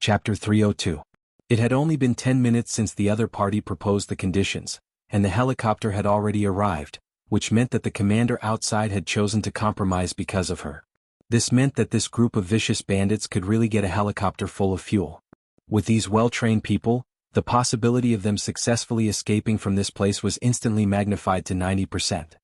Chapter 302. It had only been 10 minutes since the other party proposed the conditions, and the helicopter had already arrived, which meant that the commander outside had chosen to compromise because of her. This meant that this group of vicious bandits could really get a helicopter full of fuel. With these well-trained people, the possibility of them successfully escaping from this place was instantly magnified to 90%.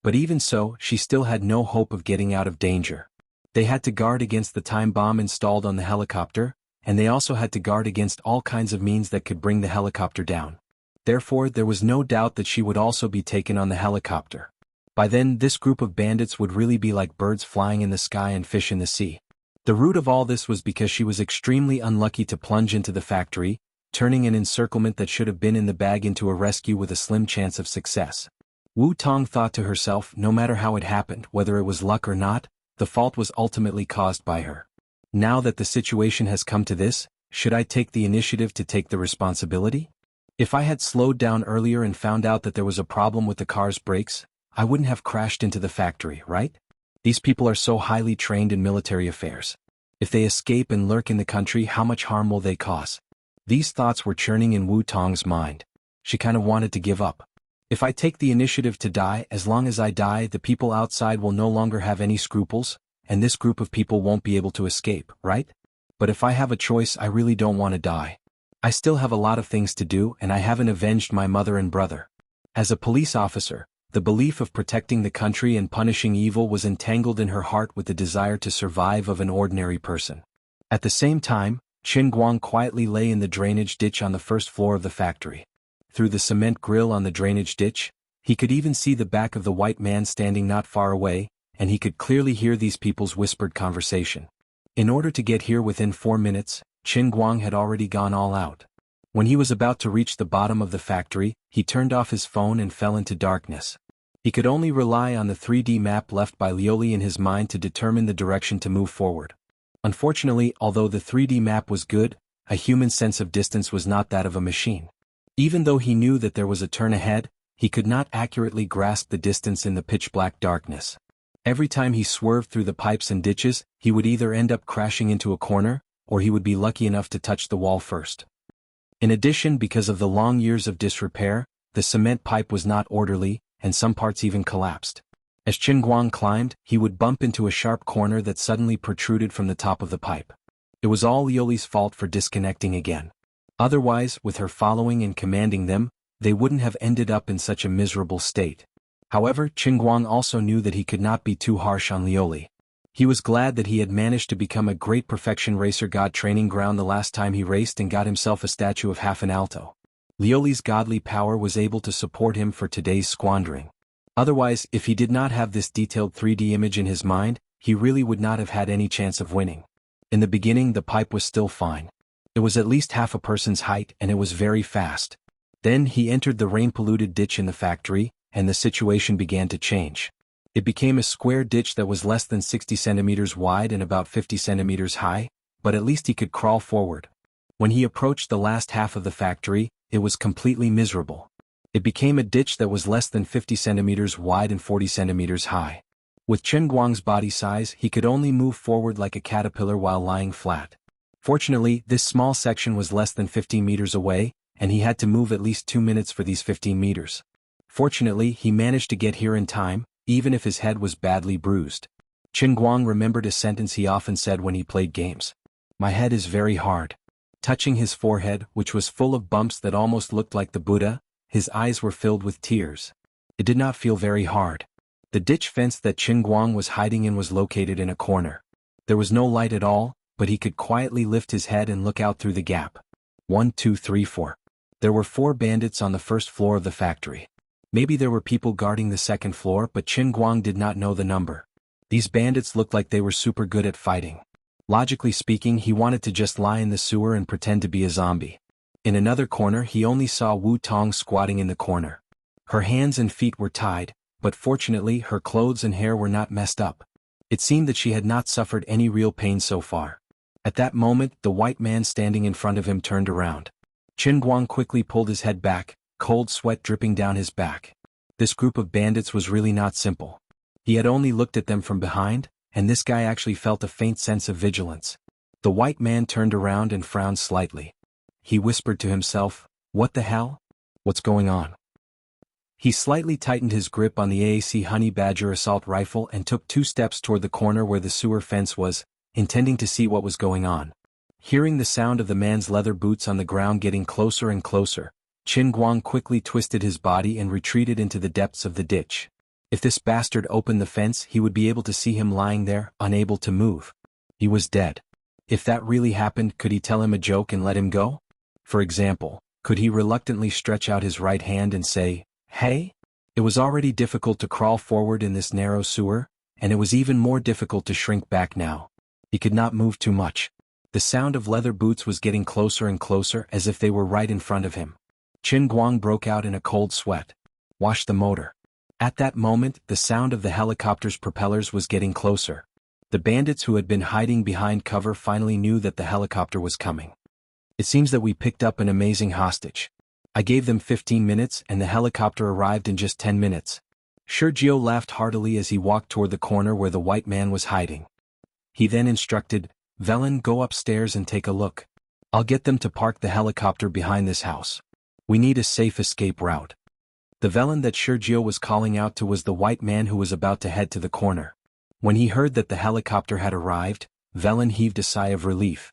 But even so, she still had no hope of getting out of danger. They had to guard against the time bomb installed on the helicopter, and they also had to guard against all kinds of means that could bring the helicopter down. Therefore, there was no doubt that she would also be taken on the helicopter. By then, this group of bandits would really be like birds flying in the sky and fish in the sea. The root of all this was because she was extremely unlucky to plunge into the factory, turning an encirclement that should have been in the bag into a rescue with a slim chance of success. Wu Tong thought to herself, no matter how it happened, whether it was luck or not, the fault was ultimately caused by her. Now that the situation has come to this, should I take the initiative to take the responsibility? If I had slowed down earlier and found out that there was a problem with the car's brakes, I wouldn't have crashed into the factory, right? These people are so highly trained in military affairs. If they escape and lurk in the country, how much harm will they cause? These thoughts were churning in Wu Tong's mind. She kind of wanted to give up. If I take the initiative to die, as long as I die, the people outside will no longer have any scruples, and this group of people won't be able to escape, right? But if I have a choice, I really don't want to die. I still have a lot of things to do, and I haven't avenged my mother and brother. As a police officer, the belief of protecting the country and punishing evil was entangled in her heart with the desire to survive of an ordinary person. At the same time, Qin Guang quietly lay in the drainage ditch on the first floor of the factory. Through the cement grill on the drainage ditch, he could even see the back of the white man standing not far away, and he could clearly hear these people's whispered conversation. In order to get here within 4 minutes, Qin Guang had already gone all out. When he was about to reach the bottom of the factory, he turned off his phone and fell into darkness. He could only rely on the 3D map left by Lioli in his mind to determine the direction to move forward. Unfortunately, although the 3D map was good, a human sense of distance was not that of a machine. Even though he knew that there was a turn ahead, he could not accurately grasp the distance in the pitch-black darkness. Every time he swerved through the pipes and ditches, he would either end up crashing into a corner, or he would be lucky enough to touch the wall first. In addition, because of the long years of disrepair, the cement pipe was not orderly, and some parts even collapsed. As Qin Guang climbed, he would bump into a sharp corner that suddenly protruded from the top of the pipe. It was all Lioli's fault for disconnecting again. Otherwise, with her following and commanding them, they wouldn't have ended up in such a miserable state. However, Qin Guang also knew that he could not be too harsh on Lioli. He was glad that he had managed to become a great perfection racer god training ground the last time he raced and got himself a statue of half an alto. Lioli's godly power was able to support him for today's squandering. Otherwise, if he did not have this detailed 3D image in his mind, he really would not have had any chance of winning. In the beginning, the pipe was still fine. It was at least half a person's height and it was very fast. Then he entered the rain-polluted ditch in the factory, and the situation began to change. It became a square ditch that was less than 60 centimeters wide and about 50 centimeters high, but at least he could crawl forward. When he approached the last half of the factory, it was completely miserable. It became a ditch that was less than 50 centimeters wide and 40 centimeters high. With Qin Guang's body size, he could only move forward like a caterpillar while lying flat. Fortunately, this small section was less than 15 meters away, and he had to move at least 2 minutes for these 15 meters. Fortunately, he managed to get here in time, even if his head was badly bruised. Qin Guang remembered a sentence he often said when he played games. "My head is very hard." Touching his forehead, which was full of bumps that almost looked like the Buddha, his eyes were filled with tears. It did not feel very hard. The ditch fence that Qin Guang was hiding in was located in a corner. There was no light at all, but he could quietly lift his head and look out through the gap. 1, 2, 3, 4. There were 4 bandits on the first floor of the factory. Maybe there were people guarding the second floor, but Qin Guang did not know the number. These bandits looked like they were super good at fighting. Logically speaking, he wanted to just lie in the sewer and pretend to be a zombie. In another corner, he only saw Wu Tong squatting in the corner. Her hands and feet were tied, but fortunately her clothes and hair were not messed up. It seemed that she had not suffered any real pain so far. At that moment, the white man standing in front of him turned around. Qin Guang quickly pulled his head back, cold sweat dripping down his back. This group of bandits was really not simple. He had only looked at them from behind, and this guy actually felt a faint sense of vigilance. The white man turned around and frowned slightly. He whispered to himself, "What the hell? What's going on?" He slightly tightened his grip on the AAC Honey Badger assault rifle and took 2 steps toward the corner where the sewer fence was, intending to see what was going on. Hearing the sound of the man's leather boots on the ground getting closer and closer, Qin Guang quickly twisted his body and retreated into the depths of the ditch. If this bastard opened the fence, he would be able to see him lying there, unable to move. He was dead. If that really happened, could he tell him a joke and let him go? For example, could he reluctantly stretch out his right hand and say, "Hey"? It was already difficult to crawl forward in this narrow sewer, and it was even more difficult to shrink back now. He could not move too much. The sound of leather boots was getting closer and closer, as if they were right in front of him. Qin Guang broke out in a cold sweat. "Wash the motor." At that moment, the sound of the helicopter's propellers was getting closer. The bandits who had been hiding behind cover finally knew that the helicopter was coming. "It seems that we picked up an amazing hostage. I gave them 15 minutes and the helicopter arrived in just 10 minutes. Sergio laughed heartily as he walked toward the corner where the white man was hiding. He then instructed, "Velen, go upstairs and take a look. I'll get them to park the helicopter behind this house. We need a safe escape route." The Velen that Sergio was calling out to was the white man who was about to head to the corner. When he heard that the helicopter had arrived, Velen heaved a sigh of relief.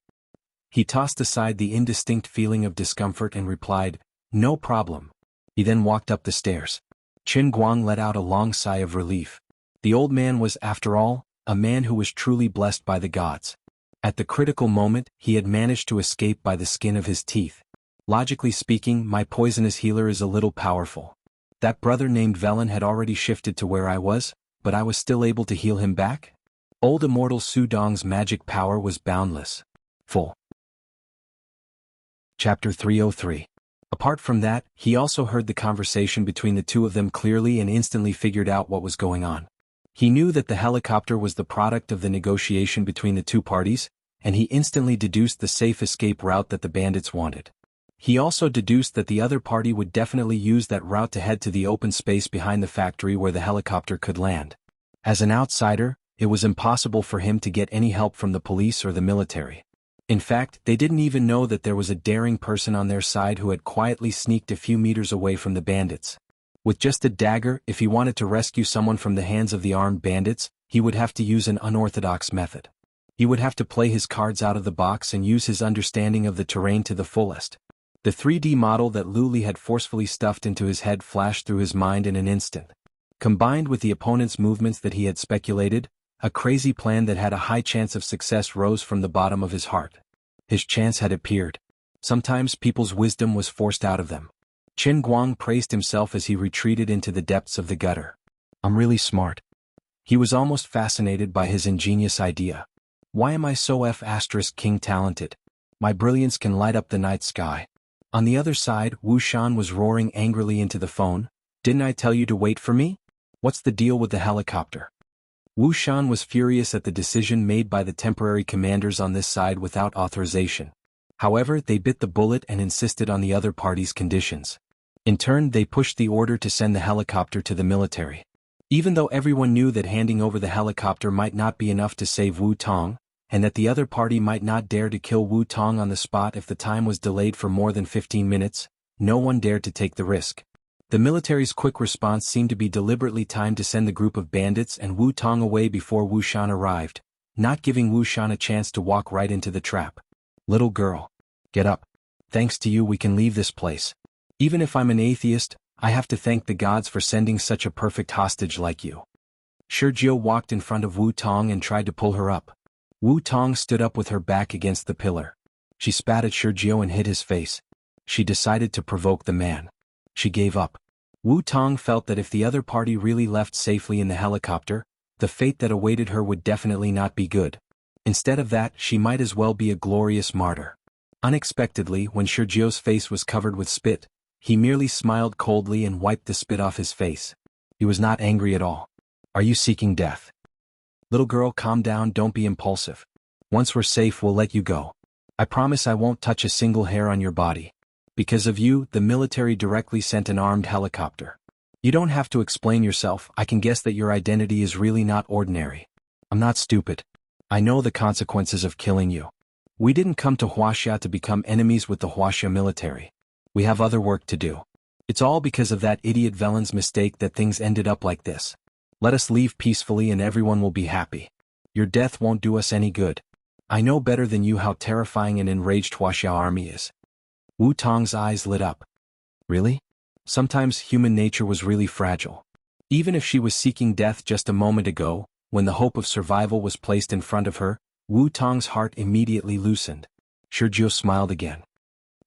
He tossed aside the indistinct feeling of discomfort and replied, "No problem." He then walked up the stairs. Qin Guang let out a long sigh of relief. The old man was, after all, a man who was truly blessed by the gods. At the critical moment, he had managed to escape by the skin of his teeth. Logically speaking, my poisonous healer is a little powerful. That brother named Velen had already shifted to where I was, but I was still able to heal him back? Old immortal Su Dong's magic power was boundless. Full. Chapter 303. Apart from that, he also heard the conversation between the two of them clearly and instantly figured out what was going on. He knew that the helicopter was the product of the negotiation between the two parties, and he instantly deduced the safe escape route that the bandits wanted. He also deduced that the other party would definitely use that route to head to the open space behind the factory where the helicopter could land. As an outsider, it was impossible for him to get any help from the police or the military. In fact, they didn't even know that there was a daring person on their side who had quietly sneaked a few meters away from the bandits. With just a dagger, if he wanted to rescue someone from the hands of the armed bandits, he would have to use an unorthodox method. He would have to play his cards out of the box and use his understanding of the terrain to the fullest. The 3D model that Luli had forcefully stuffed into his head flashed through his mind in an instant. Combined with the opponent's movements that he had speculated, a crazy plan that had a high chance of success rose from the bottom of his heart. His chance had appeared. Sometimes people's wisdom was forced out of them. Qin Guang praised himself as he retreated into the depths of the gutter. "I'm really smart." He was almost fascinated by his ingenious idea. "Why am I so King talented? My brilliance can light up the night sky." On the other side, Wu Shan was roaring angrily into the phone. "Didn't I tell you to wait for me? What's the deal with the helicopter?" Wu Shan was furious at the decision made by the temporary commanders on this side without authorization. However, they bit the bullet and insisted on the other party's conditions. In turn, they pushed the order to send the helicopter to the military. Even though everyone knew that handing over the helicopter might not be enough to save Wu Tong, and that the other party might not dare to kill Wu Tong on the spot if the time was delayed for more than 15 minutes, no one dared to take the risk. The military's quick response seemed to be deliberately timed to send the group of bandits and Wu Tong away before Wu Shan arrived, not giving Wu Shan a chance to walk right into the trap. "Little girl. Get up. Thanks to you we can leave this place. Even if I'm an atheist, I have to thank the gods for sending such a perfect hostage like you." Sergio walked in front of Wu Tong and tried to pull her up. Wu Tong stood up with her back against the pillar. She spat at Sergio and hid his face. She decided to provoke the man. She gave up. Wu Tong felt that if the other party really left safely in the helicopter, the fate that awaited her would definitely not be good. Instead of that, she might as well be a glorious martyr. Unexpectedly, when Sergio's face was covered with spit, he merely smiled coldly and wiped the spit off his face. He was not angry at all. "Are you seeking death?" "Little girl, calm down, don't be impulsive. Once we're safe, we'll let you go. I promise I won't touch a single hair on your body. Because of you, the military directly sent an armed helicopter. You don't have to explain yourself, I can guess that your identity is really not ordinary. I'm not stupid. I know the consequences of killing you. We didn't come to Huaxia to become enemies with the Huaxia military. We have other work to do. It's all because of that idiot Velen's mistake that things ended up like this. Let us leave peacefully and everyone will be happy. Your death won't do us any good. I know better than you how terrifying an enraged Huaxia army is. Wu Tong's eyes lit up. Really? Sometimes human nature was really fragile. Even if she was seeking death just a moment ago, when the hope of survival was placed in front of her, Wu Tong's heart immediately loosened. Shurjiu smiled again.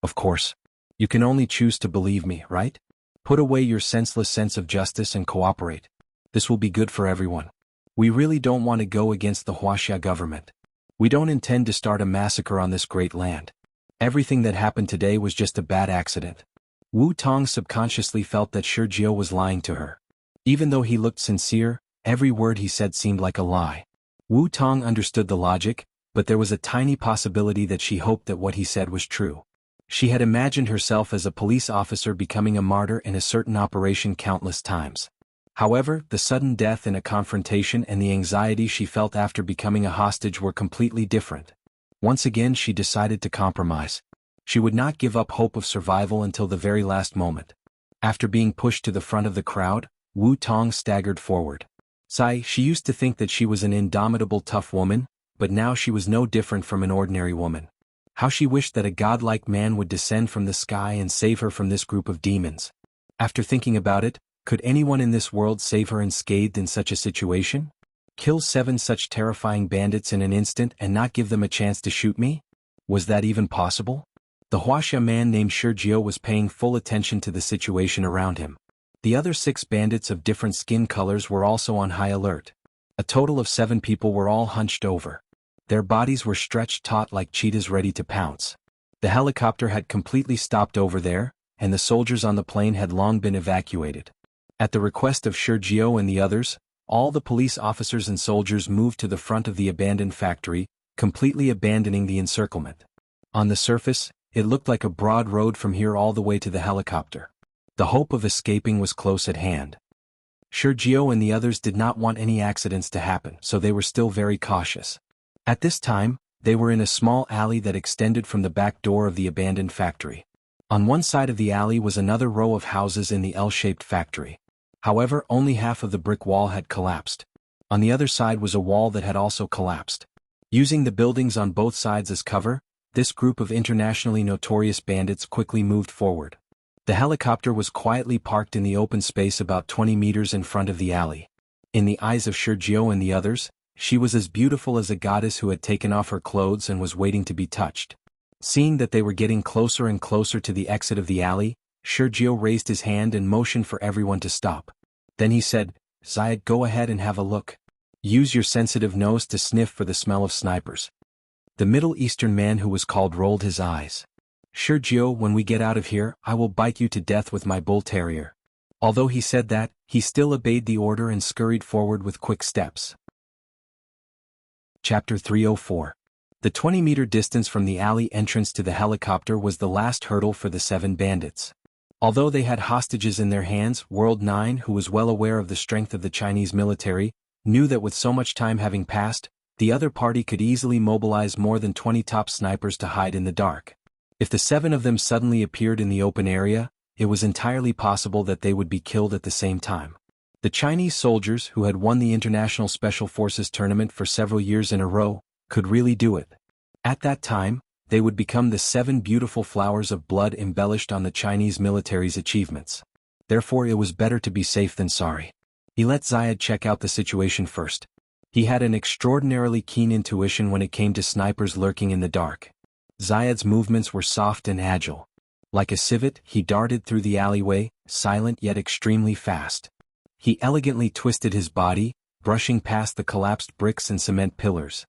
Of course. You can only choose to believe me, right? Put away your senseless sense of justice and cooperate. This will be good for everyone. We really don't want to go against the Huaxia government. We don't intend to start a massacre on this great land. Everything that happened today was just a bad accident. Wu Tong subconsciously felt that Shurjiu was lying to her. Even though he looked sincere, every word he said seemed like a lie. Wu Tong understood the logic, but there was a tiny possibility that she hoped that what he said was true. She had imagined herself as a police officer becoming a martyr in a certain operation countless times. However, the sudden death in a confrontation and the anxiety she felt after becoming a hostage were completely different. Once again she decided to compromise. She would not give up hope of survival until the very last moment. After being pushed to the front of the crowd, Wu Tong staggered forward. She used to think that she was an indomitable tough woman, but now she was no different from an ordinary woman. How she wished that a godlike man would descend from the sky and save her from this group of demons. After thinking about it, could anyone in this world save her unscathed in such a situation? Kill 7 such terrifying bandits in an instant and not give them a chance to shoot me? Was that even possible? The Huaxia man named Shurjiu was paying full attention to the situation around him. The other 6 bandits of different skin colors were also on high alert. A total of 7 people were all hunched over. Their bodies were stretched taut like cheetahs ready to pounce. The helicopter had completely stopped over there, and the soldiers on the plane had long been evacuated. At the request of Shurjiu and the others, all the police officers and soldiers moved to the front of the abandoned factory, completely abandoning the encirclement. On the surface, it looked like a broad road from here all the way to the helicopter. The hope of escaping was close at hand. Shurjiu and the others did not want any accidents to happen, so they were still very cautious. At this time, they were in a small alley that extended from the back door of the abandoned factory. On one side of the alley was another row of houses in the L-shaped factory. However, only half of the brick wall had collapsed. On the other side was a wall that had also collapsed. Using the buildings on both sides as cover, this group of internationally notorious bandits quickly moved forward. The helicopter was quietly parked in the open space about 20 meters in front of the alley. In the eyes of Shurjiu and the others, she was as beautiful as a goddess who had taken off her clothes and was waiting to be touched. Seeing that they were getting closer and closer to the exit of the alley, Shurjiu raised his hand and motioned for everyone to stop. Then he said, "Zayed, go ahead and have a look. Use your sensitive nose to sniff for the smell of snipers." The Middle Eastern man who was called rolled his eyes. "Shurjiu, when we get out of here, I will bite you to death with my bull terrier." Although he said that, he still obeyed the order and scurried forward with quick steps. Chapter 304. The 20-meter distance from the alley entrance to the helicopter was the last hurdle for the 7 bandits. Although they had hostages in their hands, World 9, who was well aware of the strength of the Chinese military, knew that with so much time having passed, the other party could easily mobilize more than 20 top snipers to hide in the dark. If the 7 of them suddenly appeared in the open area, it was entirely possible that they would be killed at the same time. The Chinese soldiers, who had won the International Special Forces tournament for several years in a row, could really do it. At that time, they would become the 7 beautiful flowers of blood embellished on the Chinese military's achievements. Therefore it was better to be safe than sorry. He let Zayed check out the situation first. He had an extraordinarily keen intuition when it came to snipers lurking in the dark. Zayed's movements were soft and agile. Like a civet, he darted through the alleyway, silent yet extremely fast. He elegantly twisted his body, brushing past the collapsed bricks and cement pillars.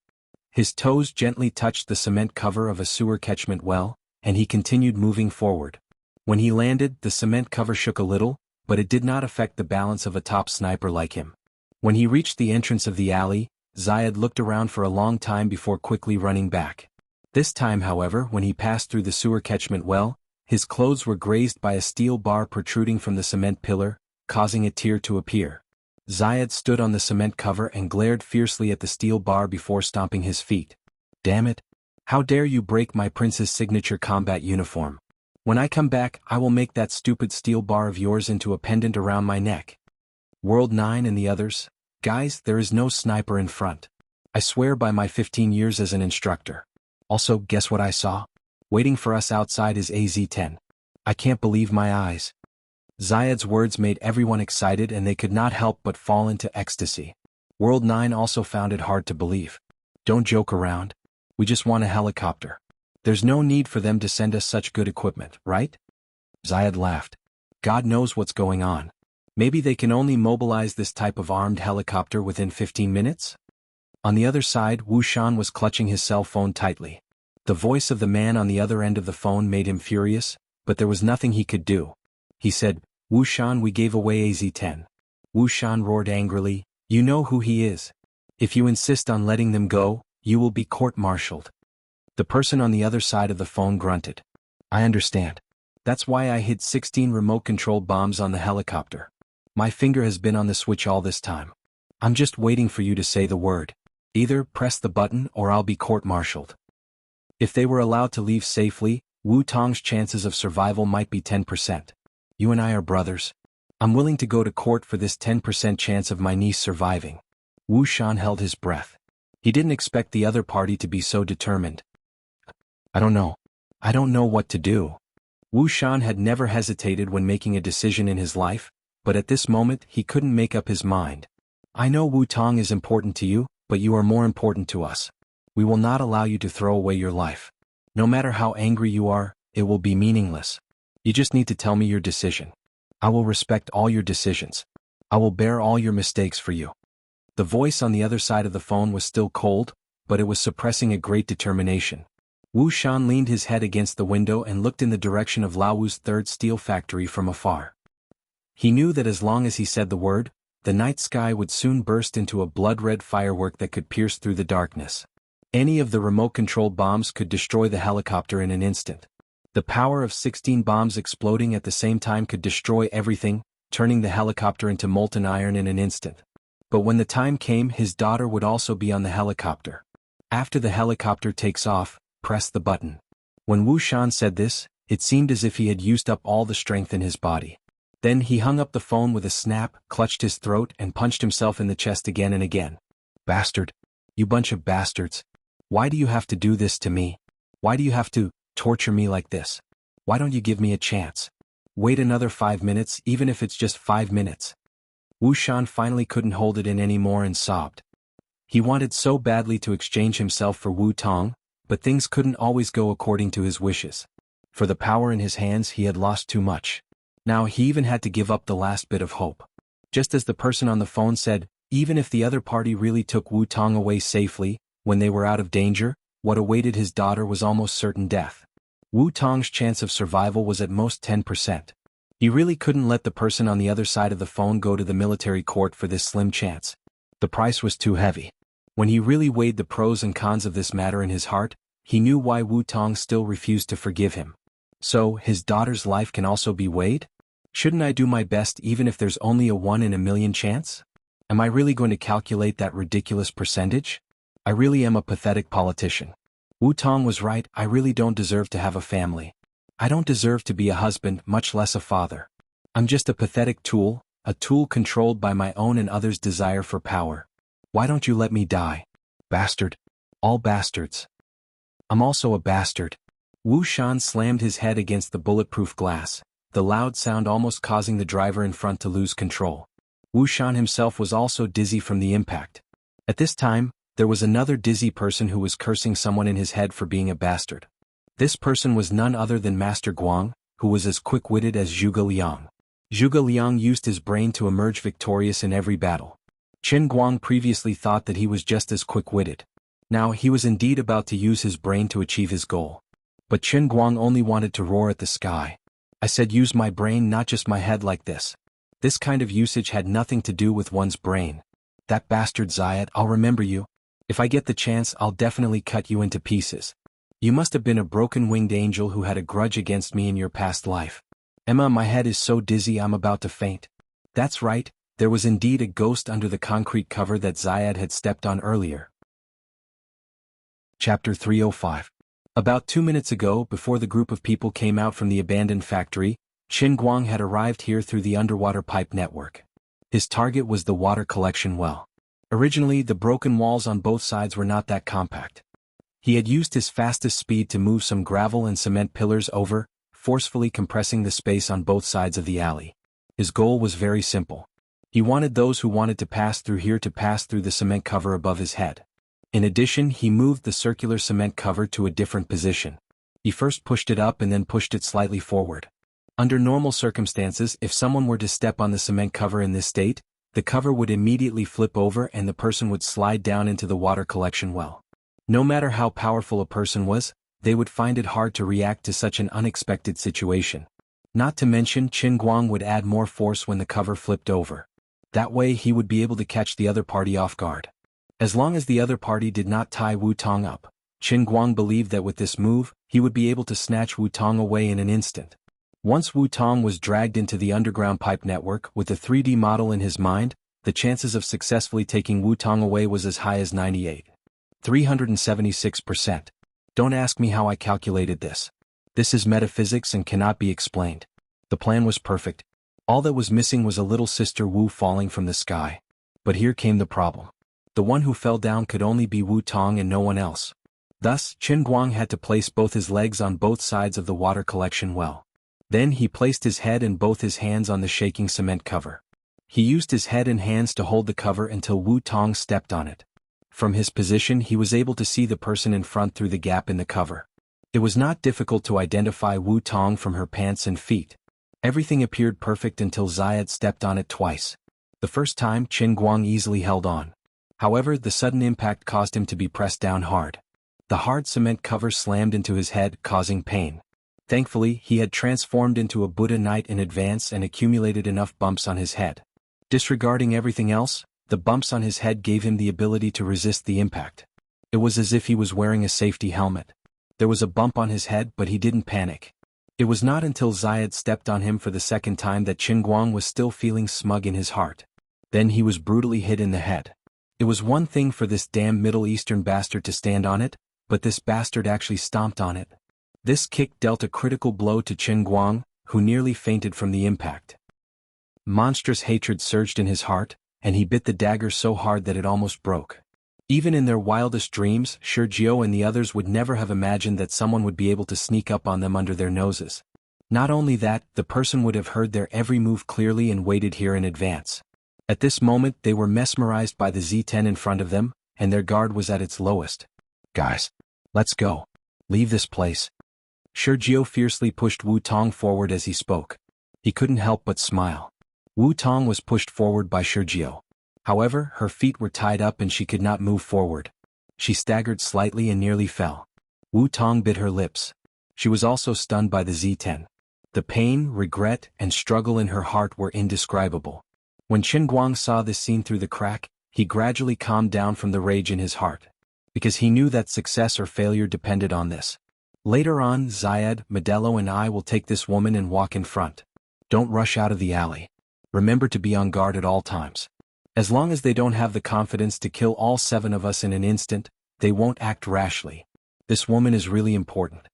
His toes gently touched the cement cover of a sewer catchment well, and he continued moving forward. When he landed, the cement cover shook a little, but it did not affect the balance of a top sniper like him. When he reached the entrance of the alley, Zayed looked around for a long time before quickly running back. This time, however, when he passed through the sewer catchment well, his clothes were grazed by a steel bar protruding from the cement pillar, causing a tear to appear. Zayed stood on the cement cover and glared fiercely at the steel bar before stomping his feet. "Damn it! How dare you break my prince's signature combat uniform? When I come back, I will make that stupid steel bar of yours into a pendant around my neck. World 9 and the others, guys, there is no sniper in front. I swear by my 15 years as an instructor. Also, guess what I saw? Waiting for us outside is AZ-10. I can't believe my eyes. Zayed's words made everyone excited and they could not help but fall into ecstasy. World 9 also found it hard to believe. Don't joke around. We just want a helicopter. There's no need for them to send us such good equipment, right? Zayed laughed. God knows what's going on. Maybe they can only mobilize this type of armed helicopter within 15 minutes? On the other side, Wu Shan was clutching his cell phone tightly. The voice of the man on the other end of the phone made him furious, but there was nothing he could do. He said, Wu Shan, we gave away AZ-10. Wu Shan roared angrily, you know who he is. If you insist on letting them go, you will be court-martialed. The person on the other side of the phone grunted. I understand. That's why I hid 16 remote-controlled bombs on the helicopter. My finger has been on the switch all this time. I'm just waiting for you to say the word. Either press the button or I'll be court-martialed. If they were allowed to leave safely, Wu Tong's chances of survival might be 10%. You and I are brothers. I'm willing to go to court for this 10% chance of my niece surviving. Wu Shan held his breath. He didn't expect the other party to be so determined. I don't know. I don't know what to do. Wu Shan had never hesitated when making a decision in his life, but at this moment he couldn't make up his mind. I know Wu Tong is important to you, but you are more important to us. We will not allow you to throw away your life. No matter how angry you are, it will be meaningless. You just need to tell me your decision. I will respect all your decisions. I will bear all your mistakes for you. The voice on the other side of the phone was still cold, but it was suppressing a great determination. Wu Shan leaned his head against the window and looked in the direction of Laowu's third steel factory from afar. He knew that as long as he said the word, the night sky would soon burst into a blood-red firework that could pierce through the darkness. Any of the remote-controlled bombs could destroy the helicopter in an instant. The power of 16 bombs exploding at the same time could destroy everything, turning the helicopter into molten iron in an instant. But when the time came, his daughter would also be on the helicopter. After the helicopter takes off, press the button. When Wu Shan said this, it seemed as if he had used up all the strength in his body. Then he hung up the phone with a snap, clutched his throat and punched himself in the chest again and again. Bastard. You bunch of bastards. Why do you have to do this to me? Why do you have to torture me like this? Why don't you give me a chance? Wait another 5 minutes, even if it's just 5 minutes. Wu Shan finally couldn't hold it in anymore and sobbed. He wanted so badly to exchange himself for Wu Tong, but things couldn't always go according to his wishes. For the power in his hands he had lost too much. Now he even had to give up the last bit of hope. Just as the person on the phone said, even if the other party really took Wu Tong away safely, when they were out of danger, what awaited his daughter was almost certain death. Wu Tong's chance of survival was at most 10%. He really couldn't let the person on the other side of the phone go to the military court for this slim chance. The price was too heavy. When he really weighed the pros and cons of this matter in his heart, he knew why Wu Tong still refused to forgive him. So, his daughter's life can also be weighed? Shouldn't I do my best even if there's only a 1 in a million chance? Am I really going to calculate that ridiculous percentage? I really am a pathetic politician. Wu Tong was right, I really don't deserve to have a family. I don't deserve to be a husband, much less a father. I'm just a pathetic tool, a tool controlled by my own and others' desire for power. Why don't you let me die? Bastard. All bastards. I'm also a bastard. Wu Shan slammed his head against the bulletproof glass, the loud sound almost causing the driver in front to lose control. Wu Shan himself was also dizzy from the impact. At this time, there was another dizzy person who was cursing someone in his head for being a bastard. This person was none other than Master Guang, who was as quick-witted as Zhuge Liang. Zhuge Liang used his brain to emerge victorious in every battle. Chen Guang previously thought that he was just as quick-witted. Now he was indeed about to use his brain to achieve his goal. But Chen Guang only wanted to roar at the sky. I said use my brain, not just my head like this. This kind of usage had nothing to do with one's brain. That bastard Zayed, I'll remember you. If I get the chance, I'll definitely cut you into pieces. You must have been a broken-winged angel who had a grudge against me in your past life. Emma, my head is so dizzy I'm about to faint. That's right, there was indeed a ghost under the concrete cover that Zayed had stepped on earlier. Chapter 305. About 2 minutes ago, before the group of people came out from the abandoned factory, Qin Guang had arrived here through the underwater pipe network. His target was the water collection well. Originally, the broken walls on both sides were not that compact. He had used his fastest speed to move some gravel and cement pillars over, forcefully compressing the space on both sides of the alley. His goal was very simple. He wanted those who wanted to pass through here to pass through the cement cover above his head. In addition, he moved the circular cement cover to a different position. He first pushed it up and then pushed it slightly forward. Under normal circumstances, if someone were to step on the cement cover in this state, the cover would immediately flip over and the person would slide down into the water collection well. No matter how powerful a person was, they would find it hard to react to such an unexpected situation. Not to mention, Qin Guang would add more force when the cover flipped over. That way he would be able to catch the other party off guard. As long as the other party did not tie Wu Tong up, Qin Guang believed that with this move, he would be able to snatch Wu Tong away in an instant. Once Wu Tong was dragged into the underground pipe network with the 3D model in his mind, the chances of successfully taking Wu Tong away was as high as 376%. Don't ask me how I calculated this. This is metaphysics and cannot be explained. The plan was perfect. All that was missing was a little sister Wu falling from the sky. But here came the problem. The one who fell down could only be Wu Tong and no one else. Thus, Qin Guang had to place both his legs on both sides of the water collection well. Then he placed his head and both his hands on the shaking cement cover. He used his head and hands to hold the cover until Wu Tong stepped on it. From his position he was able to see the person in front through the gap in the cover. It was not difficult to identify Wu Tong from her pants and feet. Everything appeared perfect until Zayed stepped on it twice. The first time Qin Guang easily held on. However, the sudden impact caused him to be pressed down hard. The hard cement cover slammed into his head, causing pain. Thankfully, he had transformed into a Buddha Knight in advance and accumulated enough bumps on his head. Disregarding everything else, the bumps on his head gave him the ability to resist the impact. It was as if he was wearing a safety helmet. There was a bump on his head, but he didn't panic. It was not until Zayed stepped on him for the second time that Qin Guang was still feeling smug in his heart. Then he was brutally hit in the head. It was one thing for this damn Middle Eastern bastard to stand on it, but this bastard actually stomped on it. This kick dealt a critical blow to Qin Guang, who nearly fainted from the impact. Monstrous hatred surged in his heart, and he bit the dagger so hard that it almost broke. Even in their wildest dreams, Sergio and the others would never have imagined that someone would be able to sneak up on them under their noses. Not only that, the person would have heard their every move clearly and waited here in advance. At this moment they were mesmerized by the Z10 in front of them, and their guard was at its lowest. "Guys, let's go. Leave this place." Sergio fiercely pushed Wu Tong forward as he spoke. He couldn't help but smile. Wu Tong was pushed forward by Sergio. However, her feet were tied up and she could not move forward. She staggered slightly and nearly fell. Wu Tong bit her lips. She was also stunned by the Z10. The pain, regret, and struggle in her heart were indescribable. When Qin Guang saw this scene through the crack, he gradually calmed down from the rage in his heart. Because he knew that success or failure depended on this. Later on, Zayed, Modelo and I will take this woman and walk in front. Don't rush out of the alley. Remember to be on guard at all times. As long as they don't have the confidence to kill all 7 of us in an instant, they won't act rashly. This woman is really important.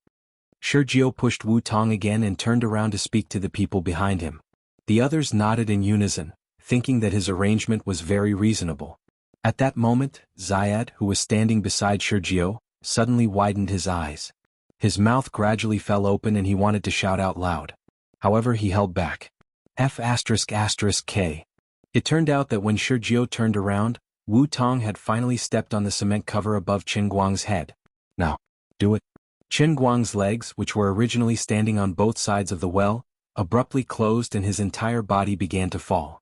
Sergio pushed Wu Tong again and turned around to speak to the people behind him. The others nodded in unison, thinking that his arrangement was very reasonable. At that moment, Zayed, who was standing beside Sergio, suddenly widened his eyes. His mouth gradually fell open and he wanted to shout out loud. However, he held back. F***K. It turned out that when Sergio turned around, Wu Tong had finally stepped on the cement cover above Qin Guang's head. Now, do it. Qin Guang's legs, which were originally standing on both sides of the well, abruptly closed and his entire body began to fall.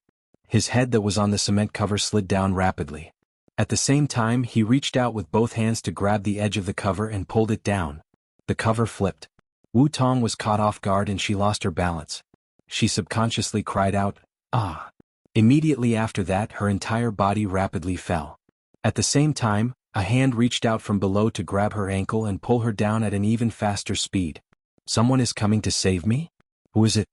His head that was on the cement cover slid down rapidly. At the same time, he reached out with both hands to grab the edge of the cover and pulled it down. The cover flipped. Wu Tong was caught off guard and she lost her balance. She subconsciously cried out, "Ah!" Immediately after that, her entire body rapidly fell. At the same time, a hand reached out from below to grab her ankle and pull her down at an even faster speed. Someone is coming to save me? Who is it?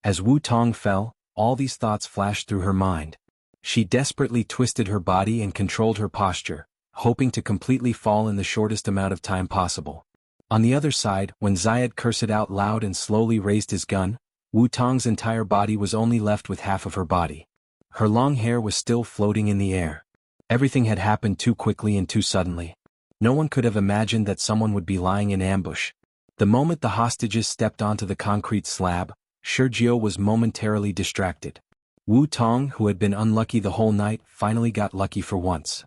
As Wu Tong fell, all these thoughts flashed through her mind. She desperately twisted her body and controlled her posture, hoping to completely fall in the shortest amount of time possible. On the other side, when Zayed cursed out loud and slowly raised his gun, Wu Tong's entire body was only left with half of her body. Her long hair was still floating in the air. Everything had happened too quickly and too suddenly. No one could have imagined that someone would be lying in ambush. The moment the hostages stepped onto the concrete slab, Sergio was momentarily distracted. Wu Tong, who had been unlucky the whole night, finally got lucky for once.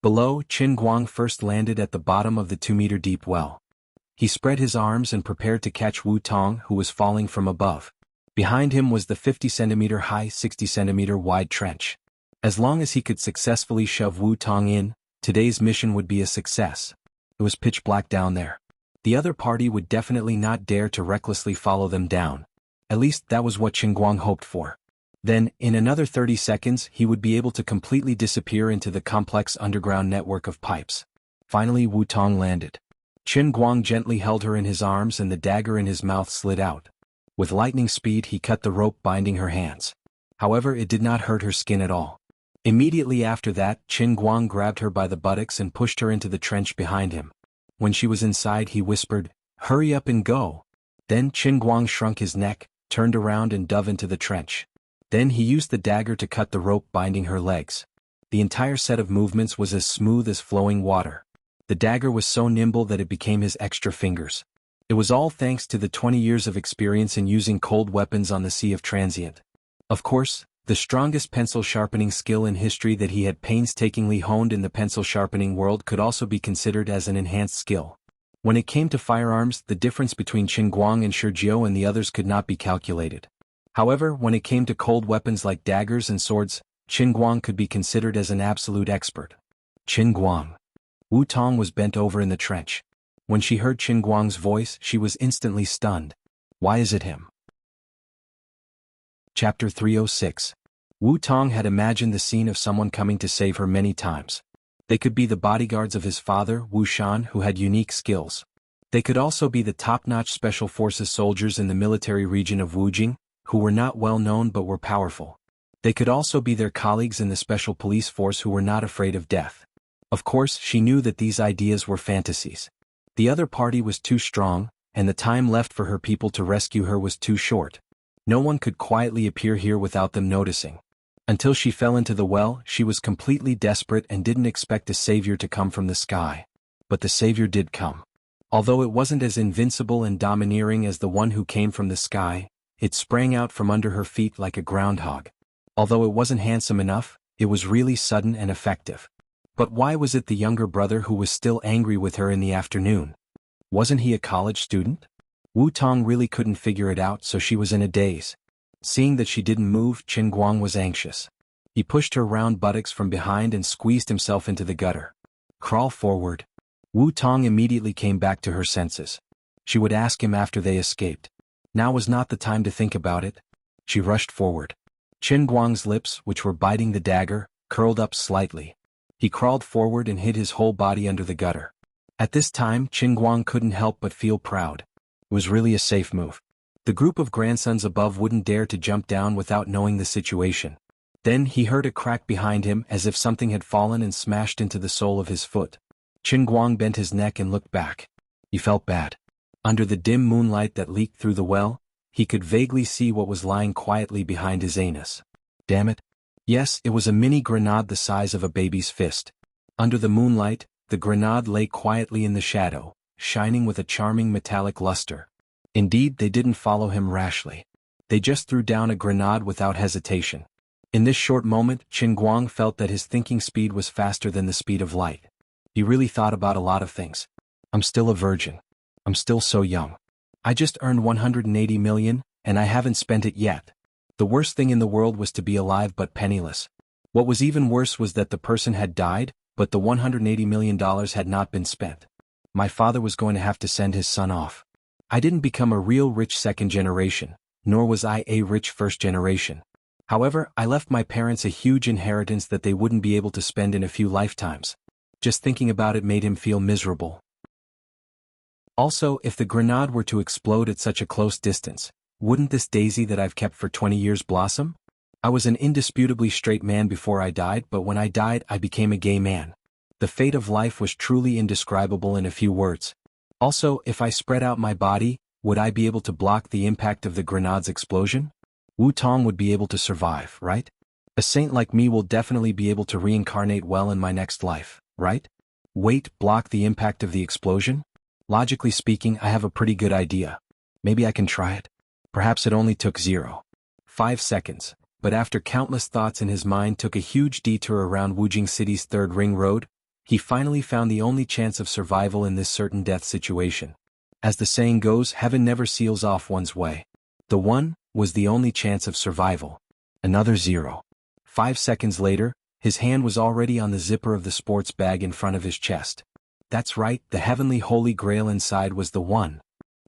Below, Qin Guang first landed at the bottom of the 2-meter-deep well. He spread his arms and prepared to catch Wu Tong, who was falling from above. Behind him was the 50-centimeter-high, 60-centimeter-wide trench. As long as he could successfully shove Wu Tong in, today's mission would be a success. It was pitch black down there. The other party would definitely not dare to recklessly follow them down. At least that was what Qin Guang hoped for. Then, in another 30 seconds, he would be able to completely disappear into the complex underground network of pipes. Finally, Wu Tong landed. Qin Guang gently held her in his arms and the dagger in his mouth slid out. With lightning speed he cut the rope binding her hands. However, it did not hurt her skin at all. Immediately after that, Qin Guang grabbed her by the buttocks and pushed her into the trench behind him. When she was inside he whispered, "Hurry up and go." Then Qin Guang shrunk his neck, turned around and dove into the trench. Then he used the dagger to cut the rope binding her legs. The entire set of movements was as smooth as flowing water. The dagger was so nimble that it became his extra fingers. It was all thanks to the 20 years of experience in using cold weapons on the Sea of Transient. Of course, the strongest pencil sharpening skill in history that he had painstakingly honed in the pencil sharpening world could also be considered as an enhanced skill. When it came to firearms, the difference between Qin Guang and Sergio and the others could not be calculated. However, when it came to cold weapons like daggers and swords, Qin Guang could be considered as an absolute expert. Qin Guang. Wu Tong was bent over in the trench. When she heard Qin Guang's voice, she was instantly stunned. Why is it him? Chapter 306. Wu Tong had imagined the scene of someone coming to save her many times. They could be the bodyguards of his father, Wu Shan, who had unique skills. They could also be the top-notch special forces soldiers in the military region of Wujing, who were not well known but were powerful. They could also be their colleagues in the special police force who were not afraid of death. Of course, she knew that these ideas were fantasies. The other party was too strong, and the time left for her people to rescue her was too short. No one could quietly appear here without them noticing. Until she fell into the well, she was completely desperate and didn't expect a savior to come from the sky. But the savior did come. Although it wasn't as invincible and domineering as the one who came from the sky, it sprang out from under her feet like a groundhog. Although it wasn't handsome enough, it was really sudden and effective. But why was it the younger brother who was still angry with her in the afternoon? Wasn't he a college student? Wu Tong really couldn't figure it out, so she was in a daze. Seeing that she didn't move, Qin Guang was anxious. He pushed her round buttocks from behind and squeezed himself into the gutter. Crawl forward. Wu Tong immediately came back to her senses. She would ask him after they escaped. Now was not the time to think about it. She rushed forward. Qin Guang's lips, which were biting the dagger, curled up slightly. He crawled forward and hid his whole body under the gutter. At this time, Qin Guang couldn't help but feel proud. It was really a safe move. The group of grandsons above wouldn't dare to jump down without knowing the situation. Then he heard a crack behind him as if something had fallen and smashed into the sole of his foot. Qin Guang bent his neck and looked back. He felt bad. Under the dim moonlight that leaked through the well, he could vaguely see what was lying quietly behind his anus. Damn it. Yes, it was a mini grenade the size of a baby's fist. Under the moonlight, the grenade lay quietly in the shadow, shining with a charming metallic luster. Indeed, they didn't follow him rashly. They just threw down a grenade without hesitation. In this short moment, Qin Guang felt that his thinking speed was faster than the speed of light. He really thought about a lot of things. I'm still a virgin. I'm still so young. I just earned 180 million, and I haven't spent it yet. The worst thing in the world was to be alive but penniless. What was even worse was that the person had died, but the $180 million had not been spent. My father was going to have to send his son off. I didn't become a real rich second generation, nor was I a rich first generation. However, I left my parents a huge inheritance that they wouldn't be able to spend in a few lifetimes. Just thinking about it made him feel miserable. Also, if the grenade were to explode at such a close distance, wouldn't this daisy that I've kept for 20 years blossom? I was an indisputably straight man before I died, but when I died I became a gay man. The fate of life was truly indescribable in a few words. Also, if I spread out my body, would I be able to block the impact of the grenade's explosion? Wu Tong would be able to survive, right? A saint like me will definitely be able to reincarnate well in my next life, right? Wait, block the impact of the explosion? Logically speaking, I have a pretty good idea. Maybe I can try it. Perhaps it only took 0.5 seconds, but after countless thoughts in his mind took a huge detour around Wujing City's third ring road, he finally found the only chance of survival in this certain death situation. As the saying goes, heaven never seals off one's way. The one was the only chance of survival. Another 0.5 seconds later, his hand was already on the zipper of the sports bag in front of his chest. That's right, the heavenly holy grail inside was the one.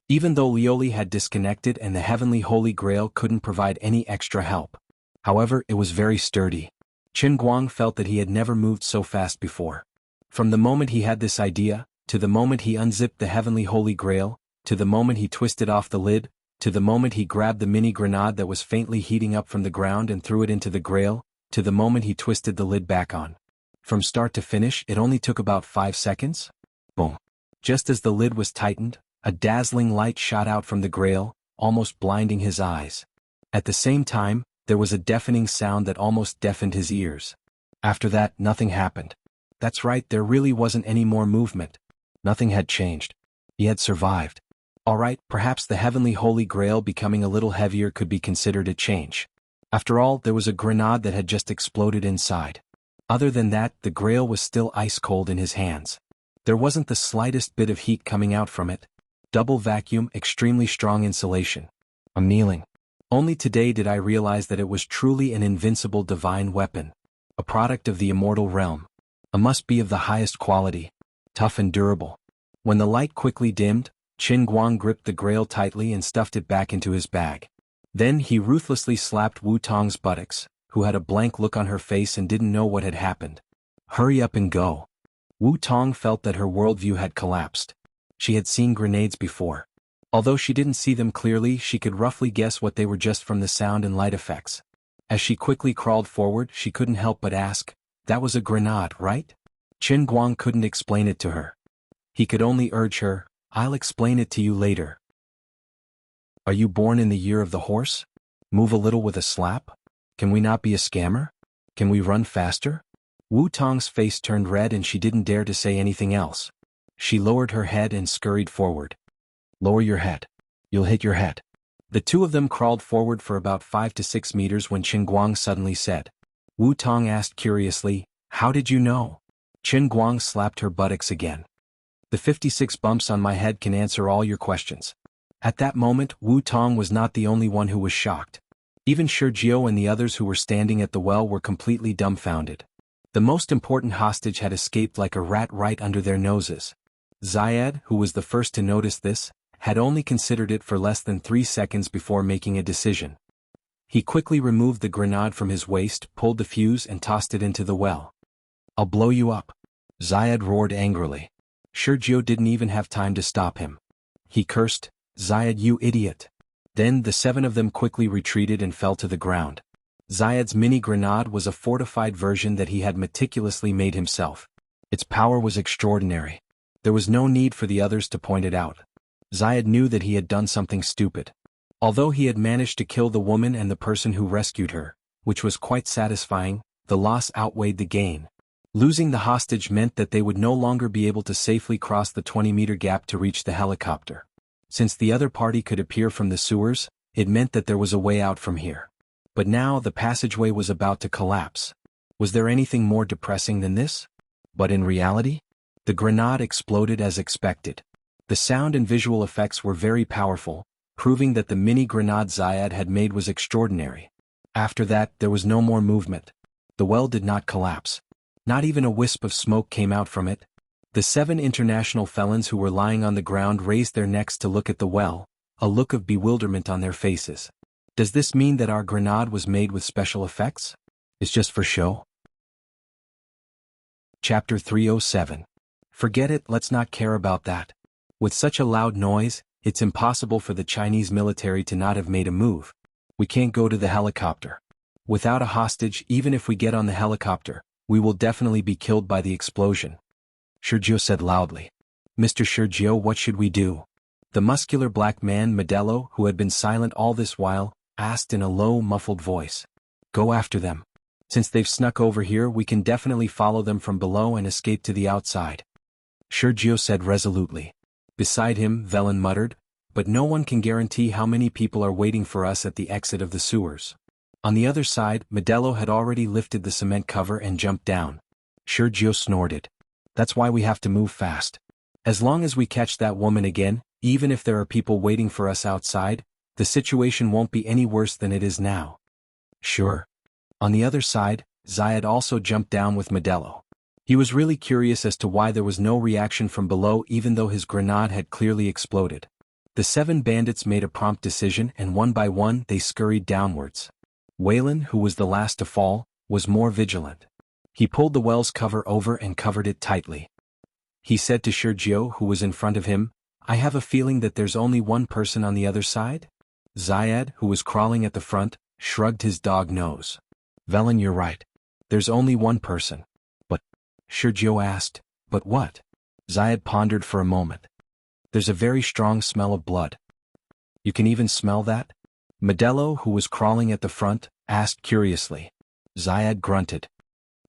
Even though Lioli had disconnected and the heavenly holy grail couldn't provide any extra help. However, it was very sturdy. Qin Guang felt that he had never moved so fast before. From the moment he had this idea, to the moment he unzipped the heavenly holy grail, to the moment he twisted off the lid, to the moment he grabbed the mini grenade that was faintly heating up from the ground and threw it into the grail, to the moment he twisted the lid back on. From start to finish, it only took about 5 seconds. Boom. Just as the lid was tightened, a dazzling light shot out from the grail, almost blinding his eyes. At the same time, there was a deafening sound that almost deafened his ears. After that, nothing happened. That's right, there really wasn't any more movement. Nothing had changed. He had survived. Alright, perhaps the heavenly holy grail becoming a little heavier could be considered a change. After all, there was a grenade that had just exploded inside. Other than that, the grail was still ice cold in his hands. There wasn't the slightest bit of heat coming out from it. Double vacuum, extremely strong insulation. I'm kneeling. Only today did I realize that it was truly an invincible divine weapon. A product of the immortal realm. A must-be of the highest quality. Tough and durable. When the light quickly dimmed, Qin Guang gripped the grail tightly and stuffed it back into his bag. Then he ruthlessly slapped Wu Tong's buttocks, who had a blank look on her face and didn't know what had happened. Hurry up and go. Wu Tong felt that her worldview had collapsed. She had seen grenades before. Although she didn't see them clearly, she could roughly guess what they were just from the sound and light effects. As she quickly crawled forward, she couldn't help but ask, "That was a grenade, right?" Qin Guang couldn't explain it to her. He could only urge her, "I'll explain it to you later." Are you born in the year of the horse? Move a little with a slap? Can we not be a scammer? Can we run faster? Wu Tong's face turned red and she didn't dare to say anything else. She lowered her head and scurried forward. Lower your head. You'll hit your head. The two of them crawled forward for about 5 to 6 meters when Qin Guang suddenly said. Wu Tong asked curiously, "How did you know?" Qin Guang slapped her buttocks again. "The 56 bumps on my head can answer all your questions." At that moment, Wu Tong was not the only one who was shocked. Even Shurjiu and the others who were standing at the well were completely dumbfounded. The most important hostage had escaped like a rat right under their noses. Zayed, who was the first to notice this, had only considered it for less than 3 seconds before making a decision. He quickly removed the grenade from his waist, pulled the fuse and tossed it into the well. "I'll blow you up." Zayed roared angrily. Shurjiu didn't even have time to stop him. He cursed, "Zayed, you idiot." Then the 7 of them quickly retreated and fell to the ground. Zayed's mini grenade was a fortified version that he had meticulously made himself. Its power was extraordinary. There was no need for the others to point it out. Zayed knew that he had done something stupid. Although he had managed to kill the woman and the person who rescued her, which was quite satisfying, the loss outweighed the gain. Losing the hostage meant that they would no longer be able to safely cross the 20-meter gap to reach the helicopter. Since the other party could appear from the sewers, it meant that there was a way out from here. But now the passageway was about to collapse. Was there anything more depressing than this? But in reality, the grenade exploded as expected. The sound and visual effects were very powerful, proving that the mini grenade Zayed had made was extraordinary. After that, there was no more movement. The well did not collapse. Not even a wisp of smoke came out from it. The 7 international felons who were lying on the ground raised their necks to look at the well, a look of bewilderment on their faces. Does this mean that our grenade was made with special effects? It's just for show? Chapter 307. Forget it, let's not care about that. With such a loud noise, it's impossible for the Chinese military to not have made a move. We can't go to the helicopter. Without a hostage, even if we get on the helicopter, we will definitely be killed by the explosion. Shurjiu said loudly. Mr. Sergio, what should we do? The muscular black man Modelo, who had been silent all this while, asked in a low, muffled voice. Go after them. Since they've snuck over here, we can definitely follow them from below and escape to the outside. Sergio said resolutely. Beside him, Velen muttered, but no one can guarantee how many people are waiting for us at the exit of the sewers. On the other side, Modelo had already lifted the cement cover and jumped down. Sergio snorted. That's why we have to move fast. As long as we catch that woman again, even if there are people waiting for us outside, the situation won't be any worse than it is now. Sure. On the other side, Zayed also jumped down with Modelo. He was really curious as to why there was no reaction from below even though his grenade had clearly exploded. The 7 bandits made a prompt decision and one by one they scurried downwards. Waylon, who was the last to fall, was more vigilant. He pulled the well's cover over and covered it tightly. He said to Sergio, who was in front of him, I have a feeling that there's only one person on the other side? Zayed, who was crawling at the front, shrugged his dog nose. Velen, you're right. There's only one person. But? Sergio asked, but what? Zayed pondered for a moment. There's a very strong smell of blood. You can even smell that? Modelo, who was crawling at the front, asked curiously. Zayed grunted.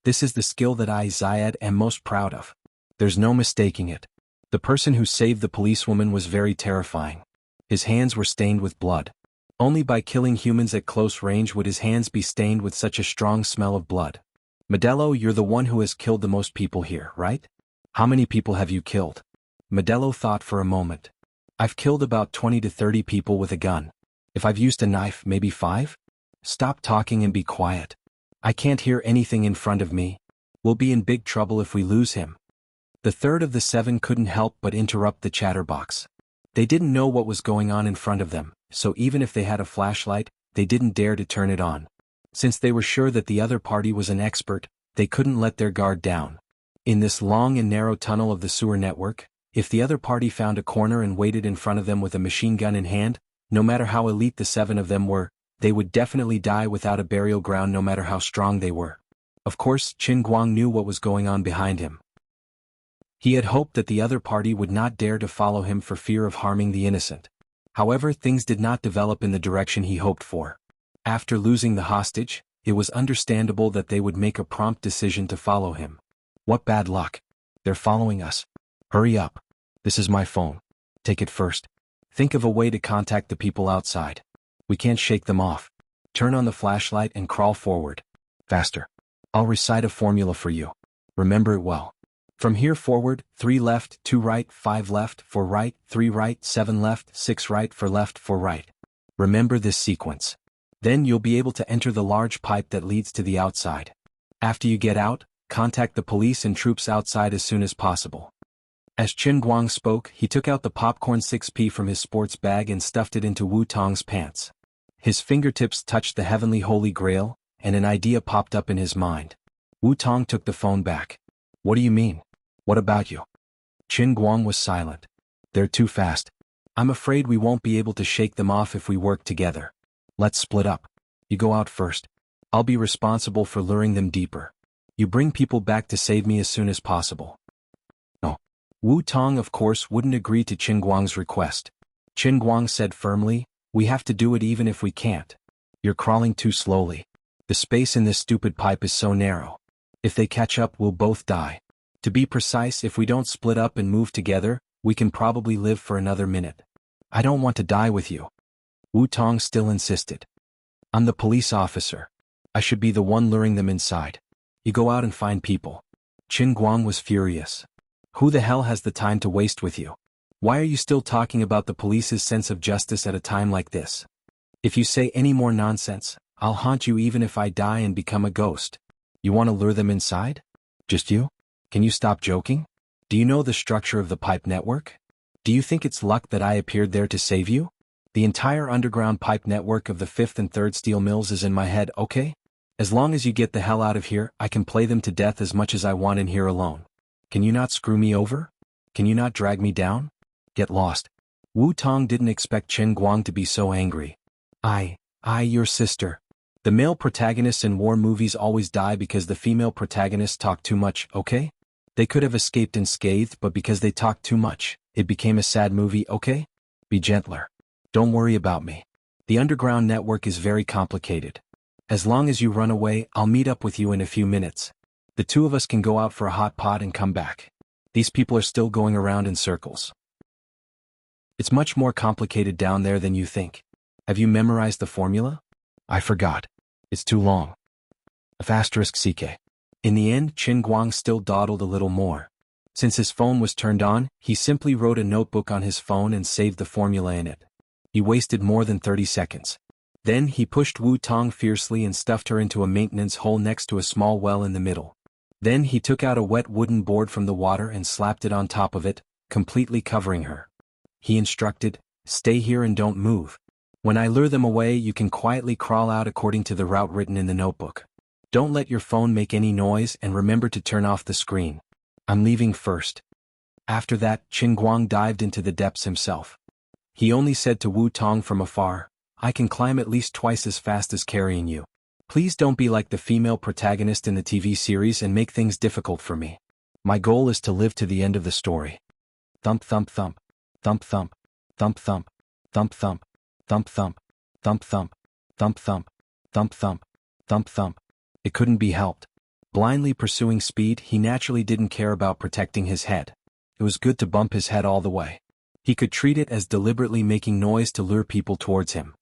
This is the skill that I, Zayed, am most proud of. There's no mistaking it. The person who saved the policewoman was very terrifying. His hands were stained with blood. Only by killing humans at close range would his hands be stained with such a strong smell of blood. Modelo, you're the one who has killed the most people here, right? How many people have you killed? Modelo thought for a moment. I've killed about 20 to 30 people with a gun. If I've used a knife, maybe 5? Stop talking and be quiet. I can't hear anything in front of me. We'll be in big trouble if we lose him. The third of the 7 couldn't help but interrupt the chatterbox. They didn't know what was going on in front of them, so even if they had a flashlight, they didn't dare to turn it on. Since they were sure that the other party was an expert, they couldn't let their guard down. In this long and narrow tunnel of the sewer network, if the other party found a corner and waited in front of them with a machine gun in hand, no matter how elite the 7 of them were, they would definitely die without a burial ground no matter how strong they were. Of course, Qin Guang knew what was going on behind him. He had hoped that the other party would not dare to follow him for fear of harming the innocent. However, things did not develop in the direction he hoped for. After losing the hostage, it was understandable that they would make a prompt decision to follow him. What bad luck. They're following us. Hurry up. This is my phone. Take it first. Think of a way to contact the people outside. We can't shake them off. Turn on the flashlight and crawl forward. Faster. I'll recite a formula for you. Remember it well. From here forward, 3 left, 2 right, 5 left, 4 right, 3 right, 7 left, 6 right, 4 left, 4 right. Remember this sequence. Then you'll be able to enter the large pipe that leads to the outside. After you get out, contact the police and troops outside as soon as possible. As Qin Guang spoke, he took out the popcorn 6p from his sports bag and stuffed it into Wu Tong's pants. His fingertips touched the heavenly holy grail, and an idea popped up in his mind. Wu Tong took the phone back. What do you mean? What about you? Qin Guang was silent. They're too fast. I'm afraid we won't be able to shake them off if we work together. Let's split up. You go out first. I'll be responsible for luring them deeper. You bring people back to save me as soon as possible. No. Wu Tong of course wouldn't agree to Qin Guang's request. Qin Guang said firmly, we have to do it even if we can't. You're crawling too slowly. The space in this stupid pipe is so narrow. If they catch up, we'll both die. To be precise, if we don't split up and move together, we can probably live for another minute. I don't want to die with you. Wu Tong still insisted. I'm the police officer. I should be the one luring them inside. You go out and find people. Qin Guang was furious. Who the hell has the time to waste with you? Why are you still talking about the police's sense of justice at a time like this? If you say any more nonsense, I'll haunt you even if I die and become a ghost. You want to lure them inside? Just you? Can you stop joking? Do you know the structure of the pipe network? Do you think it's luck that I appeared there to save you? The entire underground pipe network of the 5th and 3rd steel mills is in my head, okay? As long as you get the hell out of here, I can play them to death as much as I want in here alone. Can you not screw me over? Can you not drag me down? Get lost. Wu Tong didn't expect Qin Guang to be so angry. Your sister. The male protagonists in war movies always die because the female protagonists talk too much, okay? They could have escaped unscathed, but because they talked too much, it became a sad movie. Okay? Be gentler. Don't worry about me. The underground network is very complicated. As long as you run away, I'll meet up with you in a few minutes. The two of us can go out for a hot pot and come back. These people are still going around in circles. It's much more complicated down there than you think. Have you memorized the formula? I forgot. It's too long. *CK. In the end, Qin Guang still dawdled a little more. Since his phone was turned on, he simply wrote a notebook on his phone and saved the formula in it. He wasted more than 30 seconds. Then he pushed Wu Tong fiercely and stuffed her into a maintenance hole next to a small well in the middle. Then he took out a wet wooden board from the water and slapped it on top of it, completely covering her. He instructed, "Stay here and don't move. When I lure them away, you can quietly crawl out according to the route written in the notebook. Don't let your phone make any noise and remember to turn off the screen. I'm leaving first." After that, Qin Guang dived into the depths himself. He only said to Wu Tong from afar, "I can climb at least twice as fast as carrying you. Please don't be like the female protagonist in the TV series and make things difficult for me. My goal is to live to the end of the story." Thump thump thump. Thump thump. Thump thump. Thump thump. Thump thump. Thump thump. Thump thump. Thump thump. Thump thump. It couldn't be helped. Blindly pursuing speed, he naturally didn't care about protecting his head. It was good to bump his head all the way. He could treat it as deliberately making noise to lure people towards him.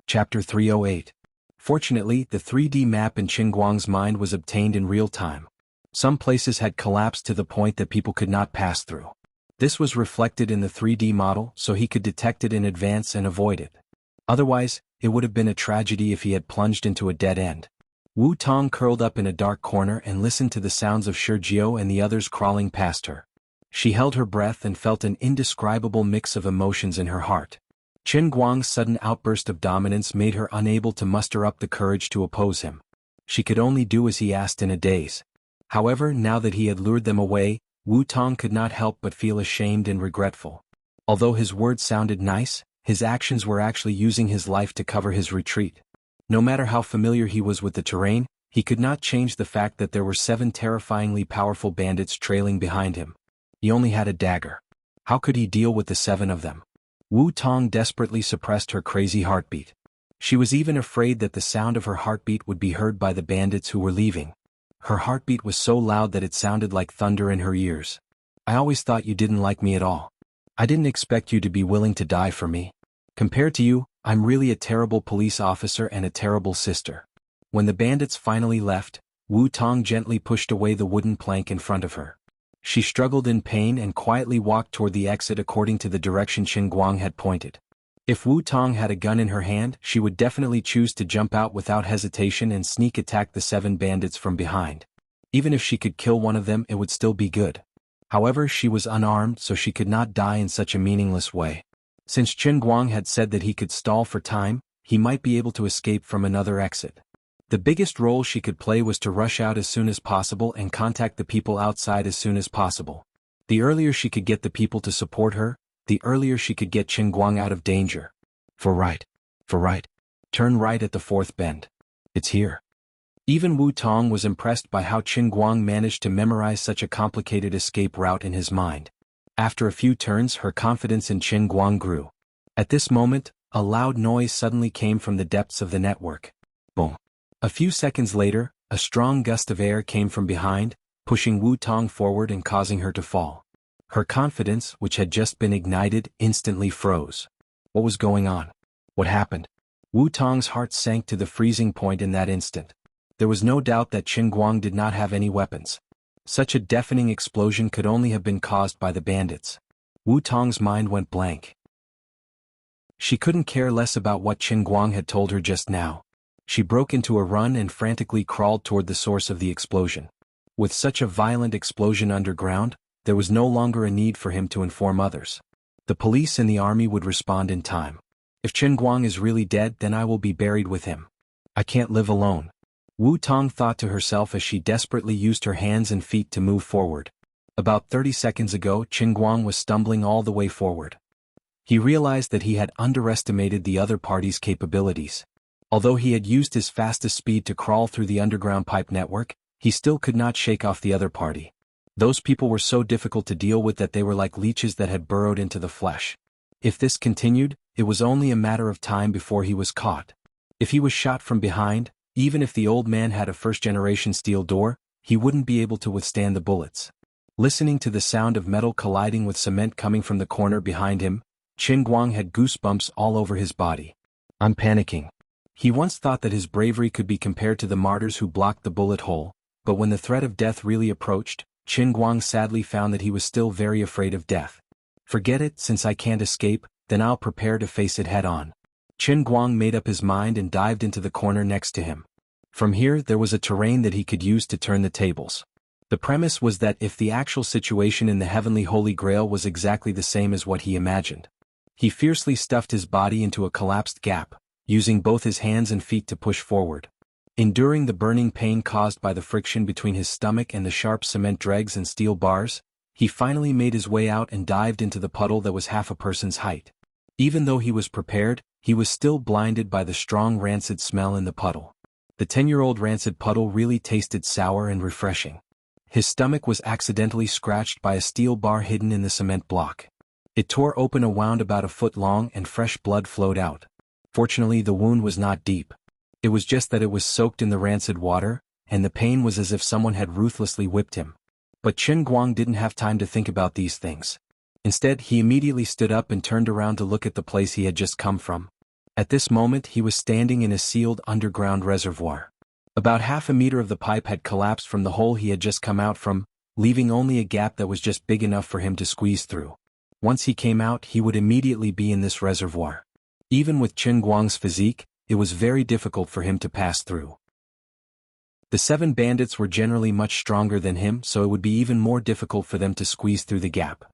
Chapter 308. Fortunately, the 3D map in Qin Guang's mind was obtained in real time. Some places had collapsed to the point that people could not pass through. This was reflected in the 3D model, so he could detect it in advance and avoid it. Otherwise, it would have been a tragedy if he had plunged into a dead end. Wu Tong curled up in a dark corner and listened to the sounds of Shijio and the others crawling past her. She held her breath and felt an indescribable mix of emotions in her heart. Qin Guang's sudden outburst of dominance made her unable to muster up the courage to oppose him. She could only do as he asked in a daze. However, now that he had lured them away, Wu Tong could not help but feel ashamed and regretful. Although his words sounded nice, his actions were actually using his life to cover his retreat. No matter how familiar he was with the terrain, he could not change the fact that there were 7 terrifyingly powerful bandits trailing behind him. He only had a dagger. How could he deal with the 7 of them? Wu Tong desperately suppressed her crazy heartbeat. She was even afraid that the sound of her heartbeat would be heard by the bandits who were leaving. Her heartbeat was so loud that it sounded like thunder in her ears. "I always thought you didn't like me at all. I didn't expect you to be willing to die for me. Compared to you, I'm really a terrible police officer and a terrible sister." When the bandits finally left, Wu Tong gently pushed away the wooden plank in front of her. She struggled in pain and quietly walked toward the exit according to the direction Qin Guang had pointed. If Wu Tong had a gun in her hand, she would definitely choose to jump out without hesitation and sneak attack the 7 bandits from behind. Even if she could kill one of them, it would still be good. However, she was unarmed, so she could not die in such a meaningless way. Since Qin Guang had said that he could stall for time, he might be able to escape from another exit. The biggest role she could play was to rush out as soon as possible and contact the people outside as soon as possible. The earlier she could get the people to support her, the earlier she could get Qin Guang out of danger. For right. Turn right at the 4th bend. It's here. Even Wu Tong was impressed by how Qin Guang managed to memorize such a complicated escape route in his mind. After a few turns, her confidence in Qin Guang grew. At this moment, a loud noise suddenly came from the depths of the network. Boom. A few seconds later, a strong gust of air came from behind, pushing Wu Tong forward and causing her to fall. Her confidence, which had just been ignited, instantly froze. What was going on? What happened? Wu Tong's heart sank to the freezing point in that instant. There was no doubt that Qin Guang did not have any weapons. Such a deafening explosion could only have been caused by the bandits. Wu Tong's mind went blank. She couldn't care less about what Qin Guang had told her just now. She broke into a run and frantically crawled toward the source of the explosion. With such a violent explosion underground, there was no longer a need for him to inform others. The police and the army would respond in time. If Qin Guang is really dead, then I will be buried with him. I can't live alone. Wu Tong thought to herself as she desperately used her hands and feet to move forward. About 30 seconds ago, Qin Guang was stumbling all the way forward. He realized that he had underestimated the other party's capabilities. Although he had used his fastest speed to crawl through the underground pipe network, he still could not shake off the other party. Those people were so difficult to deal with that they were like leeches that had burrowed into the flesh. If this continued, it was only a matter of time before he was caught. If he was shot from behind, even if the old man had a first-generation steel door, he wouldn't be able to withstand the bullets. Listening to the sound of metal colliding with cement coming from the corner behind him, Qin Guang had goosebumps all over his body. I'm panicking. He once thought that his bravery could be compared to the martyrs who blocked the bullet hole, but when the threat of death really approached, Qin Guang sadly found that he was still very afraid of death. Forget it, since I can't escape, then I'll prepare to face it head-on. Qin Guang made up his mind and dived into the corner next to him. From here there was a terrain that he could use to turn the tables. The premise was that if the actual situation in the Heavenly Holy Grail was exactly the same as what he imagined. He fiercely stuffed his body into a collapsed gap, using both his hands and feet to push forward. Enduring the burning pain caused by the friction between his stomach and the sharp cement dregs and steel bars, he finally made his way out and dived into the puddle that was half a person's height. Even though he was prepared, he was still blinded by the strong rancid smell in the puddle. The 10-year-old rancid puddle really tasted sour and refreshing. His stomach was accidentally scratched by a steel bar hidden in the cement block. It tore open a wound about a foot long and fresh blood flowed out. Fortunately, the wound was not deep. It was just that it was soaked in the rancid water, and the pain was as if someone had ruthlessly whipped him. But Qin Guang didn't have time to think about these things. Instead, he immediately stood up and turned around to look at the place he had just come from. At this moment, he was standing in a sealed underground reservoir. About half a meter of the pipe had collapsed from the hole he had just come out from, leaving only a gap that was just big enough for him to squeeze through. Once he came out, he would immediately be in this reservoir. Even with Qin Guang's physique, it was very difficult for him to pass through. The 7 bandits were generally much stronger than him, so it would be even more difficult for them to squeeze through the gap.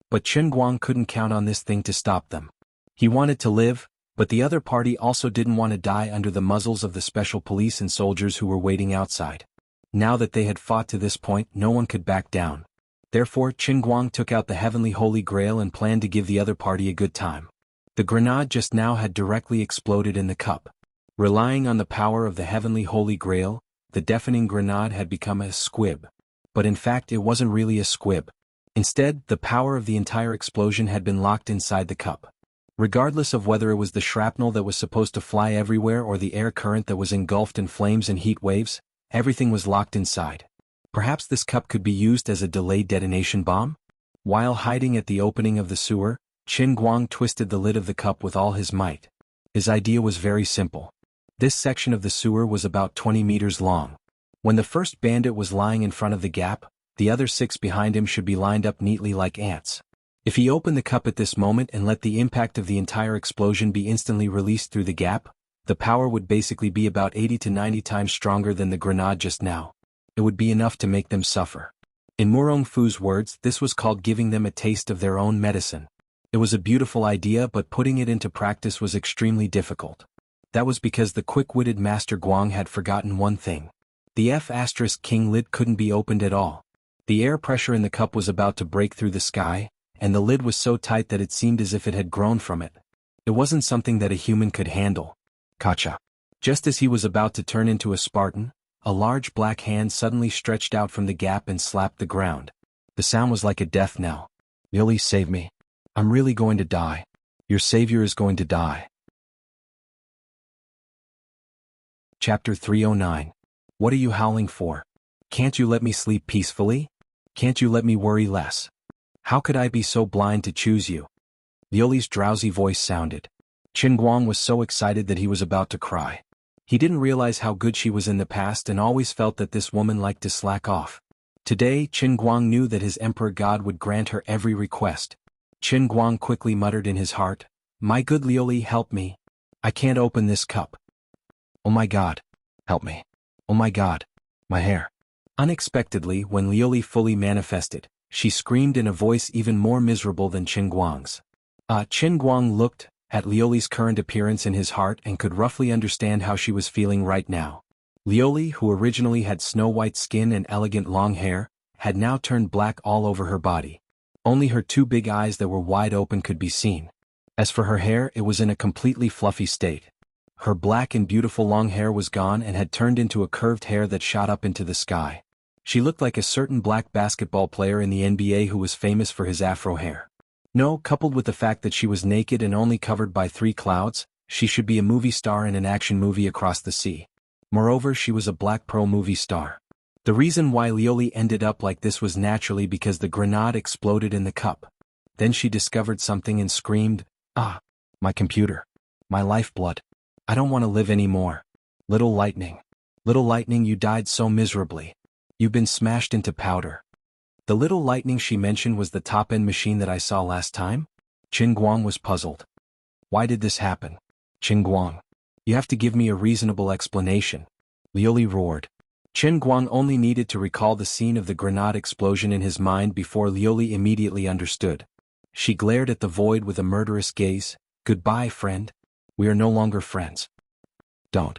But Qin Guang couldn't count on this thing to stop them. He wanted to live, but the other party also didn't want to die under the muzzles of the special police and soldiers who were waiting outside. Now that they had fought to this point, no one could back down. Therefore, Qin Guang took out the Heavenly Holy Grail and planned to give the other party a good time. The grenade just now had directly exploded in the cup. Relying on the power of the Heavenly Holy Grail, the deafening grenade had become a squib. But in fact, it wasn't really a squib. Instead, the power of the entire explosion had been locked inside the cup. Regardless of whether it was the shrapnel that was supposed to fly everywhere or the air current that was engulfed in flames and heat waves, everything was locked inside. Perhaps this cup could be used as a delayed detonation bomb? While hiding at the opening of the sewer, Qin Guang twisted the lid of the cup with all his might. His idea was very simple. This section of the sewer was about 20 meters long. When the first bandit was lying in front of the gap, the other 6 behind him should be lined up neatly like ants. If he opened the cup at this moment and let the impact of the entire explosion be instantly released through the gap, the power would basically be about 80 to 90 times stronger than the grenade just now. It would be enough to make them suffer. In Murong Fu's words, this was called giving them a taste of their own medicine. It was a beautiful idea, but putting it into practice was extremely difficult. That was because the quick-witted Master Guang had forgotten one thing. The F*King lid couldn't be opened at all. The air pressure in the cup was about to break through the sky, and the lid was so tight that it seemed as if it had grown from it. It wasn't something that a human could handle. Kacha. Just as he was about to turn into a Spartan, a large black hand suddenly stretched out from the gap and slapped the ground. The sound was like a death knell. Lily, save me. I'm really going to die. Your savior is going to die. Chapter 309. What are you howling for? Can't you let me sleep peacefully? Can't you let me worry less? How could I be so blind to choose you? Liuli's drowsy voice sounded. Qin Guang was so excited that he was about to cry. He didn't realize how good she was in the past and always felt that this woman liked to slack off. Today, Qin Guang knew that his emperor god would grant her every request. Qin Guang quickly muttered in his heart, "My good Liuli, help me. I can't open this cup. Oh my god. Help me. Oh my god. My hair." Unexpectedly, when Liuli fully manifested, she screamed in a voice even more miserable than Qin Guang's. Qin Guang looked at Liuli's current appearance in his heart and could roughly understand how she was feeling right now. Liuli, who originally had snow-white skin and elegant long hair, had now turned black all over her body. Only her 2 big eyes that were wide open could be seen. As for her hair, it was in a completely fluffy state. Her black and beautiful long hair was gone and had turned into a curved hair that shot up into the sky. She looked like a certain black basketball player in the NBA who was famous for his afro hair. No, coupled with the fact that she was naked and only covered by 3 clouds, she should be a movie star in an action movie across the sea. Moreover, she was a black pearl movie star. The reason why Lioli ended up like this was naturally because the grenade exploded in the cup. Then she discovered something and screamed, "Ah! My computer. My lifeblood. I don't want to live anymore. Little lightning. Little lightning, you died so miserably. You've been smashed into powder." The little lightning she mentioned was the top-end machine that I saw last time? Qin Guang was puzzled. Why did this happen? Qin Guang. You have to give me a reasonable explanation. Lioli roared. Qin Guang only needed to recall the scene of the grenade explosion in his mind before Lioli immediately understood. She glared at the void with a murderous gaze. Goodbye, friend. We are no longer friends. Don't.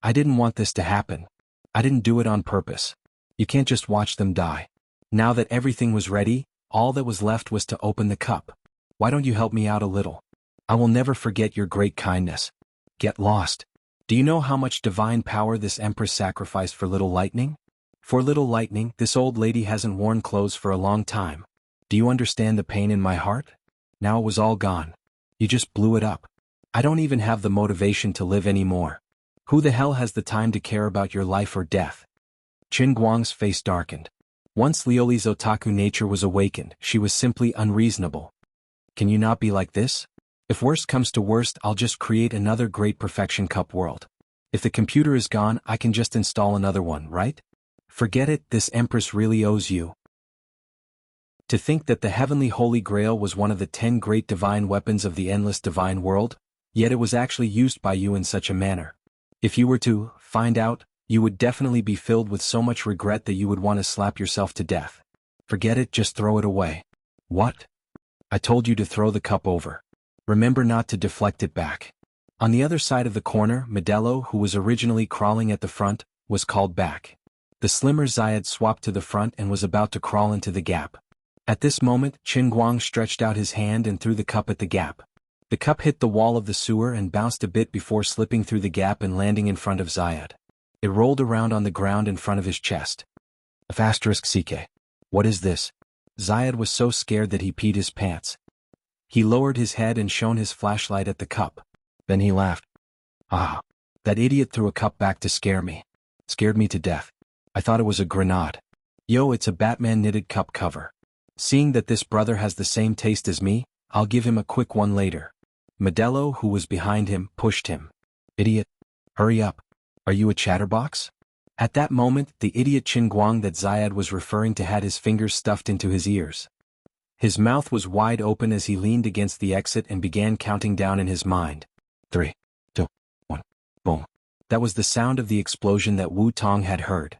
I didn't want this to happen. I didn't do it on purpose. You can't just watch them die. Now that everything was ready, all that was left was to open the cup. Why don't you help me out a little? I will never forget your great kindness. Get lost. Do you know how much divine power this empress sacrificed for little lightning? For little lightning, this old lady hasn't worn clothes for a long time. Do you understand the pain in my heart? Now it was all gone. You just blew it up. I don't even have the motivation to live anymore. Who the hell has the time to care about your life or death? Qin Guang's face darkened. Once Lioli's otaku nature was awakened, she was simply unreasonable. Can you not be like this? If worst comes to worst, I'll just create another Great Perfection Cup world. If the computer is gone, I can just install another one, right? Forget it, this empress really owes you. To think that the heavenly Holy Grail was one of the 10 great divine weapons of the endless divine world, yet it was actually used by you in such a manner. If you were to find out, you would definitely be filled with so much regret that you would want to slap yourself to death. Forget it, just throw it away. What? I told you to throw the cup over. Remember not to deflect it back. On the other side of the corner, Modelo, who was originally crawling at the front, was called back. The slimmer Zayed swapped to the front and was about to crawl into the gap. At this moment, Qin Guang stretched out his hand and threw the cup at the gap. The cup hit the wall of the sewer and bounced a bit before slipping through the gap and landing in front of Zayed. It rolled around on the ground in front of his chest. *CK. What is this? Zayed was so scared that he peed his pants. He lowered his head and shone his flashlight at the cup. Then he laughed. Ah, that idiot threw a cup back to scare me. Scared me to death. I thought it was a grenade. Yo, it's a Batman knitted cup cover. Seeing that this brother has the same taste as me, I'll give him a quick one later. Modelo, who was behind him, pushed him. Idiot. Hurry up. Are you a chatterbox? At that moment, the idiot Qin Guang that Zayed was referring to had his fingers stuffed into his ears. His mouth was wide open as he leaned against the exit and began counting down in his mind. 3, 2, 1, boom. That was the sound of the explosion that Wu Tong had heard.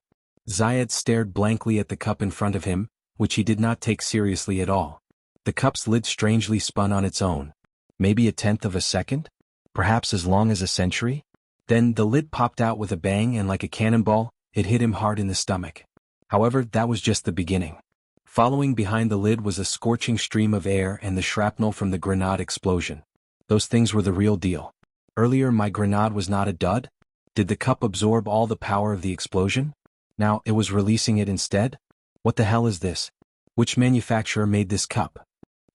Zayed stared blankly at the cup in front of him, which he did not take seriously at all. The cup's lid strangely spun on its own. Maybe 1/10 of a second? Perhaps as long as a century? Then the lid popped out with a bang and like a cannonball, it hit him hard in the stomach. However, that was just the beginning. Following behind the lid was a scorching stream of air and the shrapnel from the grenade explosion. Those things were the real deal. Earlier my grenade was not a dud? Did the cup absorb all the power of the explosion? Now it was releasing it instead? What the hell is this? Which manufacturer made this cup?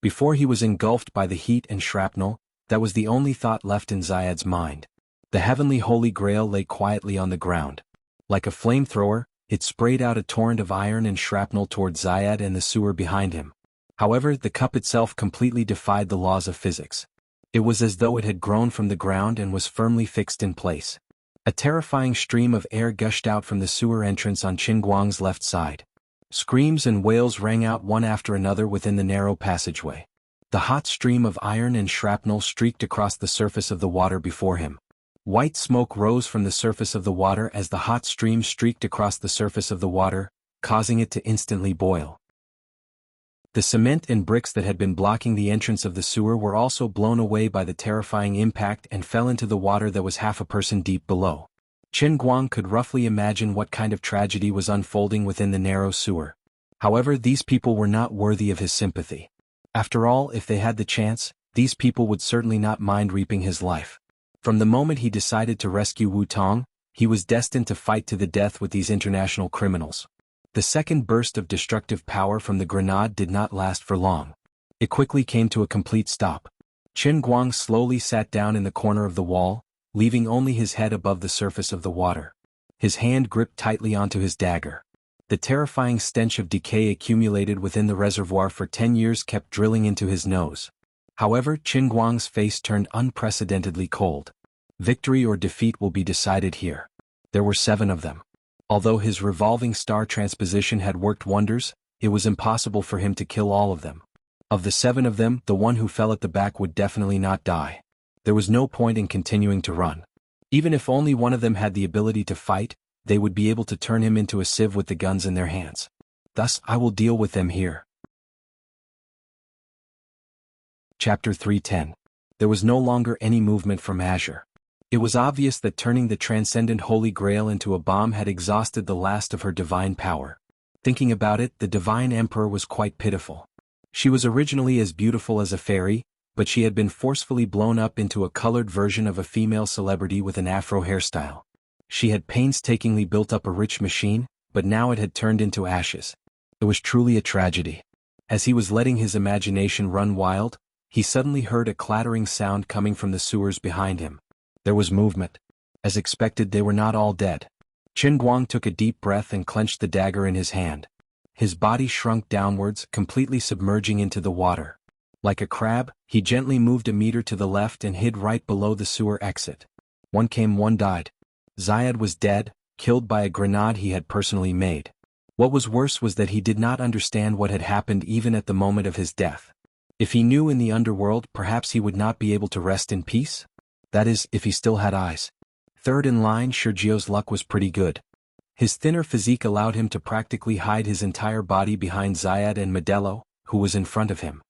Before he was engulfed by the heat and shrapnel, that was the only thought left in Zayed's mind. The heavenly Holy Grail lay quietly on the ground. Like a flamethrower, it sprayed out a torrent of iron and shrapnel toward Zayed and the sewer behind him. However, the cup itself completely defied the laws of physics. It was as though it had grown from the ground and was firmly fixed in place. A terrifying stream of air gushed out from the sewer entrance on Qin Guang's left side. Screams and wails rang out one after another within the narrow passageway. The hot stream of iron and shrapnel streaked across the surface of the water before him. White smoke rose from the surface of the water as the hot stream streaked across the surface of the water, causing it to instantly boil. The cement and bricks that had been blocking the entrance of the sewer were also blown away by the terrifying impact and fell into the water that was half a person deep below. Qin Guang could roughly imagine what kind of tragedy was unfolding within the narrow sewer. However, these people were not worthy of his sympathy. After all, if they had the chance, these people would certainly not mind reaping his life. From the moment he decided to rescue Wu Tong, he was destined to fight to the death with these international criminals. The second burst of destructive power from the grenade did not last for long. It quickly came to a complete stop. Qin Guang slowly sat down in the corner of the wall, leaving only his head above the surface of the water. His hand gripped tightly onto his dagger. The terrifying stench of decay accumulated within the reservoir for 10 years kept drilling into his nose. However, Qin Guang's face turned unprecedentedly cold. Victory or defeat will be decided here. There were 7 of them. Although his revolving star transposition had worked wonders, it was impossible for him to kill all of them. Of the 7 of them, the one who fell at the back would definitely not die. There was no point in continuing to run. Even if only one of them had the ability to fight, they would be able to turn him into a sieve with the guns in their hands. Thus, I will deal with them here. Chapter 310. There was no longer any movement from Azure. It was obvious that turning the transcendent Holy Grail into a bomb had exhausted the last of her divine power. Thinking about it, the Divine Emperor was quite pitiful. She was originally as beautiful as a fairy, but she had been forcefully blown up into a colored version of a female celebrity with an afro hairstyle. She had painstakingly built up a rich machine, but now it had turned into ashes. It was truly a tragedy. As he was letting his imagination run wild, he suddenly heard a clattering sound coming from the sewers behind him. There was movement. As expected, they were not all dead. Qin Guang took a deep breath and clenched the dagger in his hand. His body shrunk downwards, completely submerging into the water. Like a crab, he gently moved a meter to the left and hid right below the sewer exit. One came, one died. Zayed was dead, killed by a grenade he had personally made. What was worse was that he did not understand what had happened even at the moment of his death. If he knew in the underworld, perhaps he would not be able to rest in peace? That is, if he still had eyes. Third in line, Sergio's luck was pretty good. His thinner physique allowed him to practically hide his entire body behind Zayed and Modelo, who was in front of him.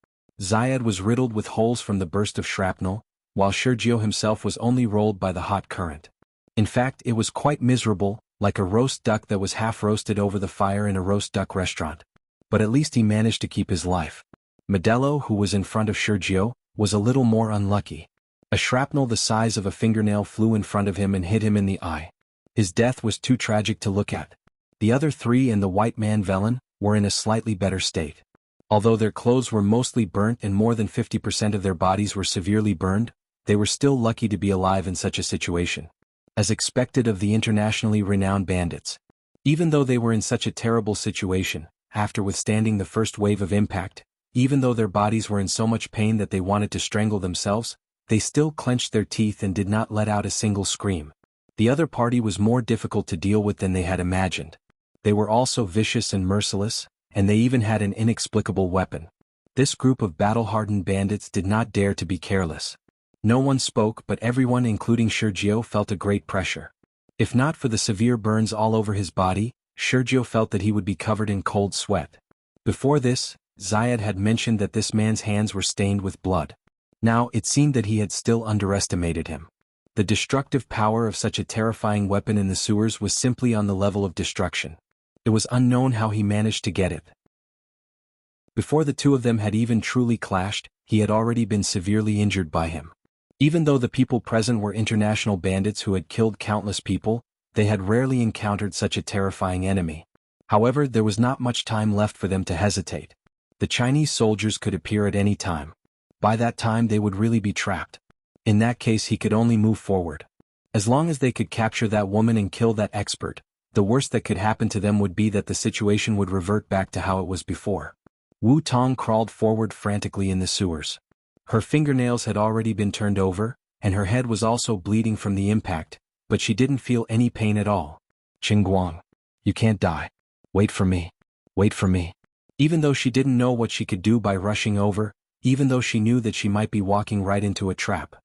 Zayed was riddled with holes from the burst of shrapnel, while Sergio himself was only rolled by the hot current. In fact, it was quite miserable, like a roast duck that was half roasted over the fire in a roast duck restaurant. But at least he managed to keep his life. Modelo, who was in front of Sergio, was a little more unlucky. A shrapnel the size of a fingernail flew in front of him and hit him in the eye. His death was too tragic to look at. The other 3 and the white man Velen were in a slightly better state. Although their clothes were mostly burnt and more than 50% of their bodies were severely burned, they were still lucky to be alive in such a situation. As expected of the internationally renowned bandits. Even though they were in such a terrible situation, after withstanding the first wave of impact, even though their bodies were in so much pain that they wanted to strangle themselves, they still clenched their teeth and did not let out a single scream. The other party was more difficult to deal with than they had imagined. They were also vicious and merciless, and they even had an inexplicable weapon. This group of battle-hardened bandits did not dare to be careless. No one spoke, but everyone, including Sergio, felt a great pressure. If not for the severe burns all over his body, Sergio felt that he would be covered in cold sweat. Before this, Zayed had mentioned that this man's hands were stained with blood. Now, it seemed that he had still underestimated him. The destructive power of such a terrifying weapon in the sewers was simply on the level of destruction. It was unknown how he managed to get it. Before the 2 of them had even truly clashed, he had already been severely injured by him. Even though the people present were international bandits who had killed countless people, they had rarely encountered such a terrifying enemy. However, there was not much time left for them to hesitate. The Chinese soldiers could appear at any time. By that time they would really be trapped. In that case he could only move forward. As long as they could capture that woman and kill that expert, the worst that could happen to them would be that the situation would revert back to how it was before. Wu Tong crawled forward frantically in the sewers. Her fingernails had already been turned over, and her head was also bleeding from the impact, but she didn't feel any pain at all. Qin Guang, you can't die. Wait for me. Wait for me. Even though she didn't know what she could do by rushing over, even though she knew that she might be walking right into a trap.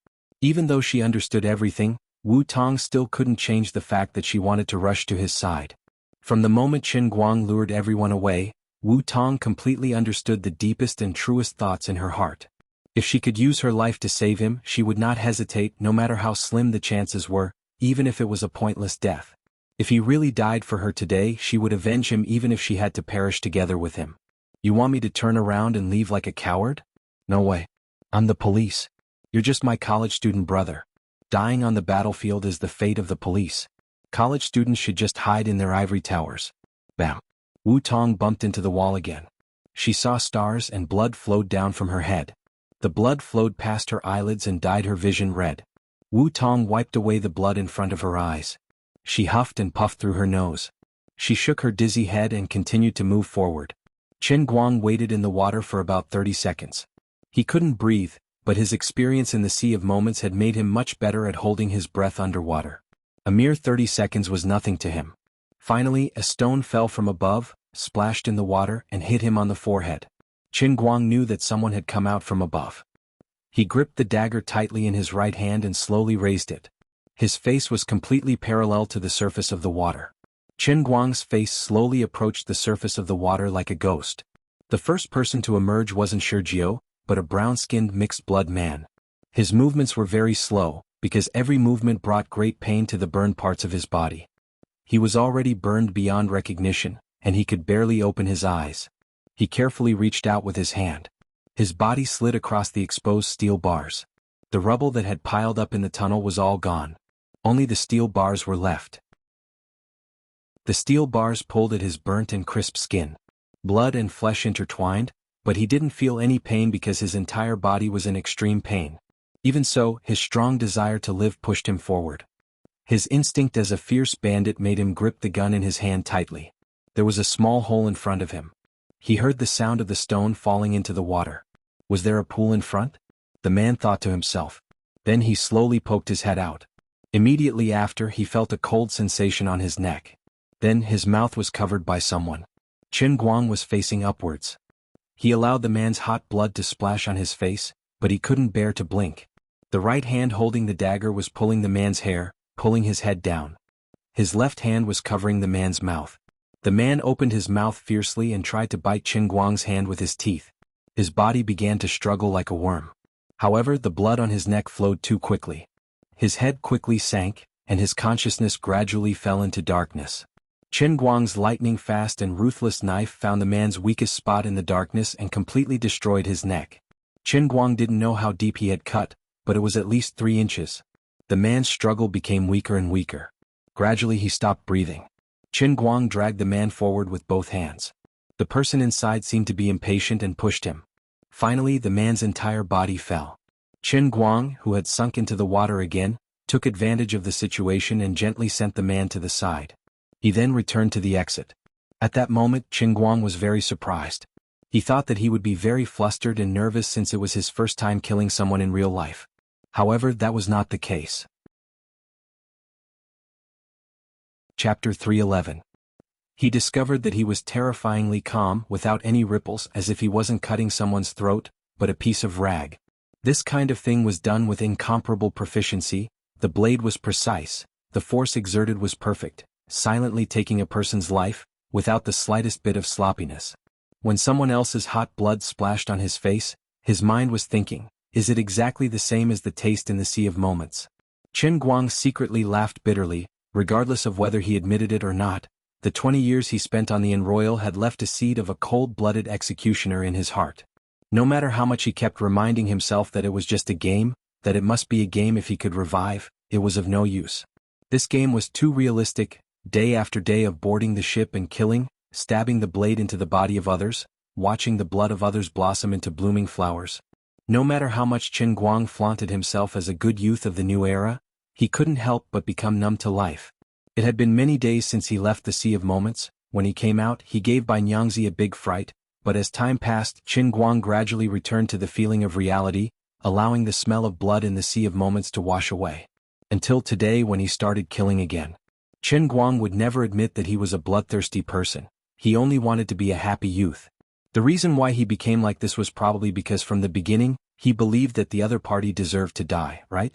Even though she understood everything, Wu Tong still couldn't change the fact that she wanted to rush to his side. From the moment Qin Guang lured everyone away, Wu Tong completely understood the deepest and truest thoughts in her heart. If she could use her life to save him, she would not hesitate no matter how slim the chances were, even if it was a pointless death. If he really died for her today, she would avenge him even if she had to perish together with him. You want me to turn around and leave like a coward? No way. I'm the police. You're just my college student brother. Dying on the battlefield is the fate of the police. College students should just hide in their ivory towers. Bam. Wu Tong bumped into the wall again. She saw stars and blood flowed down from her head. The blood flowed past her eyelids and dyed her vision red. Wu Tong wiped away the blood in front of her eyes. She huffed and puffed through her nose. She shook her dizzy head and continued to move forward. Chen Guang waited in the water for about 30 seconds. He couldn't breathe, but his experience in the Sea of Moments had made him much better at holding his breath underwater. A mere 30 seconds was nothing to him. Finally, a stone fell from above, splashed in the water, and hit him on the forehead. Chen Guang knew that someone had come out from above. He gripped the dagger tightly in his right hand and slowly raised it. His face was completely parallel to the surface of the water. Chen Guang's face slowly approached the surface of the water like a ghost. The first person to emerge wasn't Sergio, but a brown-skinned mixed-blood man. His movements were very slow, because every movement brought great pain to the burned parts of his body. He was already burned beyond recognition, and he could barely open his eyes. He carefully reached out with his hand. His body slid across the exposed steel bars. The rubble that had piled up in the tunnel was all gone. Only the steel bars were left. The steel bars pulled at his burnt and crisp skin. Blood and flesh intertwined, but he didn't feel any pain because his entire body was in extreme pain. Even so, his strong desire to live pushed him forward. His instinct as a fierce bandit made him grip the gun in his hand tightly. There was a small hole in front of him. He heard the sound of the stone falling into the water. Was there a pool in front? The man thought to himself. Then he slowly poked his head out. Immediately after, he felt a cold sensation on his neck. Then his mouth was covered by someone. Chen Guang was facing upwards. He allowed the man's hot blood to splash on his face, but he couldn't bear to blink. The right hand holding the dagger was pulling the man's hair, pulling his head down. His left hand was covering the man's mouth. The man opened his mouth fiercely and tried to bite Chen Guang's hand with his teeth. His body began to struggle like a worm. However, the blood on his neck flowed too quickly. His head quickly sank, and his consciousness gradually fell into darkness. Chen Guang's lightning-fast and ruthless knife found the man's weakest spot in the darkness and completely destroyed his neck. Chen Guang didn't know how deep he had cut, but it was at least 3 inches. The man's struggle became weaker and weaker. Gradually he stopped breathing. Chen Guang dragged the man forward with both hands. The person inside seemed to be impatient and pushed him. Finally, the man's entire body fell. Chen Guang, who had sunk into the water again, took advantage of the situation and gently sent the man to the side. He then returned to the exit. At that moment, Chen Guang was very surprised. He thought that he would be very flustered and nervous since it was his first time killing someone in real life. However, that was not the case. Chapter 311. He discovered that he was terrifyingly calm without any ripples, as if he wasn't cutting someone's throat, but a piece of rag. This kind of thing was done with incomparable proficiency. The blade was precise, the force exerted was perfect, silently taking a person's life, without the slightest bit of sloppiness. When someone else's hot blood splashed on his face, his mind was thinking, is it exactly the same as the taste in the Sea of Moments? Chen Guang secretly laughed bitterly, regardless of whether he admitted it or not. The 20 years he spent on the Enroyal had left a seed of a cold-blooded executioner in his heart. No matter how much he kept reminding himself that it was just a game, that it must be a game if he could revive, it was of no use. This game was too realistic, day after day of boarding the ship and killing, stabbing the blade into the body of others, watching the blood of others blossom into blooming flowers. No matter how much Chen Guang flaunted himself as a good youth of the new era, he couldn't help but become numb to life. It had been many days since he left the Sea of Moments. When he came out, he gave Bai Nyangzi a big fright, but as time passed, Chen Guang gradually returned to the feeling of reality, allowing the smell of blood in the Sea of Moments to wash away. Until today, when he started killing again. Chen Guang would never admit that he was a bloodthirsty person. He only wanted to be a happy youth. The reason why he became like this was probably because from the beginning, he believed that the other party deserved to die, right?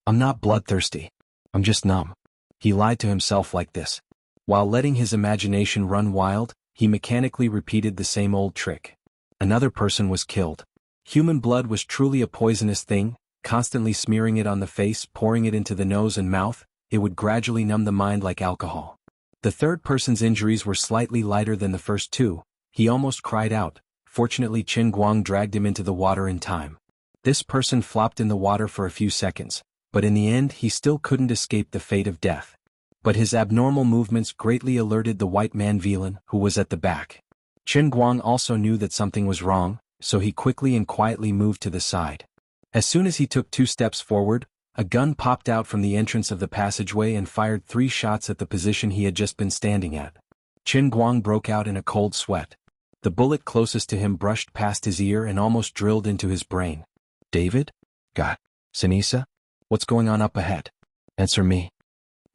I'm not bloodthirsty. I'm just numb. He lied to himself like this. While letting his imagination run wild, he mechanically repeated the same old trick. Another person was killed. Human blood was truly a poisonous thing, constantly smearing it on the face, pouring it into the nose and mouth, it would gradually numb the mind like alcohol. The third person's injuries were slightly lighter than the first two. He almost cried out. Fortunately, Chen Guang dragged him into the water in time. This person flopped in the water for a few seconds, but in the end he still couldn't escape the fate of death. But his abnormal movements greatly alerted the white man Velan, who was at the back. Chen Guang also knew that something was wrong, so he quickly and quietly moved to the side. As soon as he took 2 steps forward, a gun popped out from the entrance of the passageway and fired 3 shots at the position he had just been standing at. Chen Guang broke out in a cold sweat. The bullet closest to him brushed past his ear and almost drilled into his brain. David? God. Sinisa? What's going on up ahead? Answer me.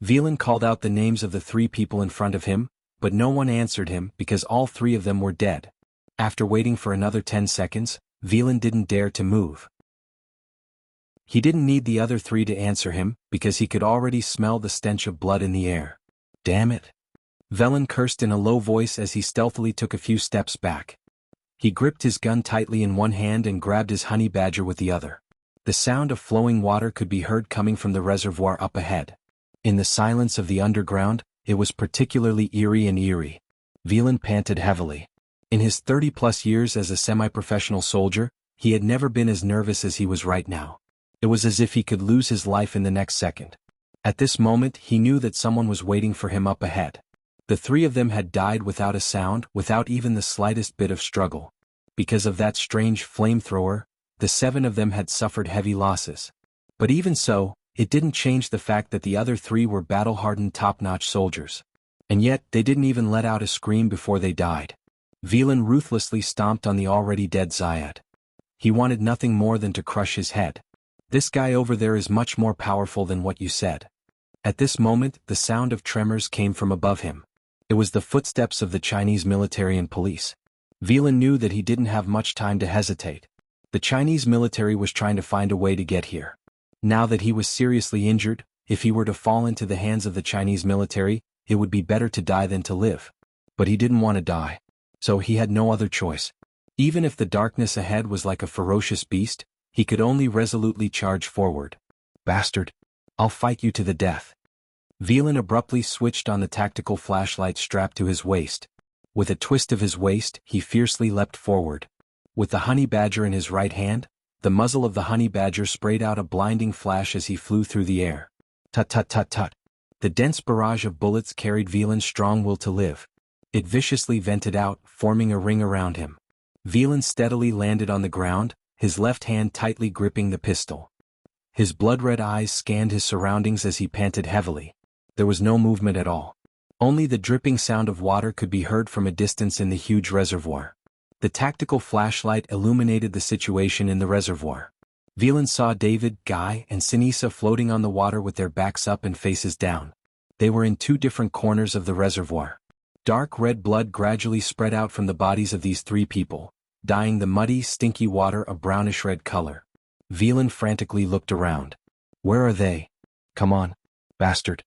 Velan called out the names of the 3 people in front of him, but no one answered him because all 3 of them were dead. After waiting for another 10 seconds, Velan didn't dare to move. He didn't need the other 3 to answer him, because he could already smell the stench of blood in the air. Damn it. Velan cursed in a low voice as he stealthily took a few steps back. He gripped his gun tightly in one hand and grabbed his honey badger with the other. The sound of flowing water could be heard coming from the reservoir up ahead. In the silence of the underground, it was particularly eerie. Velan panted heavily. In his 30-plus years as a semi-professional soldier, he had never been as nervous as he was right now. It was as if he could lose his life in the next second. At this moment he knew that someone was waiting for him up ahead. The 3 of them had died without a sound, without even the slightest bit of struggle. Because of that strange flamethrower, the 7 of them had suffered heavy losses. But even so, it didn't change the fact that the other 3 were battle-hardened top-notch soldiers. And yet, they didn't even let out a scream before they died. Velan ruthlessly stomped on the already dead Zayat. He wanted nothing more than to crush his head. This guy over there is much more powerful than what you said. At this moment, the sound of tremors came from above him. It was the footsteps of the Chinese military and police. Velan knew that he didn't have much time to hesitate. The Chinese military was trying to find a way to get here. Now that he was seriously injured, if he were to fall into the hands of the Chinese military, it would be better to die than to live. But he didn't want to die. So he had no other choice. Even if the darkness ahead was like a ferocious beast, he could only resolutely charge forward. Bastard. I'll fight you to the death. Velan abruptly switched on the tactical flashlight strapped to his waist. With a twist of his waist, he fiercely leapt forward. With the honey badger in his right hand, the muzzle of the honey badger sprayed out a blinding flash as he flew through the air. Tut tut tut tut. The dense barrage of bullets carried Velan's strong will to live. It viciously vented out, forming a ring around him. Velan steadily landed on the ground, his left hand tightly gripping the pistol. His blood-red eyes scanned his surroundings as he panted heavily. There was no movement at all. Only the dripping sound of water could be heard from a distance in the huge reservoir. The tactical flashlight illuminated the situation in the reservoir. Velan saw David, Guy, and Sinisa floating on the water with their backs up and faces down. They were in 2 different corners of the reservoir. Dark red blood gradually spread out from the bodies of these 3 people, dyeing the muddy, stinky water a brownish-red color. Velan frantically looked around. Where are they? Come on, bastard.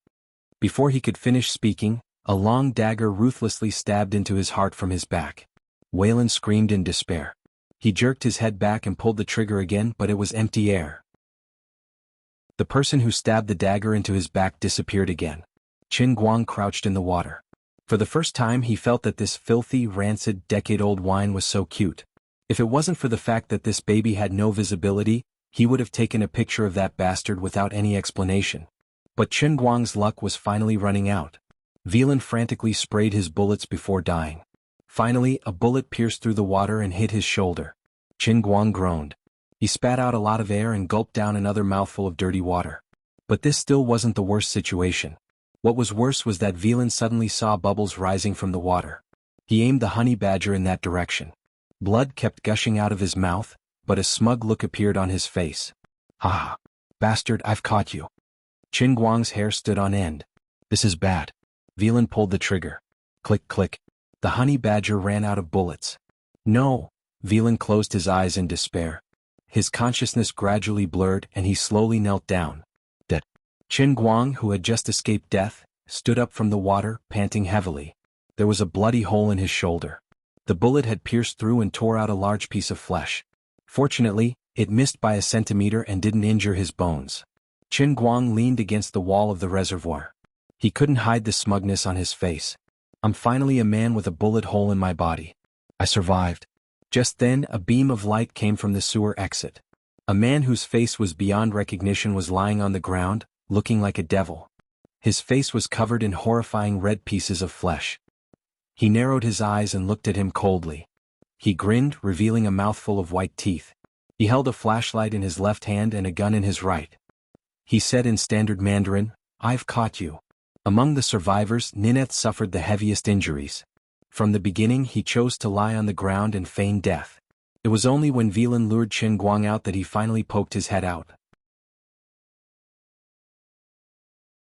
Before he could finish speaking, a long dagger ruthlessly stabbed into his heart from his back. Velan screamed in despair. He jerked his head back and pulled the trigger again, but it was empty air. The person who stabbed the dagger into his back disappeared again. Chen Guang crouched in the water. For the first time he felt that this filthy, rancid, decade-old wine was so cute. If it wasn't for the fact that this baby had no visibility, he would have taken a picture of that bastard without any explanation. But Chen Guang's luck was finally running out. Velan frantically sprayed his bullets before dying. Finally, a bullet pierced through the water and hit his shoulder. Chen Guang groaned. He spat out a lot of air and gulped down another mouthful of dirty water. But this still wasn't the worst situation. What was worse was that Velan suddenly saw bubbles rising from the water. He aimed the honey badger in that direction. Blood kept gushing out of his mouth, but a smug look appeared on his face. Ha! Bastard, I've caught you. Chen Guang's hair stood on end. This is bad. Velan pulled the trigger. Click click. The honey badger ran out of bullets. No! Velan closed his eyes in despair. His consciousness gradually blurred and he slowly knelt down. Dead. Chen Guang, who had just escaped death, stood up from the water, panting heavily. There was a bloody hole in his shoulder. The bullet had pierced through and tore out a large piece of flesh. Fortunately, it missed by a centimeter and didn't injure his bones. Chen Guang leaned against the wall of the reservoir. He couldn't hide the smugness on his face. I'm finally a man with a bullet hole in my body. I survived. Just then, a beam of light came from the sewer exit. A man whose face was beyond recognition was lying on the ground, looking like a devil. His face was covered in horrifying red pieces of flesh. He narrowed his eyes and looked at him coldly. He grinned, revealing a mouthful of white teeth. He held a flashlight in his left hand and a gun in his right. He said in standard Mandarin, "I've caught you." Among the survivors, Nineth suffered the heaviest injuries. From the beginning he chose to lie on the ground and feign death. It was only when Velan lured Qin Guang out that he finally poked his head out.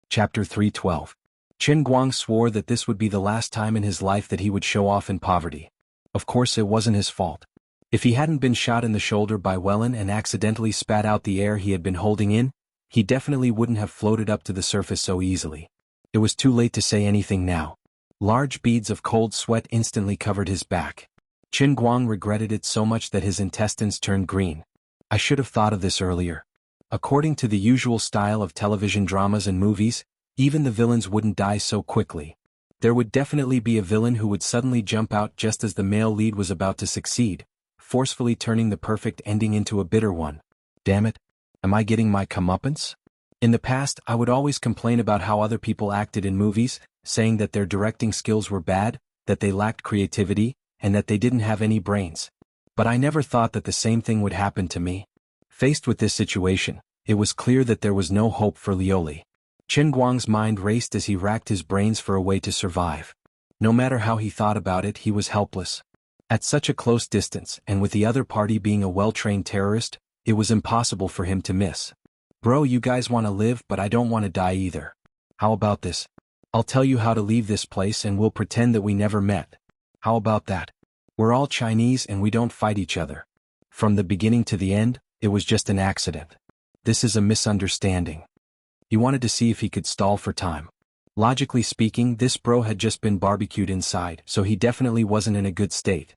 Chapter 312. Qin Guang swore that this would be the last time in his life that he would show off in poverty. Of course it wasn't his fault. If he hadn't been shot in the shoulder by Welan and accidentally spat out the air he had been holding in, he definitely wouldn't have floated up to the surface so easily. It was too late to say anything now. Large beads of cold sweat instantly covered his back. Qin Guang regretted it so much that his intestines turned green. I should have thought of this earlier. According to the usual style of television dramas and movies, even the villains wouldn't die so quickly. There would definitely be a villain who would suddenly jump out just as the male lead was about to succeed, forcefully turning the perfect ending into a bitter one. Damn it. Am I getting my comeuppance? In the past, I would always complain about how other people acted in movies, saying that their directing skills were bad, that they lacked creativity, and that they didn't have any brains. But I never thought that the same thing would happen to me. Faced with this situation, it was clear that there was no hope for Lioli. Qin Guang's mind raced as he racked his brains for a way to survive. No matter how he thought about it, he was helpless. At such a close distance, and with the other party being a well-trained terrorist, it was impossible for him to miss. Bro, you guys want to live, but I don't want to die either. How about this? I'll tell you how to leave this place and we'll pretend that we never met. How about that? We're all Chinese and we don't fight each other. From the beginning to the end, it was just an accident. This is a misunderstanding. He wanted to see if he could stall for time. Logically speaking, this bro had just been barbecued inside, so he definitely wasn't in a good state.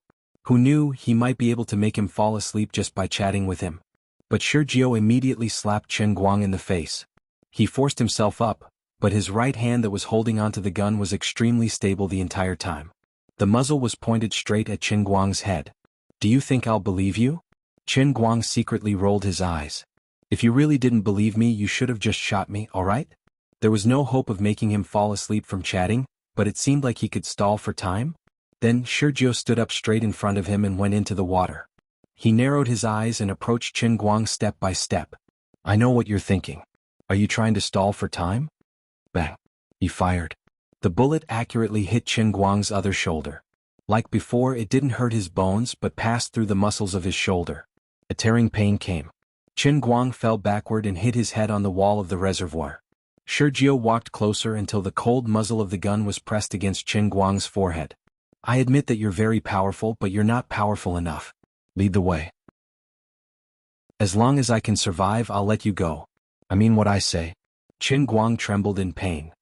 Who knew, he might be able to make him fall asleep just by chatting with him. But Shurjiu immediately slapped Qin Guang in the face. He forced himself up, but his right hand that was holding onto the gun was extremely stable the entire time. The muzzle was pointed straight at Qin Guang's head. Do you think I'll believe you? Qin Guang secretly rolled his eyes. If you really didn't believe me, you should have just shot me, alright? There was no hope of making him fall asleep from chatting, but it seemed like he could stall for time. Then Shurjiu stood up straight in front of him and went into the water. He narrowed his eyes and approached Qin Guang step by step. I know what you're thinking. Are you trying to stall for time? Bang. He fired. The bullet accurately hit Qin Guang's other shoulder. Like before, it didn't hurt his bones but passed through the muscles of his shoulder. A tearing pain came. Qin Guang fell backward and hit his head on the wall of the reservoir. Shurjiu walked closer until the cold muzzle of the gun was pressed against Qin Guang's forehead. I admit that you're very powerful, but you're not powerful enough. Lead the way. As long as I can survive, I'll let you go. I mean what I say. Qin Guang trembled in pain.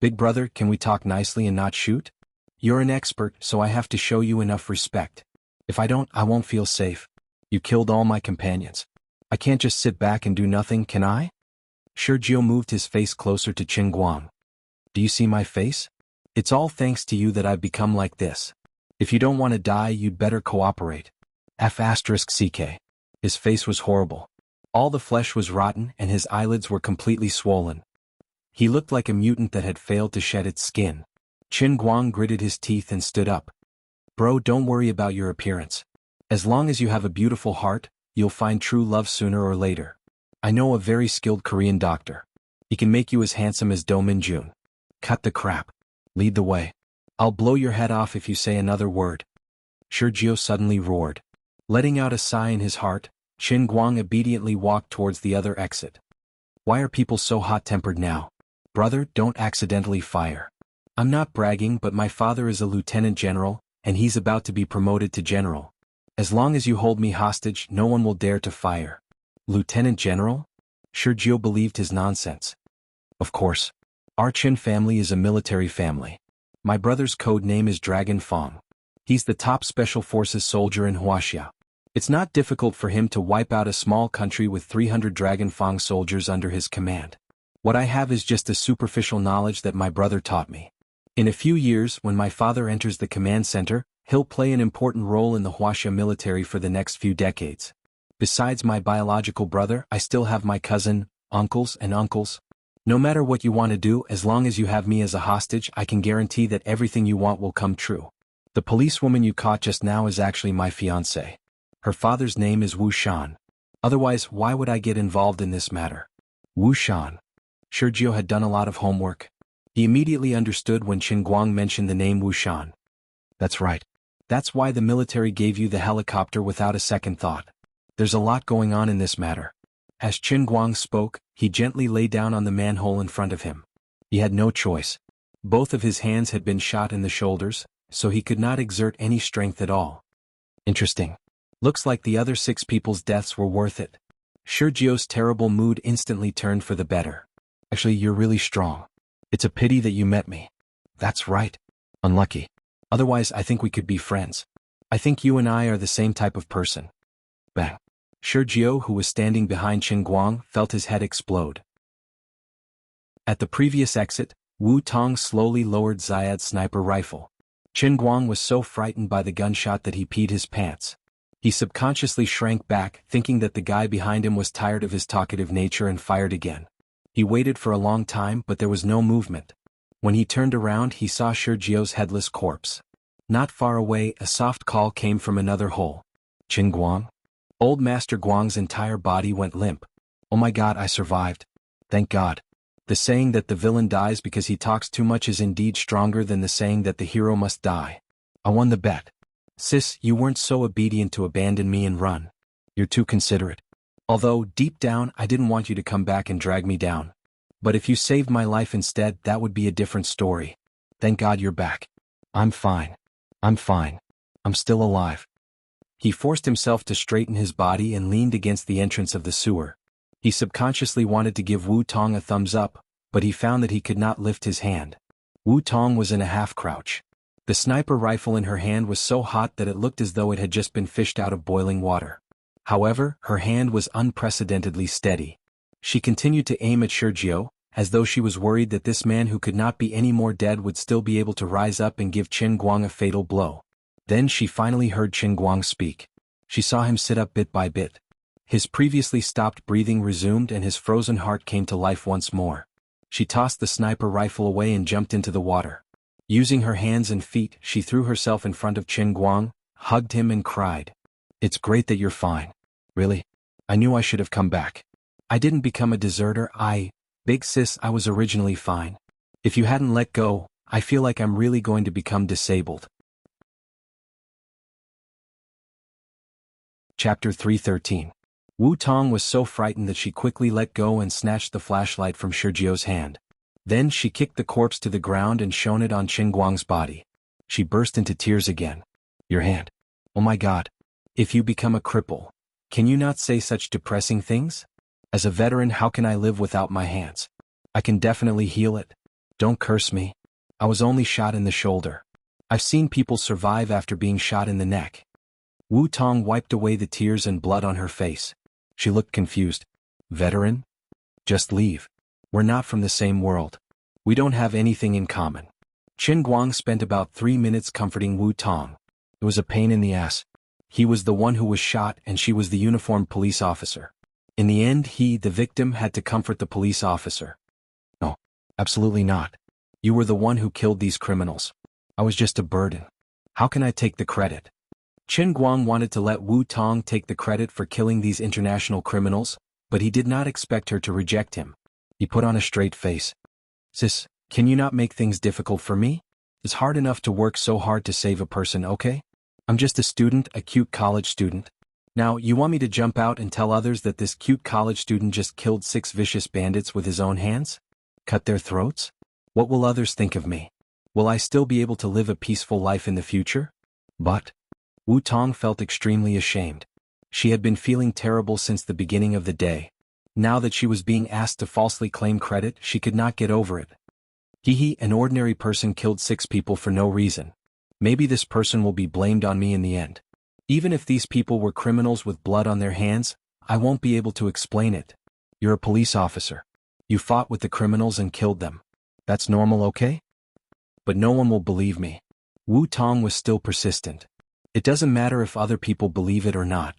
Big brother, can we talk nicely and not shoot? You're an expert, so I have to show you enough respect. If I don't, I won't feel safe. You killed all my companions. I can't just sit back and do nothing, can I? Shurjiu moved his face closer to Qin Guang. Do you see my face? It's all thanks to you that I've become like this. If you don't want to die, you'd better cooperate. F***ck. His face was horrible. All the flesh was rotten and his eyelids were completely swollen. He looked like a mutant that had failed to shed its skin. Qin Guang gritted his teeth and stood up. Bro, don't worry about your appearance. As long as you have a beautiful heart, you'll find true love sooner or later. I know a very skilled Korean doctor. He can make you as handsome as Do Min-jun. Cut the crap. Lead the way. I'll blow your head off if you say another word. Shurjiu suddenly roared. Letting out a sigh in his heart, Qin Guang obediently walked towards the other exit. Why are people so hot-tempered now? Brother, don't accidentally fire. I'm not bragging, but my father is a lieutenant general, and he's about to be promoted to general. As long as you hold me hostage, no one will dare to fire. Lieutenant General? Shurjiu believed his nonsense. Of course. Our Qin family is a military family. My brother's code name is Dragon Fong. He's the top special forces soldier in Huaxia. It's not difficult for him to wipe out a small country with 300 Dragon Fong soldiers under his command. What I have is just a superficial knowledge that my brother taught me. In a few years, when my father enters the command center, he'll play an important role in the Huaxia military for the next few decades. Besides my biological brother, I still have my cousin, uncles and uncles. No matter what you want to do, as long as you have me as a hostage, I can guarantee that everything you want will come true. The policewoman you caught just now is actually my fiancée. Her father's name is Wu Shan. Otherwise, why would I get involved in this matter? Wu Shan. Sergio had done a lot of homework. He immediately understood when Qin Guang mentioned the name Wu Shan. That's right. That's why the military gave you the helicopter without a second thought. There's a lot going on in this matter. As Qin Guang spoke, he gently lay down on the manhole in front of him. He had no choice. Both of his hands had been shot in the shoulders, so he could not exert any strength at all. Interesting. Looks like the other 6 people's deaths were worth it. Sergio's terrible mood instantly turned for the better. Actually, you're really strong. It's a pity that you met me. That's right. Unlucky. Otherwise, I think we could be friends. I think you and I are the same type of person. Bang. Sergio, who was standing behind Qin Guang, felt his head explode. At the previous exit, Wu Tong slowly lowered Zayad's sniper rifle. Qin Guang was so frightened by the gunshot that he peed his pants. He subconsciously shrank back, thinking that the guy behind him was tired of his talkative nature and fired again. He waited for a long time, but there was no movement. When he turned around, he saw Sergio's headless corpse. Not far away, a soft call came from another hole. Qin Guang? Old Master Guang's entire body went limp. Oh my God, I survived. Thank God. The saying that the villain dies because he talks too much is indeed stronger than the saying that the hero must die. I won the bet. Sis, you weren't so obedient to abandon me and run. You're too considerate. Although, deep down, I didn't want you to come back and drag me down. But if you saved my life instead, that would be a different story. Thank God you're back. I'm fine. I'm fine. I'm still alive. He forced himself to straighten his body and leaned against the entrance of the sewer. He subconsciously wanted to give Wu Tong a thumbs up, but he found that he could not lift his hand. Wu Tong was in a half-crouch. The sniper rifle in her hand was so hot that it looked as though it had just been fished out of boiling water. However, her hand was unprecedentedly steady. She continued to aim at Sergio, as though she was worried that this man who could not be any more dead would still be able to rise up and give Qin Guang a fatal blow. Then she finally heard Qin Guang speak. She saw him sit up bit by bit. His previously stopped breathing resumed and his frozen heart came to life once more. She tossed the sniper rifle away and jumped into the water. Using her hands and feet, she threw herself in front of Qin Guang, hugged him and cried. It's great that you're fine. Really? I knew I should have come back. I didn't become a deserter, Big sis, I was originally fine. If you hadn't let go, I feel like I'm really going to become disabled. Chapter 313. Wu Tong was so frightened that she quickly let go and snatched the flashlight from Sergio's hand. Then she kicked the corpse to the ground and shone it on Qin Guang's body. She burst into tears again. Your hand. Oh my God. If you become a cripple, can you not say such depressing things? As a veteran, how can I live without my hands? I can definitely heal it. Don't curse me. I was only shot in the shoulder. I've seen people survive after being shot in the neck. Wu Tong wiped away the tears and blood on her face. She looked confused. Veteran? Just leave. We're not from the same world. We don't have anything in common. Qin Guang spent about 3 minutes comforting Wu Tong. It was a pain in the ass. He was the one who was shot and she was the uniformed police officer. In the end, he, the victim, had to comfort the police officer. No, absolutely not. You were the one who killed these criminals. I was just a burden. How can I take the credit? Qin Guang wanted to let Wu Tong take the credit for killing these international criminals, but he did not expect her to reject him. He put on a straight face. Sis, can you not make things difficult for me? It's hard enough to work so hard to save a person, okay? I'm just a student, a cute college student. Now, you want me to jump out and tell others that this cute college student just killed 6 vicious bandits with his own hands? Cut their throats? What will others think of me? Will I still be able to live a peaceful life in the future? But Wu Tong felt extremely ashamed. She had been feeling terrible since the beginning of the day. Now that she was being asked to falsely claim credit, she could not get over it. An ordinary person killed 6 people for no reason. Maybe this person will be blamed on me in the end. Even if these people were criminals with blood on their hands, I won't be able to explain it. You're a police officer. You fought with the criminals and killed them. That's normal, okay? But no one will believe me. Wu Tong was still persistent. It doesn't matter if other people believe it or not.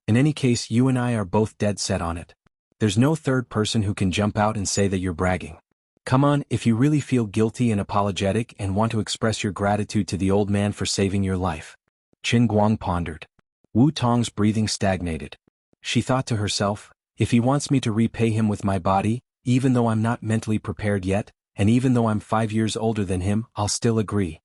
In any case, you and I are both dead set on it. There's no third person who can jump out and say that you're bragging. Come on, if you really feel guilty and apologetic and want to express your gratitude to the old man for saving your life. Qin Guang pondered. Wu Tong's breathing stagnated. She thought to herself, if he wants me to repay him with my body, even though I'm not mentally prepared yet, and even though I'm 5 years older than him, I'll still agree.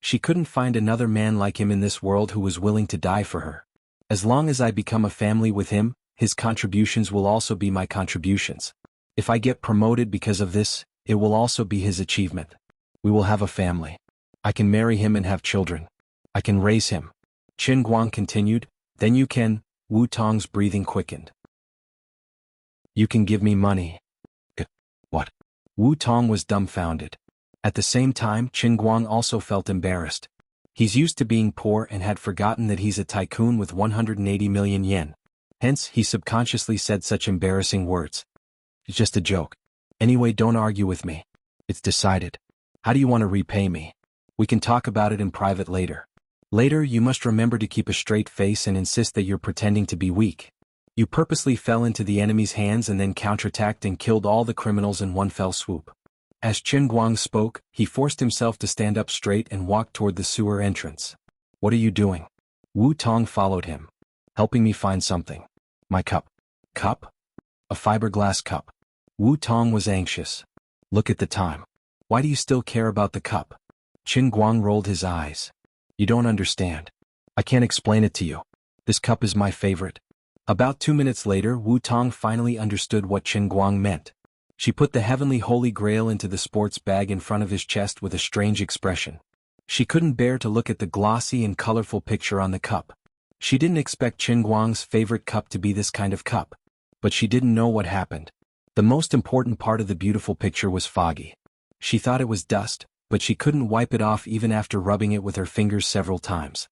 She couldn't find another man like him in this world who was willing to die for her. As long as I become a family with him, his contributions will also be my contributions. If I get promoted because of this, it will also be his achievement. We will have a family. I can marry him and have children. I can raise him. Qin Guang continued, then you can. Wu Tong's breathing quickened. You can give me money. What? Wu Tong was dumbfounded. At the same time, Qin Guang also felt embarrassed. He's used to being poor and had forgotten that he's a tycoon with 180 million yen. Hence, he subconsciously said such embarrassing words. It's just a joke. Anyway, don't argue with me. It's decided. How do you want to repay me? We can talk about it in private later. Later, you must remember to keep a straight face and insist that you're pretending to be weak. You purposely fell into the enemy's hands and then counterattacked and killed all the criminals in one fell swoop. As Qin Guang spoke, he forced himself to stand up straight and walk toward the sewer entrance. What are you doing? Wu Tong followed him. Helping me find something. My cup. Cup? A fiberglass cup. Wu Tong was anxious. Look at the time. Why do you still care about the cup? Qin Guang rolled his eyes. You don't understand. I can't explain it to you. This cup is my favorite. About 2 minutes later, Wu Tong finally understood what Qin Guang meant. She put the heavenly holy grail into the sports bag in front of his chest with a strange expression. She couldn't bear to look at the glossy and colorful picture on the cup. She didn't expect Qin Guang's favorite cup to be this kind of cup. But she didn't know what happened. The most important part of the beautiful picture was foggy. She thought it was dust, but she couldn't wipe it off even after rubbing it with her fingers several times.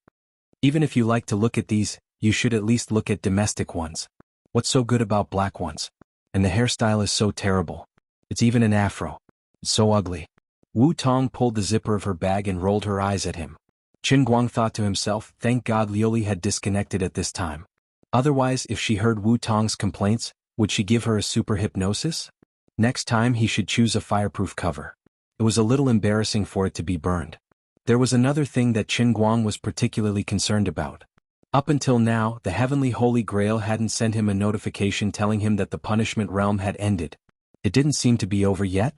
Even if you like to look at these, you should at least look at domestic ones. What's so good about black ones? And the hairstyle is so terrible. It's even an afro. It's so ugly. Wu Tong pulled the zipper of her bag and rolled her eyes at him. Qin Guang thought to himself, thank God Lioli had disconnected at this time. Otherwise, if she heard Wu Tong's complaints, would she give her a super hypnosis? Next time he should choose a fireproof cover. It was a little embarrassing for it to be burned. There was another thing that Qin Guang was particularly concerned about. Up until now, the heavenly holy grail hadn't sent him a notification telling him that the punishment realm had ended. It didn't seem to be over yet.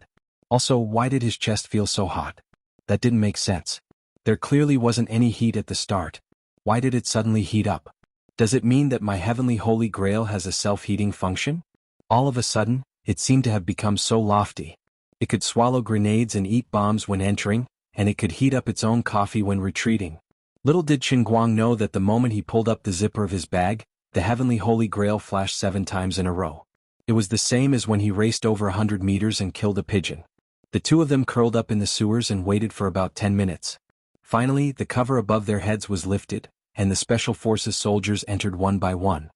Also, why did his chest feel so hot? That didn't make sense. There clearly wasn't any heat at the start. Why did it suddenly heat up? Does it mean that my heavenly holy grail has a self-heating function? All of a sudden, it seemed to have become so lofty. It could swallow grenades and eat bombs when entering, and it could heat up its own coffee when retreating. Little did Qin Guang know that the moment he pulled up the zipper of his bag, the heavenly holy grail flashed 7 times in a row. It was the same as when he raced over 100 meters and killed a pigeon. The two of them curled up in the sewers and waited for about 10 minutes. Finally, the cover above their heads was lifted, and the Special Forces soldiers entered one by one.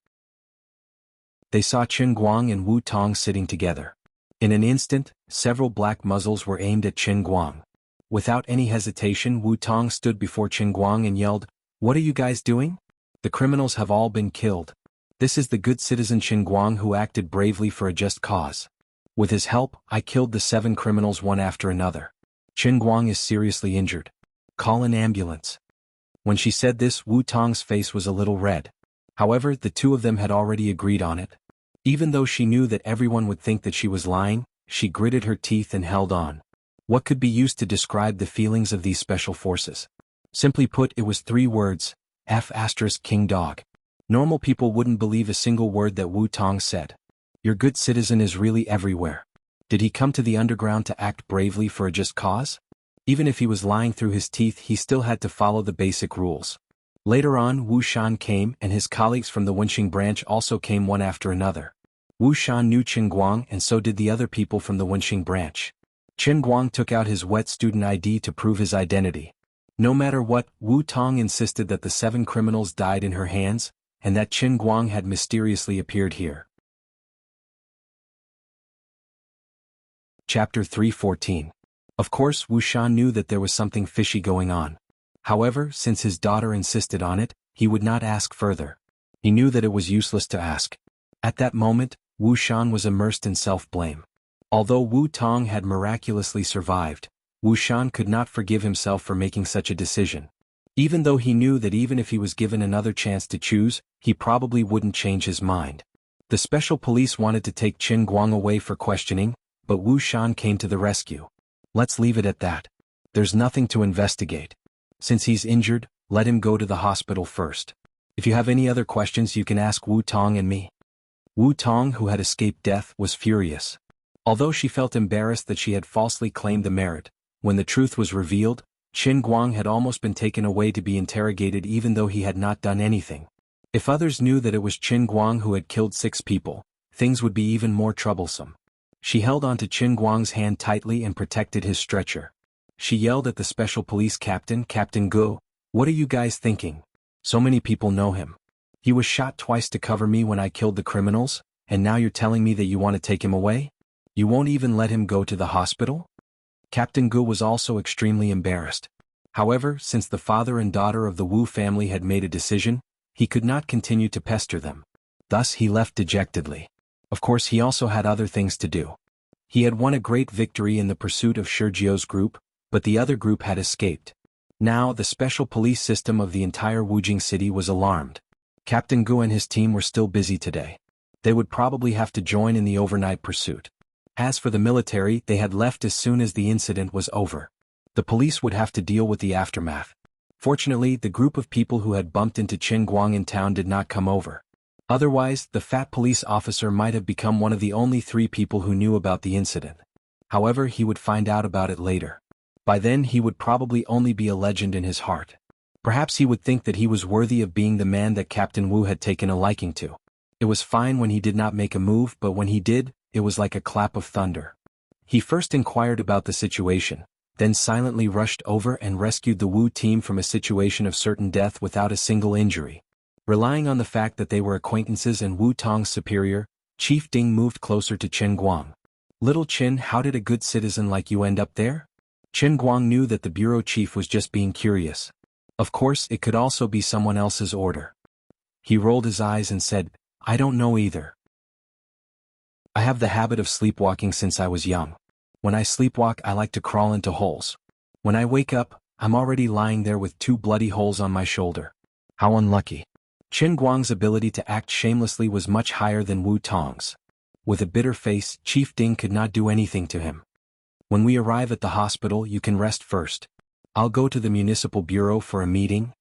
They saw Qin Guang and Wu Tong sitting together. In an instant, several black muzzles were aimed at Qin Guang. Without any hesitation, Wu Tong stood before Qin Guang and yelled, "What are you guys doing? The criminals have all been killed. This is the good citizen Qin Guang who acted bravely for a just cause. With his help, I killed the 7 criminals one after another. Qin Guang is seriously injured. Call an ambulance." When she said this, Wu Tong's face was a little red. However, the two of them had already agreed on it. Even though she knew that everyone would think that she was lying, she gritted her teeth and held on. What could be used to describe the feelings of these special forces? Simply put, it was 3 words, King dog. Normal people wouldn't believe a single word that Wu Tong said. Your good citizen is really everywhere. Did he come to the underground to act bravely for a just cause? Even if he was lying through his teeth, he still had to follow the basic rules. Later on, Wu Shan came, and his colleagues from the Wenqing branch also came one after another. Wu Shan knew Qin Guang, and so did the other people from the Wenqing branch. Qin Guang took out his wet student ID to prove his identity. No matter what, Wu Tong insisted that the 7 criminals died in her hands, and that Qin Guang had mysteriously appeared here. Chapter 3:14. Of course, Wu Shan knew that there was something fishy going on. However, since his daughter insisted on it, he would not ask further. He knew that it was useless to ask. At that moment, Wu Shan was immersed in self-blame. Although Wu Tong had miraculously survived, Wu Shan could not forgive himself for making such a decision. Even though he knew that even if he was given another chance to choose, he probably wouldn't change his mind. The special police wanted to take Qin Guang away for questioning, but Wu Shan came to the rescue. Let's leave it at that. There's nothing to investigate. Since he's injured, let him go to the hospital first. If you have any other questions you can ask Wu Tong and me. Wu Tong, who had escaped death, was furious. Although she felt embarrassed that she had falsely claimed the merit, when the truth was revealed, Qin Guang had almost been taken away to be interrogated even though he had not done anything. If others knew that it was Qin Guang who had killed 6 people, things would be even more troublesome. She held onto Qin Guang's hand tightly and protected his stretcher. She yelled at the special police captain, Captain Gu, "What are you guys thinking? So many people know him. He was shot twice to cover me when I killed the criminals, and now you're telling me that you want to take him away? You won't even let him go to the hospital?" Captain Gu was also extremely embarrassed. However, since the father and daughter of the Wu family had made a decision, he could not continue to pester them. Thus he left dejectedly. Of course he also had other things to do. He had won a great victory in the pursuit of Shirjiu's group, but the other group had escaped. Now the special police system of the entire Wujing city was alarmed. Captain Gu and his team were still busy today. They would probably have to join in the overnight pursuit. As for the military, they had left as soon as the incident was over. The police would have to deal with the aftermath. Fortunately, the group of people who had bumped into Qin Guang in town did not come over. Otherwise, the fat police officer might have become one of the only 3 people who knew about the incident. However, he would find out about it later. By then he would probably only be a legend in his heart. Perhaps he would think that he was worthy of being the man that Captain Wu had taken a liking to. It was fine when he did not make a move, but when he did, it was like a clap of thunder. He first inquired about the situation, then silently rushed over and rescued the Wu team from a situation of certain death without a single injury. Relying on the fact that they were acquaintances and Wu Tong's superior, Chief Ding moved closer to Qin Guang. "Little Qin, how did a good citizen like you end up there?" Qin Guang knew that the bureau chief was just being curious. Of course, it could also be someone else's order. He rolled his eyes and said, "I don't know either. I have the habit of sleepwalking since I was young. When I sleepwalk, I like to crawl into holes. When I wake up, I'm already lying there with 2 bloody holes on my shoulder. How unlucky." Qin Guang's ability to act shamelessly was much higher than Wu Tong's. With a bitter face, Chief Ding could not do anything to him. "When we arrive at the hospital, you can rest first. I'll go to the municipal bureau for a meeting."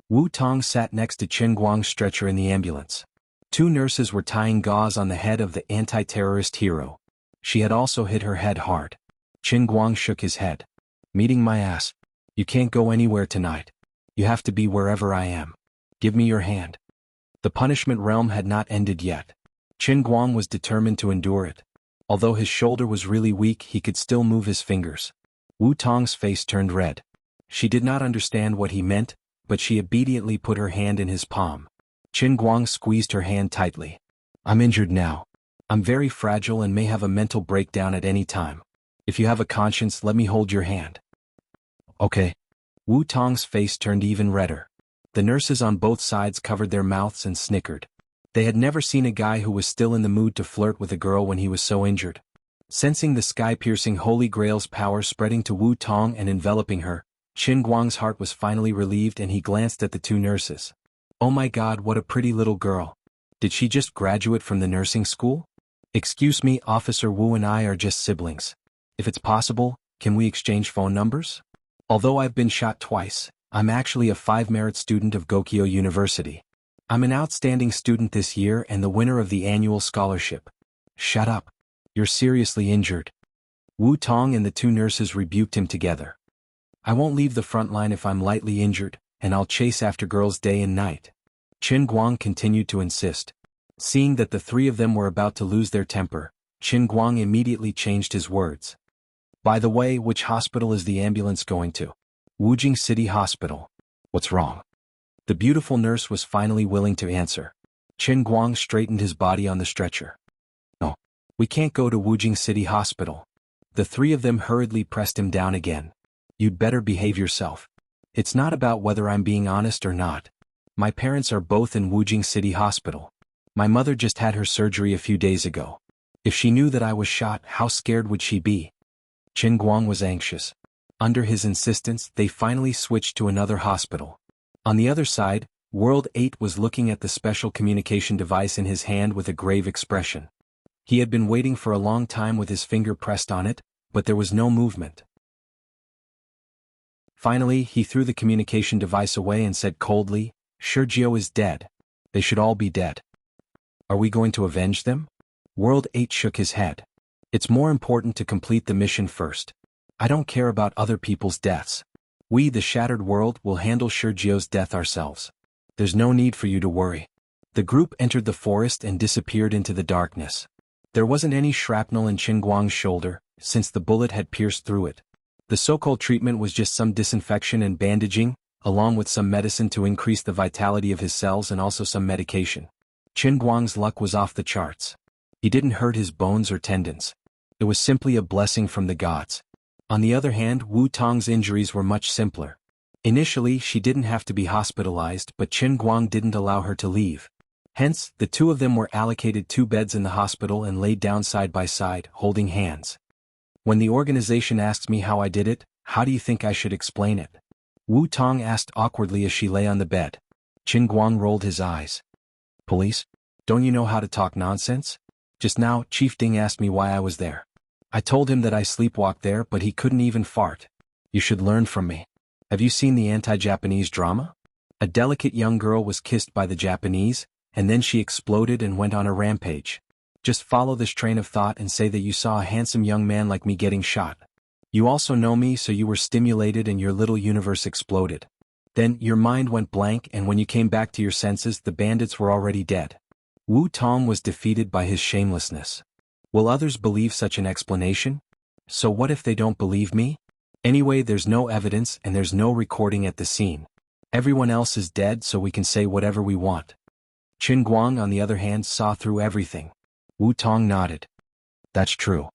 Wu Tong sat next to Qin Guang's stretcher in the ambulance. 2 nurses were tying gauze on the head of the anti-terrorist hero. She had also hit her head hard. Qin Guang shook his head. "Meeting my ass. You can't go anywhere tonight. You have to be wherever I am. Give me your hand." The punishment realm had not ended yet. Qin Guang was determined to endure it. Although his shoulder was really weak, he could still move his fingers. Wu Tong's face turned red. She did not understand what he meant, but she obediently put her hand in his palm. Qin Guang squeezed her hand tightly. "I'm injured now. I'm very fragile and may have a mental breakdown at any time. If you have a conscience, let me hold your hand." "Okay." Wu Tong's face turned even redder. The nurses on both sides covered their mouths and snickered. They had never seen a guy who was still in the mood to flirt with a girl when he was so injured. Sensing the sky-piercing Holy Grail's power spreading to Wu Tong and enveloping her, Qin Guang's heart was finally relieved and he glanced at the 2 nurses. "Oh my God, what a pretty little girl. Did she just graduate from the nursing school? Excuse me, Officer Wu and I are just siblings. If it's possible, can we exchange phone numbers? Although I've been shot twice, I'm actually a 5-merit student of Gokyo University. I'm an outstanding student this year and the winner of the annual scholarship." "Shut up. You're seriously injured." Wu Tong and the 2 nurses rebuked him together. "I won't leave the front line if I'm lightly injured, and I'll chase after girls day and night." Qin Guang continued to insist. Seeing that the 3 of them were about to lose their temper, Qin Guang immediately changed his words. "By the way, which hospital is the ambulance going to?" "Wujing City Hospital." "What's wrong?" The beautiful nurse was finally willing to answer. Qin Guang straightened his body on the stretcher. "No, we can't go to Wujing City Hospital." The 3 of them hurriedly pressed him down again. "You'd better behave yourself. It's not about whether I'm being honest or not. My parents are both in Wujing City Hospital. My mother just had her surgery a few days ago. If she knew that I was shot, how scared would she be? Qin Guang was anxious. Under his insistence, they finally switched to another hospital. On the other side, World 8 was looking at the special communication device in his hand with a grave expression. He had been waiting for a long time with his finger pressed on it, but there was no movement. Finally, he threw the communication device away and said coldly, "Sergio is dead. They should all be dead. Are we going to avenge them?" World 8 shook his head. "It's more important to complete the mission first. I don't care about other people's deaths. We, the Shattered World, will handle Sergio's death ourselves. There's no need for you to worry." The group entered the forest and disappeared into the darkness. There wasn't any shrapnel in Qin Guang's shoulder, since the bullet had pierced through it. The so-called treatment was just some disinfection and bandaging, along with some medicine to increase the vitality of his cells and also some medication. Qin Guang's luck was off the charts. He didn't hurt his bones or tendons. It was simply a blessing from the gods. On the other hand, Wu Tong's injuries were much simpler. Initially, she didn't have to be hospitalized, but Qin Guang didn't allow her to leave. Hence, the two of them were allocated 2 beds in the hospital and laid down side by side, holding hands. "When the organization asks me how I did it, how do you think I should explain it?" Wu Tong asked awkwardly as she lay on the bed. Qin Guang rolled his eyes. "Police? Don't you know how to talk nonsense? Just now, Chief Ding asked me why I was there. I told him that I sleepwalked there, but he couldn't even fart. You should learn from me. Have you seen the anti-Japanese drama? A delicate young girl was kissed by the Japanese, and then she exploded and went on a rampage. Just follow this train of thought and say that you saw a handsome young man like me getting shot. You also know me, so you were stimulated and your little universe exploded. Then, your mind went blank, and when you came back to your senses, the bandits were already dead." Wu Tong was defeated by his shamelessness. Will others believe such an explanation? So what if they don't believe me? Anyway, there's no evidence and there's no recording at the scene. Everyone else is dead, so we can say whatever we want. Qin Guang, on the other hand, saw through everything. Wu Tong nodded. "That's true."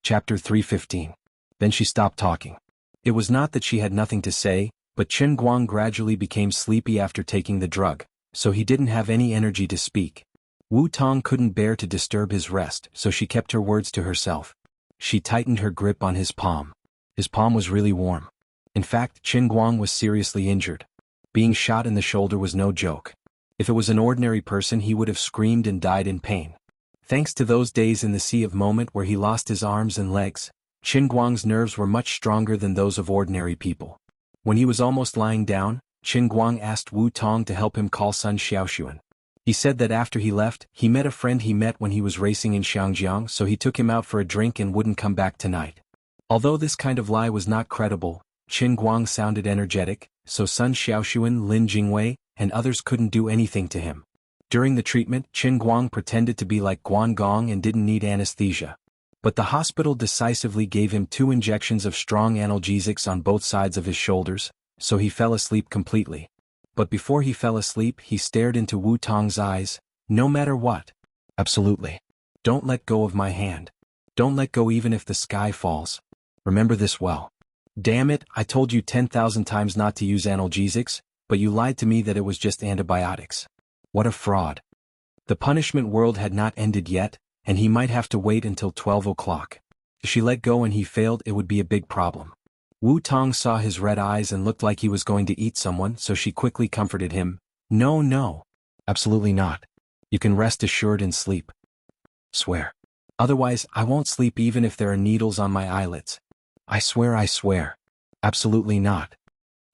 Chapter 315. Then she stopped talking. It was not that she had nothing to say, but Qin Guang gradually became sleepy after taking the drug, so he didn't have any energy to speak. Wu Tong couldn't bear to disturb his rest, so she kept her words to herself. She tightened her grip on his palm. His palm was really warm. In fact, Qin Guang was seriously injured. Being shot in the shoulder was no joke. If it was an ordinary person, he would have screamed and died in pain. Thanks to those days in the Sea of Moment where he lost his arms and legs, Qin Guang's nerves were much stronger than those of ordinary people. When he was almost lying down, Qin Guang asked Wu Tong to help him call Sun Xiaoxuan. He said that after he left, he met a friend he met when he was racing in Xiangjiang, so he took him out for a drink and wouldn't come back tonight. Although this kind of lie was not credible, Qin Guang sounded energetic, so Sun Xiaoxuan, Lin Jingwei, and others couldn't do anything to him. During the treatment, Qin Guang pretended to be like Guan Gong and didn't need anesthesia. But the hospital decisively gave him 2 injections of strong analgesics on both sides of his shoulders, so he fell asleep completely. But before he fell asleep, he stared into Wu Tong's eyes. "No matter what. Absolutely. Don't let go of my hand. Don't let go even if the sky falls. Remember this well. Damn it, I told you 10,000 times not to use analgesics, but you lied to me that it was just antibiotics. What a fraud." The punishment world had not ended yet, and he might have to wait until 12 o'clock. If she let go and he failed, it would be a big problem. Wu Tong saw his red eyes and looked like he was going to eat someone, so she quickly comforted him. No. Absolutely not. You can rest assured and sleep. Swear. Otherwise, I won't sleep even if there are needles on my eyelids. I swear. Absolutely not.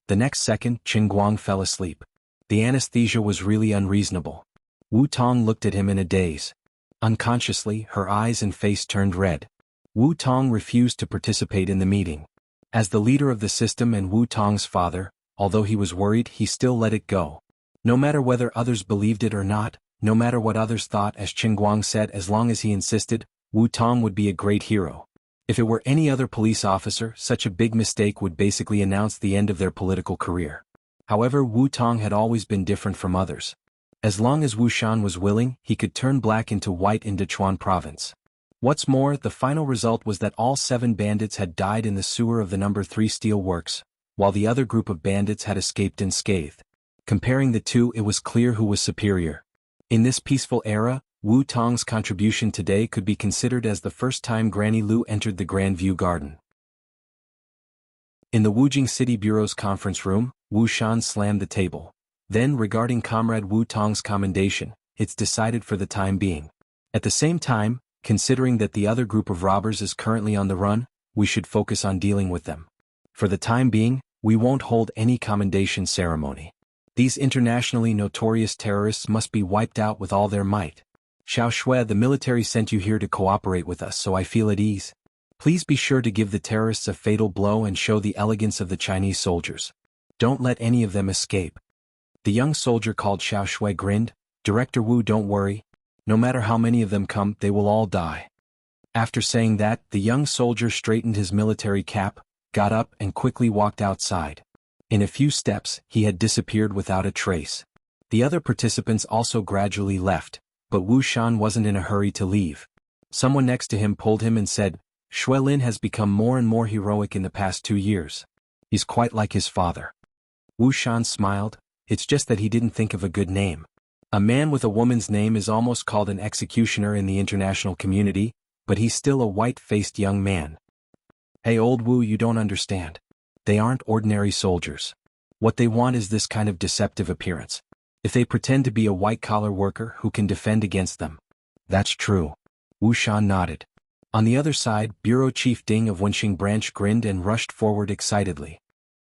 The next second, Qin Guang fell asleep. The anesthesia was really unreasonable. Wu Tong looked at him in a daze. Unconsciously, her eyes and face turned red. Wu Tong refused to participate in the meeting. As the leader of the system and Wu Tong's father, although he was worried, he still let it go. No matter whether others believed it or not, no matter what others thought, as Qin Guang said, as long as he insisted, Wu Tong would be a great hero. If it were any other police officer, such a big mistake would basically announce the end of their political career. However, Wu Tong had always been different from others. As long as Wu Shan was willing, he could turn black into white in Dechuan province. What's more, the final result was that all 7 bandits had died in the sewer of the No. 3 steel works, while the other group of bandits had escaped unscathed. Comparing the two, it was clear who was superior. In this peaceful era, Wu Tong's contribution today could be considered as the first time Granny Lu entered the Grand View Garden. In the Wujing City Bureau's conference room, Wu Shan slammed the table. Then, regarding Comrade Wu Tong's commendation, it's decided for the time being. At the same time, considering that the other group of robbers is currently on the run, we should focus on dealing with them. For the time being, we won't hold any commendation ceremony. These internationally notorious terrorists must be wiped out with all their might. Xiao Shui, the military sent you here to cooperate with us, so I feel at ease. Please be sure to give the terrorists a fatal blow and show the elegance of the Chinese soldiers. Don't let any of them escape. The young soldier called Xiao Shui grinned. Director Wu, don't worry. No matter how many of them come, they will all die. After saying that, the young soldier straightened his military cap, got up and quickly walked outside. In a few steps, he had disappeared without a trace. The other participants also gradually left, but Wu Shan wasn't in a hurry to leave. Someone next to him pulled him and said, Shui Lin has become more and more heroic in the past 2 years. He's quite like his father. Wu Shan smiled. It's just that he didn't think of a good name. A man with a woman's name is almost called an executioner in the international community, but he's still a white-faced young man. Hey old Wu, you don't understand. They aren't ordinary soldiers. What they want is this kind of deceptive appearance. If they pretend to be a white-collar worker who can defend against them. That's true. Wu Shan nodded. On the other side, Bureau Chief Ding of Wenxing Branch grinned and rushed forward excitedly.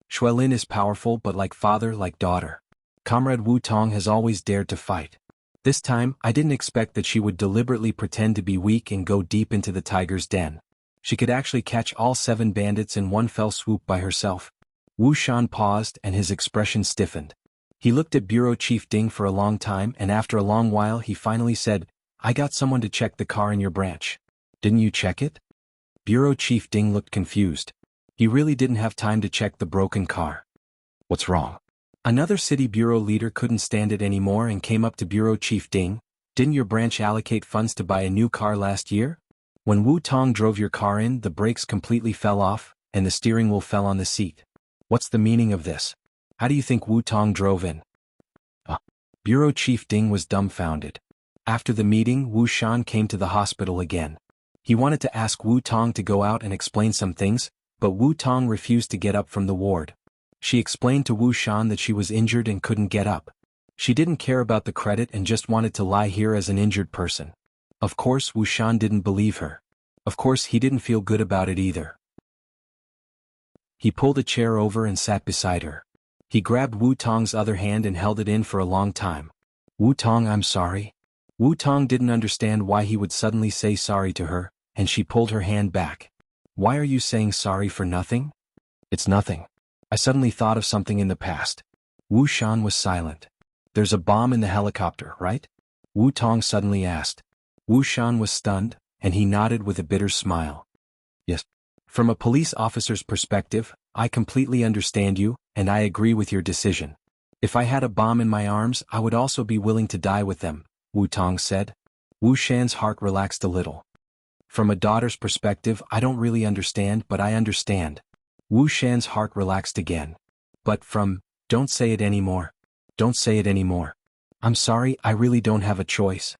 Shui Lin is powerful but like father, like daughter. Comrade Wu Tong has always dared to fight. This time, I didn't expect that she would deliberately pretend to be weak and go deep into the tiger's den. She could actually catch all 7 bandits in one fell swoop by herself. Wu Shan paused and his expression stiffened. He looked at Bureau Chief Ding for a long time and after a long while he finally said, I got someone to check the car in your branch. Didn't you check it? Bureau Chief Ding looked confused. He really didn't have time to check the broken car. What's wrong? Another city bureau leader couldn't stand it anymore and came up to Bureau Chief Ding. Didn't your branch allocate funds to buy a new car last year? When Wu Tong drove your car in, the brakes completely fell off, and the steering wheel fell on the seat. What's the meaning of this? How do you think Wu Tong drove in? Bureau Chief Ding was dumbfounded. After the meeting, Wu Shan came to the hospital again. He wanted to ask Wu Tong to go out and explain some things, but Wu Tong refused to get up from the ward. She explained to Wu Shan that she was injured and couldn't get up. She didn't care about the credit and just wanted to lie here as an injured person. Of course, Wu Shan didn't believe her. Of course, he didn't feel good about it either. He pulled a chair over and sat beside her. He grabbed Wu Tong's other hand and held it in for a long time. Wu Tong, I'm sorry. Wu Tong didn't understand why he would suddenly say sorry to her, and she pulled her hand back. Why are you saying sorry for nothing? It's nothing. I suddenly thought of something in the past. Wu Shan was silent. There's a bomb in the helicopter, right? Wu Tong suddenly asked. Wu Shan was stunned, and he nodded with a bitter smile. Yes. From a police officer's perspective, I completely understand you, and I agree with your decision. If I had a bomb in my arms, I would also be willing to die with them, Wu Tong said. Wu Shan's heart relaxed a little. From a daughter's perspective, I don't really understand, but I understand. Wu Shan's heart relaxed again. But don't say it anymore. Don't say it anymore. I'm sorry, I really don't have a choice.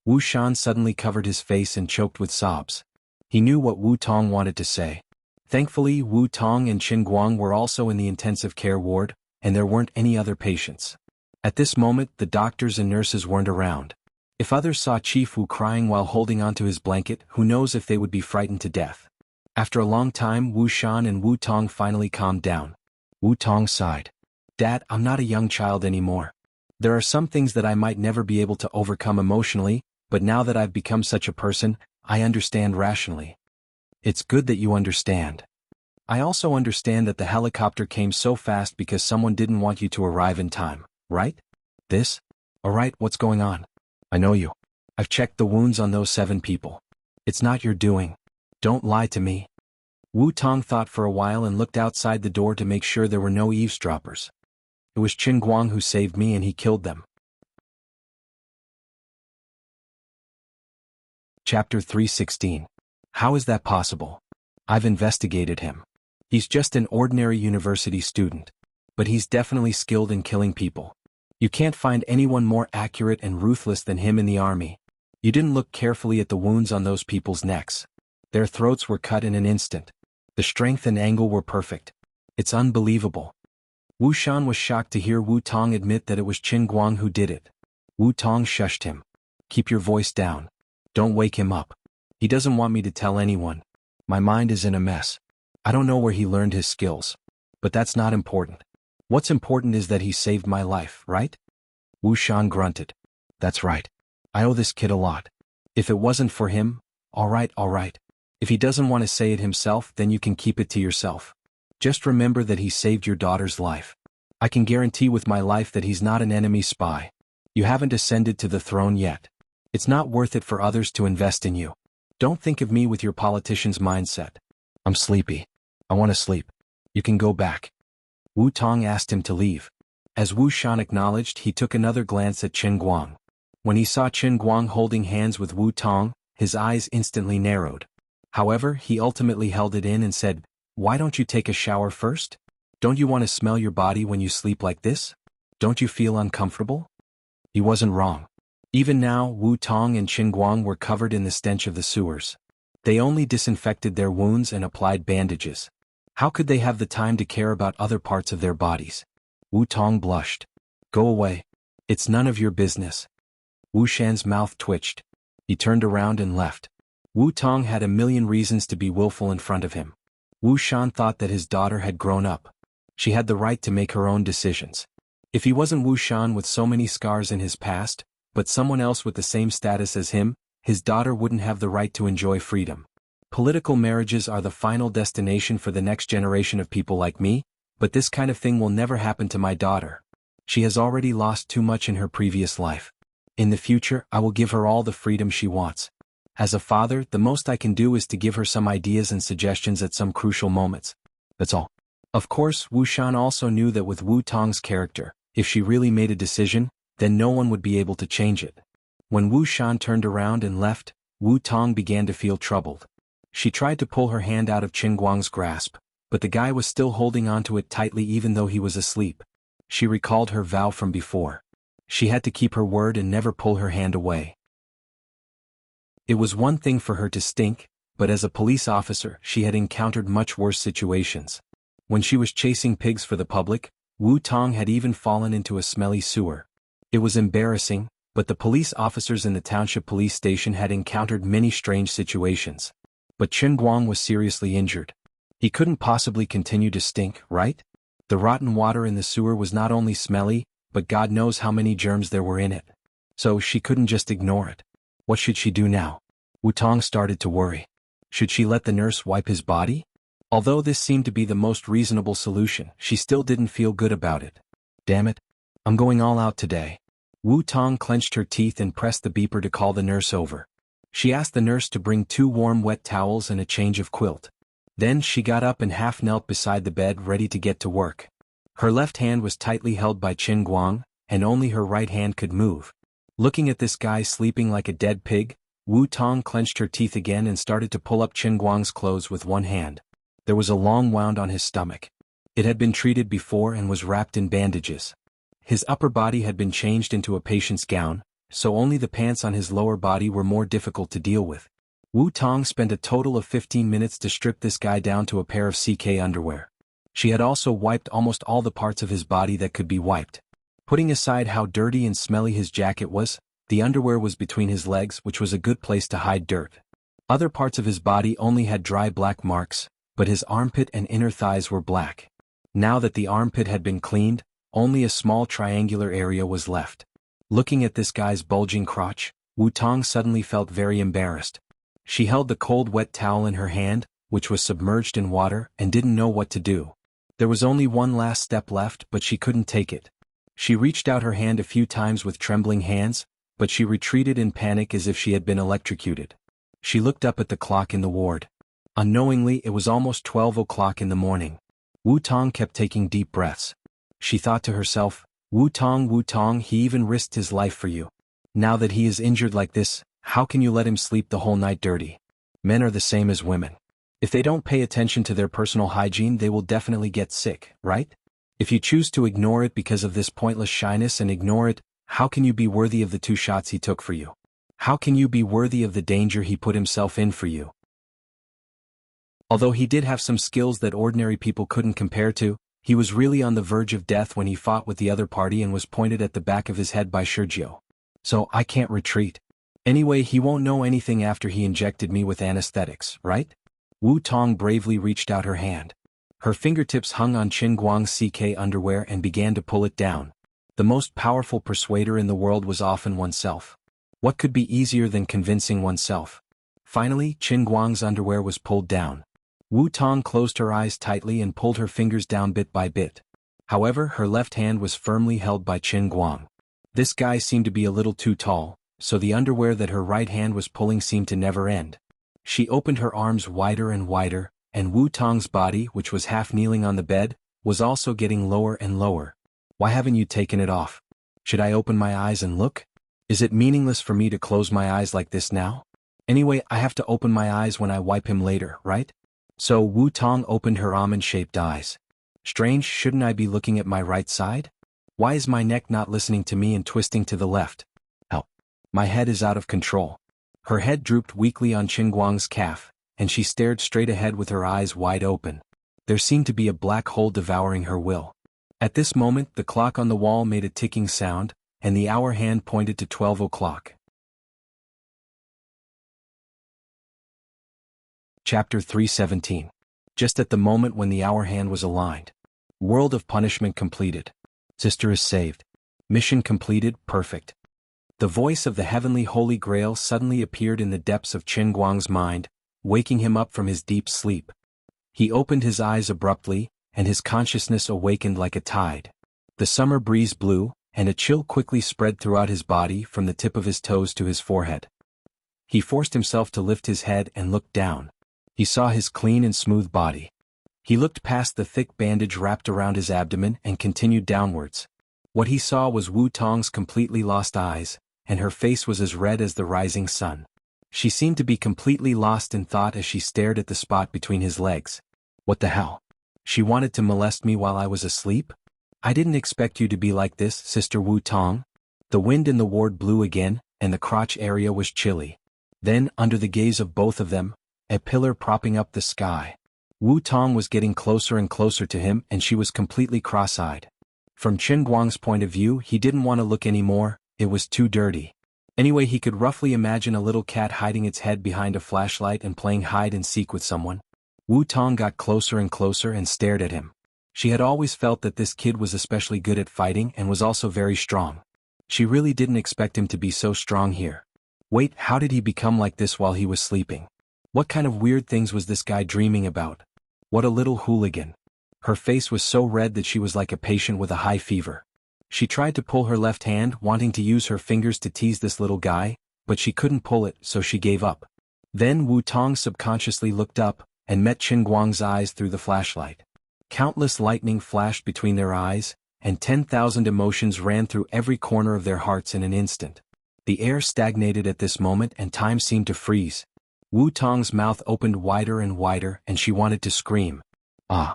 Wu Shan suddenly covered his face and choked with sobs. He knew what Wu Tong wanted to say. Thankfully, Wu Tong and Qin Guang were also in the intensive care ward, and there weren't any other patients. At this moment, the doctors and nurses weren't around. If others saw Chief Wu crying while holding onto his blanket, who knows if they would be frightened to death. After a long time, Wu Shan and Wu Tong finally calmed down. Wu Tong sighed. Dad, I'm not a young child anymore. There are some things that I might never be able to overcome emotionally, but now that I've become such a person, I understand rationally. It's good that you understand. I also understand that the helicopter came so fast because someone didn't want you to arrive in time, right? This? Alright, what's going on? I know you. I've checked the wounds on those 7 people. It's not your doing. Don't lie to me. Wu Tong thought for a while and looked outside the door to make sure there were no eavesdroppers. It was Qin Guang who saved me and he killed them. Chapter 316. How is that possible? I've investigated him. He's just an ordinary university student. But he's definitely skilled in killing people. You can't find anyone more accurate and ruthless than him in the army. You didn't look carefully at the wounds on those people's necks. Their throats were cut in an instant. The strength and angle were perfect. It's unbelievable. Wu Shan was shocked to hear Wu Tong admit that it was Qin Guang who did it. Wu Tong shushed him. Keep your voice down. Don't wake him up. He doesn't want me to tell anyone. My mind is in a mess. I don't know where he learned his skills. But that's not important. What's important is that he saved my life, right? Wu Shan grunted. That's right. I owe this kid a lot. If it wasn't for him, all right. If he doesn't want to say it himself, then you can keep it to yourself. Just remember that he saved your daughter's life. I can guarantee with my life that he's not an enemy spy. You haven't ascended to the throne yet. It's not worth it for others to invest in you. Don't think of me with your politician's mindset. I'm sleepy. I want to sleep. You can go back. Wu Tong asked him to leave. As Wu Shan acknowledged, he took another glance at Qin Guang. When he saw Qin Guang holding hands with Wu Tong, his eyes instantly narrowed. However, he ultimately held it in and said, "Why don't you take a shower first? Don't you want to smell your body when you sleep like this? Don't you feel uncomfortable?" He wasn't wrong. Even now, Wu Tong and Qin Guang were covered in the stench of the sewers. They only disinfected their wounds and applied bandages. How could they have the time to care about other parts of their bodies? Wu Tong blushed. Go away. It's none of your business. Wu Shan's mouth twitched. He turned around and left. Wu Tong had a million reasons to be willful in front of him. Wu Shan thought that his daughter had grown up. She had the right to make her own decisions. If he wasn't Wu Shan with so many scars in his past, but someone else with the same status as him, his daughter wouldn't have the right to enjoy freedom. Political marriages are the final destination for the next generation of people like me, but this kind of thing will never happen to my daughter. She has already lost too much in her previous life. In the future, I will give her all the freedom she wants. As a father, the most I can do is to give her some ideas and suggestions at some crucial moments. That's all. Of course, Wu Shan also knew that with Wu Tong's character, if she really made a decision, then no one would be able to change it. When Wu Shan turned around and left, Wu Tong began to feel troubled. She tried to pull her hand out of Qin Guang's grasp, but the guy was still holding onto it tightly even though he was asleep. She recalled her vow from before. She had to keep her word and never pull her hand away. It was one thing for her to stink, but as a police officer, she had encountered much worse situations. When she was chasing pigs for the public, Wu Tong had even fallen into a smelly sewer. It was embarrassing, but the police officers in the township police station had encountered many strange situations. But Qin Guang was seriously injured. He couldn't possibly continue to stink, right? The rotten water in the sewer was not only smelly, but God knows how many germs there were in it. So she couldn't just ignore it. What should she do now? Wu Tong started to worry. Should she let the nurse wipe his body? Although this seemed to be the most reasonable solution, she still didn't feel good about it. Damn it. I'm going all out today. Wu Tong clenched her teeth and pressed the beeper to call the nurse over. She asked the nurse to bring 2 warm wet towels and a change of quilt. Then she got up and half knelt beside the bed ready to get to work. Her left hand was tightly held by Qin Guang, and only her right hand could move. Looking at this guy sleeping like a dead pig, Wu Tong clenched her teeth again and started to pull up Qin Guang's clothes with one hand. There was a long wound on his stomach. It had been treated before and was wrapped in bandages. His upper body had been changed into a patient's gown, so only the pants on his lower body were more difficult to deal with. Wu Tong spent a total of 15 minutes to strip this guy down to a pair of CK underwear. She had also wiped almost all the parts of his body that could be wiped. Putting aside how dirty and smelly his jacket was, the underwear was between his legs, which was a good place to hide dirt. Other parts of his body only had dry black marks, but his armpit and inner thighs were black. Now that the armpit had been cleaned, only a small triangular area was left. Looking at this guy's bulging crotch, Wu Tong suddenly felt very embarrassed. She held the cold wet towel in her hand, which was submerged in water, and didn't know what to do. There was only one last step left, but she couldn't take it. She reached out her hand a few times with trembling hands, but she retreated in panic as if she had been electrocuted. She looked up at the clock in the ward. Unknowingly, it was almost 12 o'clock in the morning. Wu Tong kept taking deep breaths. She thought to herself, Wu Tong, he even risked his life for you. Now that he is injured like this, how can you let him sleep the whole night dirty? Men are the same as women. If they don't pay attention to their personal hygiene, they will definitely get sick, right? If you choose to ignore it because of this pointless shyness and ignore it, how can you be worthy of the 2 shots he took for you? How can you be worthy of the danger he put himself in for you? Although he did have some skills that ordinary people couldn't compare to, he was really on the verge of death when he fought with the other party and was pointed at the back of his head by Sergio. So I can't retreat. Anyway, he won't know anything after he injected me with anesthetics, right? Wu Tong bravely reached out her hand. Her fingertips hung on Qin Guang's CK underwear and began to pull it down. The most powerful persuader in the world was often oneself. What could be easier than convincing oneself? Finally, Qin Guang's underwear was pulled down. Wu Tong closed her eyes tightly and pulled her fingers down bit by bit. However, her left hand was firmly held by Qin Guang. This guy seemed to be a little too tall, so the underwear that her right hand was pulling seemed to never end. She opened her arms wider and wider, and Wu Tong's body, which was half kneeling on the bed, was also getting lower and lower. Why haven't you taken it off? Should I open my eyes and look? Is it meaningless for me to close my eyes like this now? Anyway, I have to open my eyes when I wipe him later, right? So Wu Tong opened her almond-shaped eyes. Strange, shouldn't I be looking at my right side? Why is my neck not listening to me and twisting to the left? Hell, my head is out of control. Her head drooped weakly on Qin Guang's calf, and she stared straight ahead with her eyes wide open. There seemed to be a black hole devouring her will. At this moment, the clock on the wall made a ticking sound, and the hour hand pointed to 12 o'clock. Chapter 317. Just at the moment when the hour hand was aligned. World of punishment completed. Sister is saved. Mission completed, perfect. The voice of the heavenly Holy Grail suddenly appeared in the depths of Qin Guang's mind, waking him up from his deep sleep. He opened his eyes abruptly, and his consciousness awakened like a tide. The summer breeze blew, and a chill quickly spread throughout his body from the tip of his toes to his forehead. He forced himself to lift his head and look down. He saw his clean and smooth body. He looked past the thick bandage wrapped around his abdomen and continued downwards. What he saw was Wu Tong's completely lost eyes, and her face was as red as the rising sun. She seemed to be completely lost in thought as she stared at the spot between his legs. What the hell? She wanted to molest me while I was asleep? I didn't expect you to be like this, Sister Wu Tong. The wind in the ward blew again, and the crotch area was chilly. Then, under the gaze of both of them, a pillar propping up the sky. Wu Tong was getting closer and closer to him, and she was completely cross-eyed. From Qin Guang's point of view, he didn't want to look anymore. It was too dirty. Anyway, he could roughly imagine a little cat hiding its head behind a flashlight and playing hide-and-seek with someone. Wu Tong got closer and closer and stared at him. She had always felt that this kid was especially good at fighting and was also very strong. She really didn't expect him to be so strong here. Wait, how did he become like this while he was sleeping? What kind of weird things was this guy dreaming about? What a little hooligan. Her face was so red that she was like a patient with a high fever. She tried to pull her left hand, wanting to use her fingers to tease this little guy, but she couldn't pull it, so she gave up. Then Wu Tong subconsciously looked up, and met Qin Guang's eyes through the flashlight. Countless lightning flashed between their eyes, and 10,000 emotions ran through every corner of their hearts in an instant. The air stagnated at this moment and time seemed to freeze. Wu Tong's mouth opened wider and wider, and she wanted to scream. Ah!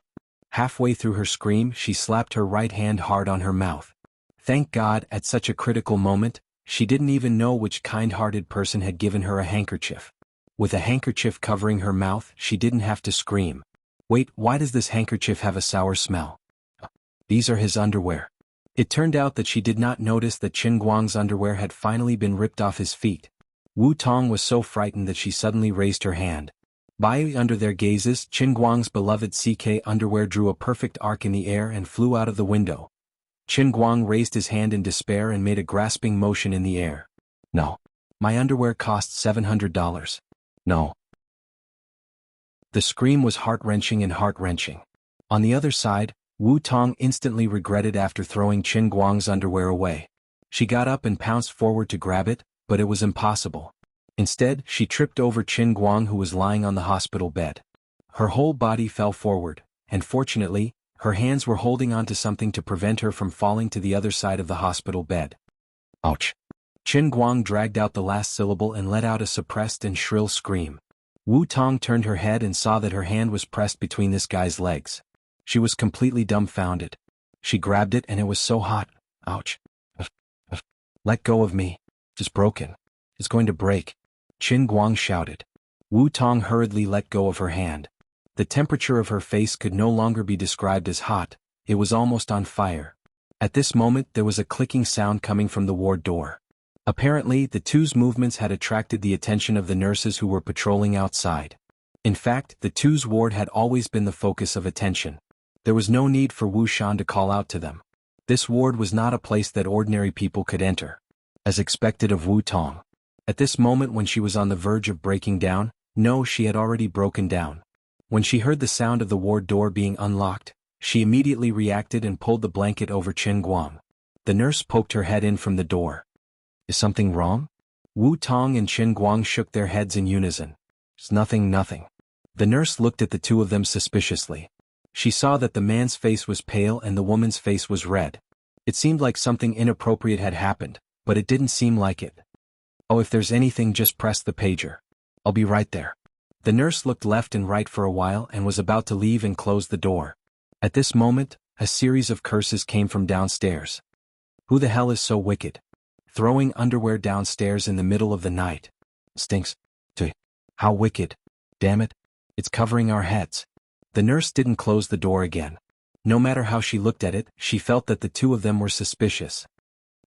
Halfway through her scream, she slapped her right hand hard on her mouth. Thank God, at such a critical moment, she didn't even know which kind-hearted person had given her a handkerchief. With a handkerchief covering her mouth, she didn't have to scream. Wait, why does this handkerchief have a sour smell? These are his underwear. It turned out that she did not notice that Qin Guang's underwear had finally been ripped off his feet. Wu Tong was so frightened that she suddenly raised her hand. Under their gazes, Qin Guang's beloved CK underwear drew a perfect arc in the air and flew out of the window. Qin Guang raised his hand in despair and made a grasping motion in the air. No. My underwear cost $700. No. The scream was heart-wrenching and heart-wrenching. On the other side, Wu Tong instantly regretted after throwing Qin Guang's underwear away. She got up and pounced forward to grab it, but it was impossible. Instead, she tripped over Qin Guang, who was lying on the hospital bed. Her whole body fell forward, and fortunately, her hands were holding onto something to prevent her from falling to the other side of the hospital bed. Ouch! Qin Guang dragged out the last syllable and let out a suppressed and shrill scream. Wu Tong turned her head and saw that her hand was pressed between this guy's legs. She was completely dumbfounded. She grabbed it and it was so hot. Ouch. Let go of me. It's broken. It's going to break. Qin Guang shouted. Wu Tong hurriedly let go of her hand. The temperature of her face could no longer be described as hot, it was almost on fire. At this moment there was a clicking sound coming from the ward door. Apparently, the two's movements had attracted the attention of the nurses who were patrolling outside. In fact, the two's ward had always been the focus of attention. There was no need for Wu Shan to call out to them. This ward was not a place that ordinary people could enter. As expected of Wu Tong. At this moment when she was on the verge of breaking down, no, she had already broken down. When she heard the sound of the ward door being unlocked, she immediately reacted and pulled the blanket over Qin Guang. The nurse poked her head in from the door. Is something wrong? Wu Tong and Qin Guang shook their heads in unison. It's nothing. The nurse looked at the two of them suspiciously. She saw that the man's face was pale and the woman's face was red. It seemed like something inappropriate had happened, but it didn't seem like it. Oh, if there's anything, just press the pager. I'll be right there. The nurse looked left and right for a while and was about to leave and close the door. At this moment, a series of curses came from downstairs. Who the hell is so wicked? Throwing underwear downstairs in the middle of the night. Stinks. How wicked. Damn it. It's covering our heads. The nurse didn't close the door again. No matter how she looked at it, she felt that the two of them were suspicious.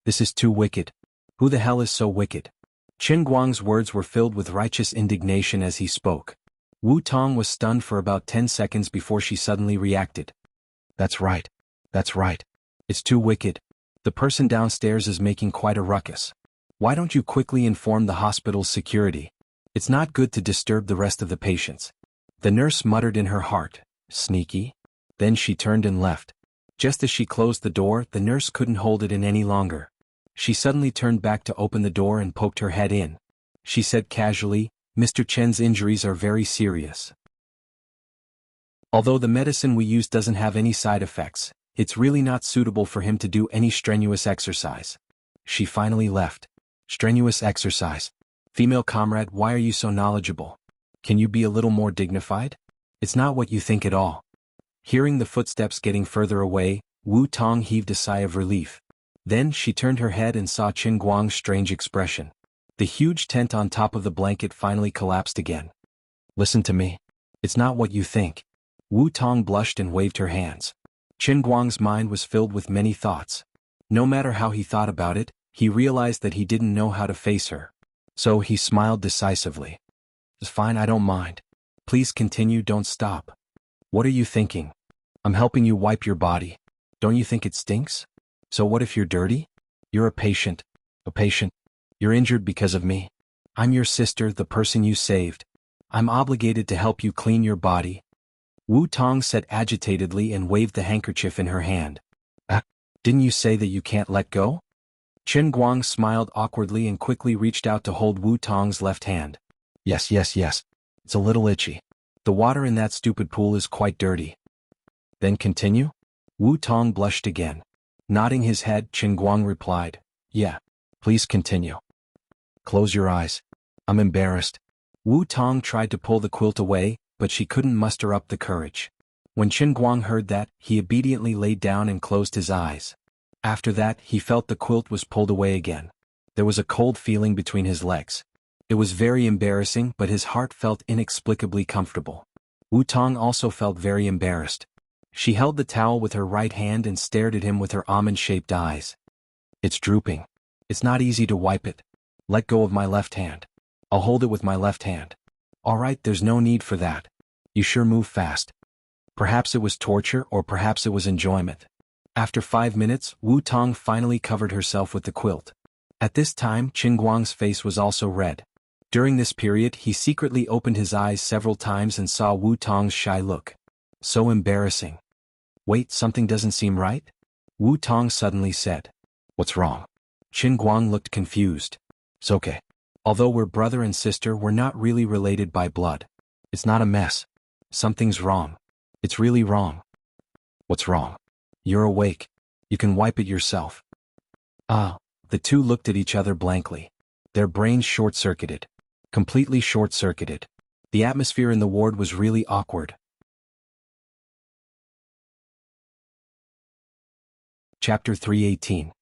This is too wicked. Who the hell is so wicked? Qin Guang's words were filled with righteous indignation as he spoke. Wu Tong was stunned for about 10 seconds before she suddenly reacted. That's right. It's too wicked. The person downstairs is making quite a ruckus. Why don't you quickly inform the hospital's security? It's not good to disturb the rest of the patients. The nurse muttered in her heart, sneaky. Then she turned and left. Just as she closed the door, the nurse couldn't hold it in any longer. She suddenly turned back to open the door and poked her head in. She said casually, Mr. Chen's injuries are very serious. Although the medicine we use doesn't have any side effects, it's really not suitable for him to do any strenuous exercise. She finally left. Strenuous exercise. Female comrade, why are you so knowledgeable? Can you be a little more dignified? It's not what you think at all. Hearing the footsteps getting further away, Wu Tong heaved a sigh of relief. Then she turned her head and saw Qin Guang's strange expression. The huge tent on top of the blanket finally collapsed again. Listen to me. It's not what you think. Wu Tong blushed and waved her hands. Qin Guang's mind was filled with many thoughts. No matter how he thought about it, he realized that he didn't know how to face her. So he smiled decisively. It's fine, I don't mind. Please continue, don't stop. What are you thinking? I'm helping you wipe your body. Don't you think it stinks? So what if you're dirty? You're a patient. A patient. You're injured because of me. I'm your sister, the person you saved. I'm obligated to help you clean your body. Wu Tong said agitatedly and waved the handkerchief in her hand. Didn't you say that you can't let go? Qin Guang smiled awkwardly and quickly reached out to hold Wu Tong's left hand. Yes. It's a little itchy. The water in that stupid pool is quite dirty. Then continue? Wu Tong blushed again. Nodding his head, Qin Guang replied, Yeah, please continue. Close your eyes. I'm embarrassed. Wu Tong tried to pull the quilt away, but she couldn't muster up the courage. When Qin Guang heard that, he obediently laid down and closed his eyes. After that, he felt the quilt was pulled away again. There was a cold feeling between his legs. It was very embarrassing, but his heart felt inexplicably comfortable. Wu Tong also felt very embarrassed. She held the towel with her right hand and stared at him with her almond-shaped eyes. It's drooping. It's not easy to wipe it. Let go of my left hand. I'll hold it with my left hand. All right, there's no need for that. You sure move fast. Perhaps it was torture or perhaps it was enjoyment. After 5 minutes, Wu Tong finally covered herself with the quilt. At this time, Qin Guang's face was also red. During this period, he secretly opened his eyes several times and saw Wu Tong's shy look. So embarrassing. Wait, something doesn't seem right? Wu Tong suddenly said. What's wrong? Qin Guang looked confused. It's okay. Although we're brother and sister, we're not really related by blood. It's not a mess. Something's wrong. It's really wrong. What's wrong? You're awake. You can wipe it yourself. The two looked at each other blankly. Their brains short-circuited. Completely short-circuited. The atmosphere in the ward was really awkward. Chapter 318.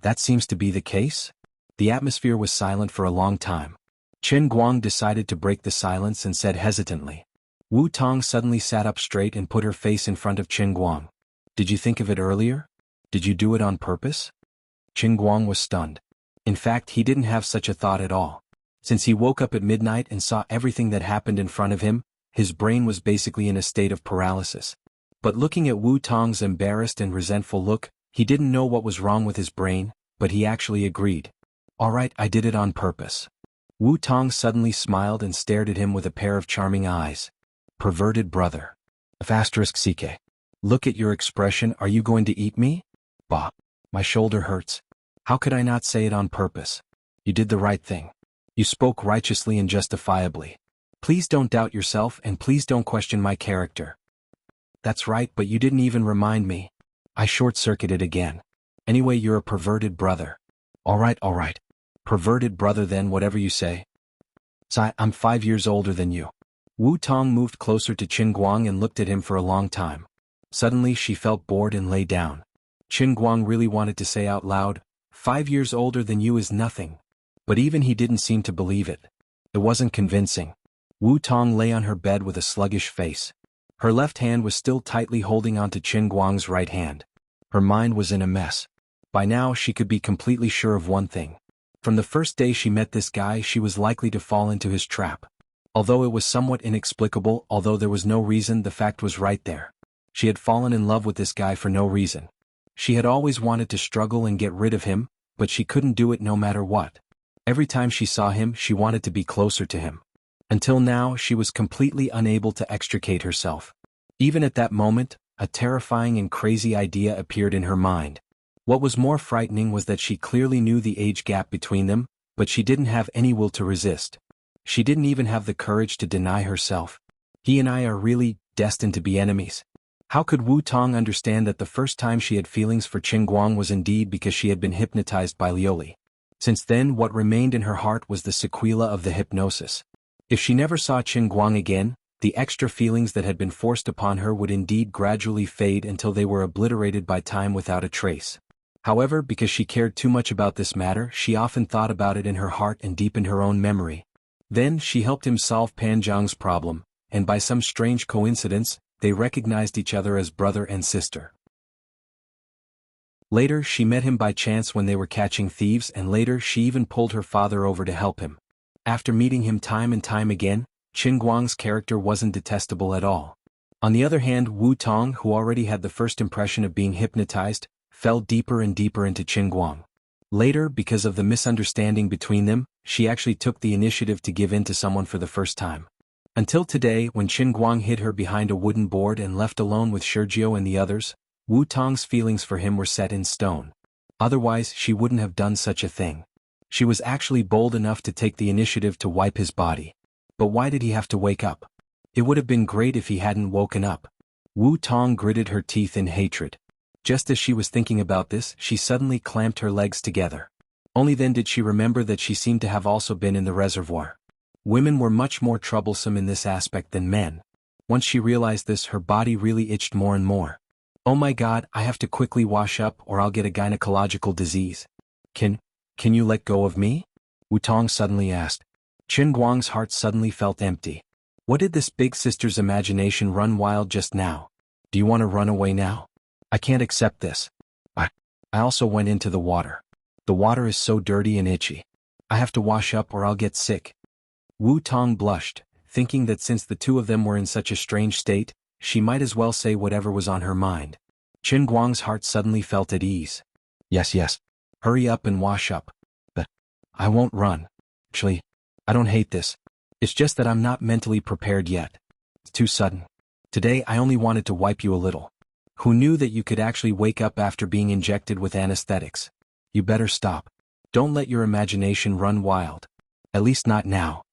That seems to be the case? The atmosphere was silent for a long time. Qin Guang decided to break the silence and said hesitantly. Wu Tong suddenly sat up straight and put her face in front of Qin Guang. Did you think of it earlier? Did you do it on purpose? Qin Guang was stunned. In fact, he didn't have such a thought at all. Since he woke up at midnight and saw everything that happened in front of him, his brain was basically in a state of paralysis. But looking at Wu Tong's embarrassed and resentful look, he didn't know what was wrong with his brain, but he actually agreed. All right, I did it on purpose. Wu Tong suddenly smiled and stared at him with a pair of charming eyes. Perverted brother. *CK. Look at your expression, are you going to eat me? Bah. My shoulder hurts. How could I not say it on purpose? You did the right thing. You spoke righteously and justifiably. Please don't doubt yourself and please don't question my character. That's right, but you didn't even remind me. I short-circuited again. Anyway, you're a perverted brother. All right. Perverted brother then, whatever you say. I'm 5 years older than you. Wu Tong moved closer to Qin Guang and looked at him for a long time. Suddenly she felt bored and lay down. Qin Guang really wanted to say out loud, 5 years older than you is nothing. But even he didn't seem to believe it. It wasn't convincing. Wu Tong lay on her bed with a sluggish face. Her left hand was still tightly holding onto Qin Guang's right hand. Her mind was in a mess. By now she could be completely sure of one thing. From the first day she met this guy, she was likely to fall into his trap. Although it was somewhat inexplicable, although there was no reason, the fact was right there. She had fallen in love with this guy for no reason. She had always wanted to struggle and get rid of him, but she couldn't do it no matter what. Every time she saw him, she wanted to be closer to him. Until now, she was completely unable to extricate herself. Even at that moment, a terrifying and crazy idea appeared in her mind. What was more frightening was that she clearly knew the age gap between them, but she didn't have any will to resist. She didn't even have the courage to deny herself. He and I are really destined to be enemies. How could Wu Tong understand that the first time she had feelings for Qin Guang was indeed because she had been hypnotized by Lioli? Since then, what remained in her heart was the sequela of the hypnosis. If she never saw Qin Guang again, the extra feelings that had been forced upon her would indeed gradually fade until they were obliterated by time without a trace. However, because she cared too much about this matter, she often thought about it in her heart and deep in her own memory. Then, she helped him solve Pan Zhang's problem, and by some strange coincidence, they recognized each other as brother and sister. Later, she met him by chance when they were catching thieves, and later she even pulled her father over to help him. After meeting him time and time again, Qin Guang's character wasn't detestable at all. On the other hand, Wu Tong, who already had the first impression of being hypnotized, fell deeper and deeper into Qin Guang. Later, because of the misunderstanding between them, she actually took the initiative to give in to someone for the first time. Until today, when Qin Guang hid her behind a wooden board and left alone with Sergio and the others, Wu Tong's feelings for him were set in stone. Otherwise, she wouldn't have done such a thing. She was actually bold enough to take the initiative to wipe his body. But why did he have to wake up? It would have been great if he hadn't woken up. Wu Tong gritted her teeth in hatred. Just as she was thinking about this, she suddenly clamped her legs together. Only then did she remember that she seemed to have also been in the reservoir. Women were much more troublesome in this aspect than men. Once she realized this, her body really itched more and more. Oh my God, I have to quickly wash up or I'll get a gynecological disease. Can you let go of me? Wu Tong suddenly asked. Qin Guang's heart suddenly felt empty. What did this big sister's imagination run wild just now? Do you want to run away now? I can't accept this. I also went into the water. The water is so dirty and itchy. I have to wash up or I'll get sick. Wu Tong blushed, thinking that since the two of them were in such a strange state, she might as well say whatever was on her mind. Qin Guang's heart suddenly felt at ease. Yes. Hurry up and wash up. But I won't run. Actually, I don't hate this. It's just that I'm not mentally prepared yet. It's too sudden. Today I only wanted to wipe you a little. Who knew that you could actually wake up after being injected with anesthetics? You better stop. Don't let your imagination run wild. At least not now.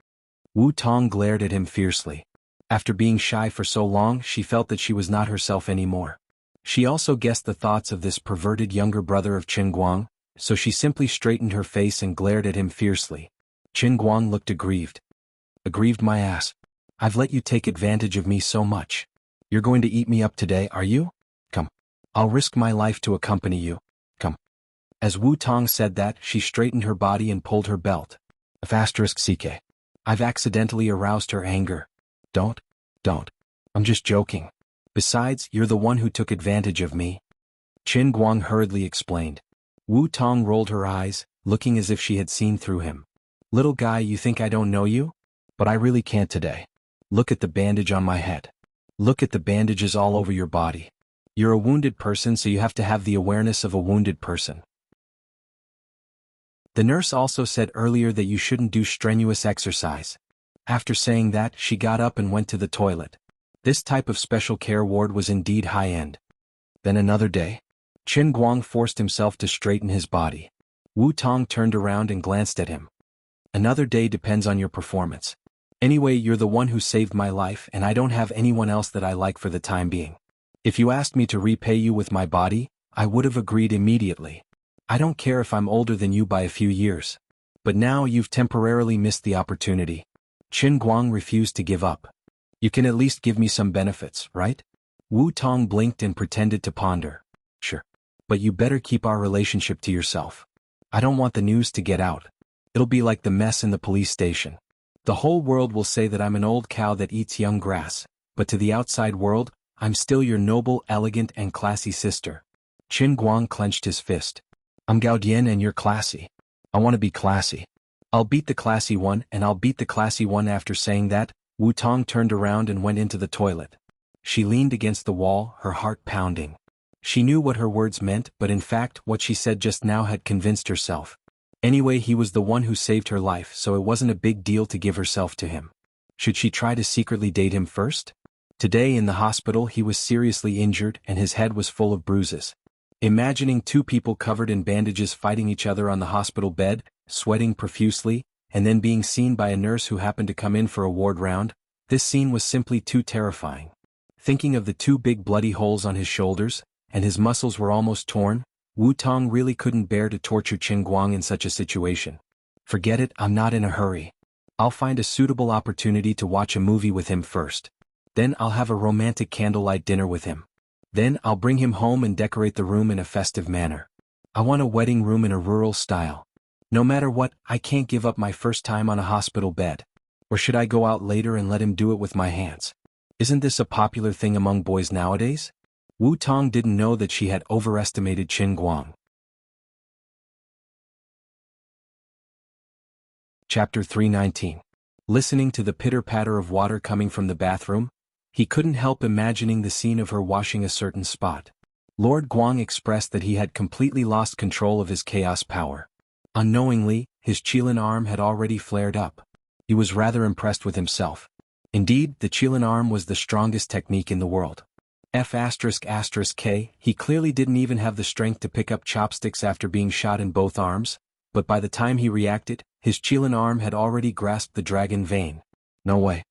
Wu Tong glared at him fiercely. After being shy for so long, she felt that she was not herself anymore. She also guessed the thoughts of this perverted younger brother of Qin Guang, so she simply straightened her face and glared at him fiercely. Qin Guang looked aggrieved. Aggrieved my ass. I've let you take advantage of me so much. You're going to eat me up today, are you? Come. I'll risk my life to accompany you. Come. As Wu Tong said that, she straightened her body and pulled her belt. *CK. I've accidentally aroused her anger. Don't. I'm just joking. Besides, you're the one who took advantage of me. Qin Guang hurriedly explained. Wu Tong rolled her eyes, looking as if she had seen through him. Little guy, you think I don't know you? But I really can't today. Look at the bandage on my head. Look at the bandages all over your body. You're a wounded person, so you have to have the awareness of a wounded person. The nurse also said earlier that you shouldn't do strenuous exercise. After saying that, she got up and went to the toilet. This type of special care ward was indeed high-end. Then another day. Qin Guang forced himself to straighten his body. Wu Tong turned around and glanced at him. Another day depends on your performance. Anyway, you're the one who saved my life, and I don't have anyone else that I like for the time being. If you asked me to repay you with my body, I would have agreed immediately. I don't care if I'm older than you by a few years. But now you've temporarily missed the opportunity. Qin Guang refused to give up. You can at least give me some benefits, right? Wu Tong blinked and pretended to ponder. Sure. But you better keep our relationship to yourself. I don't want the news to get out. It'll be like the mess in the police station. The whole world will say that I'm an old cow that eats young grass, but to the outside world, I'm still your noble, elegant, and classy sister. Qin Guang clenched his fist. I'm Gao Dian and you're classy. I want to be classy. I'll beat the classy one, and I'll beat the classy one. After saying that, Wu Tong turned around and went into the toilet. She leaned against the wall, her heart pounding. She knew what her words meant, but in fact, what she said just now had convinced herself. Anyway, he was the one who saved her life, so it wasn't a big deal to give herself to him. Should she try to secretly date him first? Today in the hospital he was seriously injured and his head was full of bruises. Imagining two people covered in bandages fighting each other on the hospital bed, sweating profusely, and then being seen by a nurse who happened to come in for a ward round, this scene was simply too terrifying. Thinking of the two big bloody holes on his shoulders, and his muscles were almost torn, Wu Tong really couldn't bear to torture Qin Guang in such a situation. Forget it, I'm not in a hurry. I'll find a suitable opportunity to watch a movie with him first. Then I'll have a romantic candlelight dinner with him. Then I'll bring him home and decorate the room in a festive manner. I want a wedding room in a rural style. No matter what, I can't give up my first time on a hospital bed. Or should I go out later and let him do it with my hands? Isn't this a popular thing among boys nowadays? Wu Tong didn't know that she had overestimated Qin Guang. Chapter 319. Listening to the pitter-patter of water coming from the bathroom, he couldn't help imagining the scene of her washing a certain spot. Lord Guang expressed that he had completely lost control of his chaos power. Unknowingly, his Qilin arm had already flared up. He was rather impressed with himself. Indeed, the Qilin arm was the strongest technique in the world. F***K, he clearly didn't even have the strength to pick up chopsticks after being shot in both arms, but by the time he reacted, his Qilin arm had already grasped the dragon vein. No way.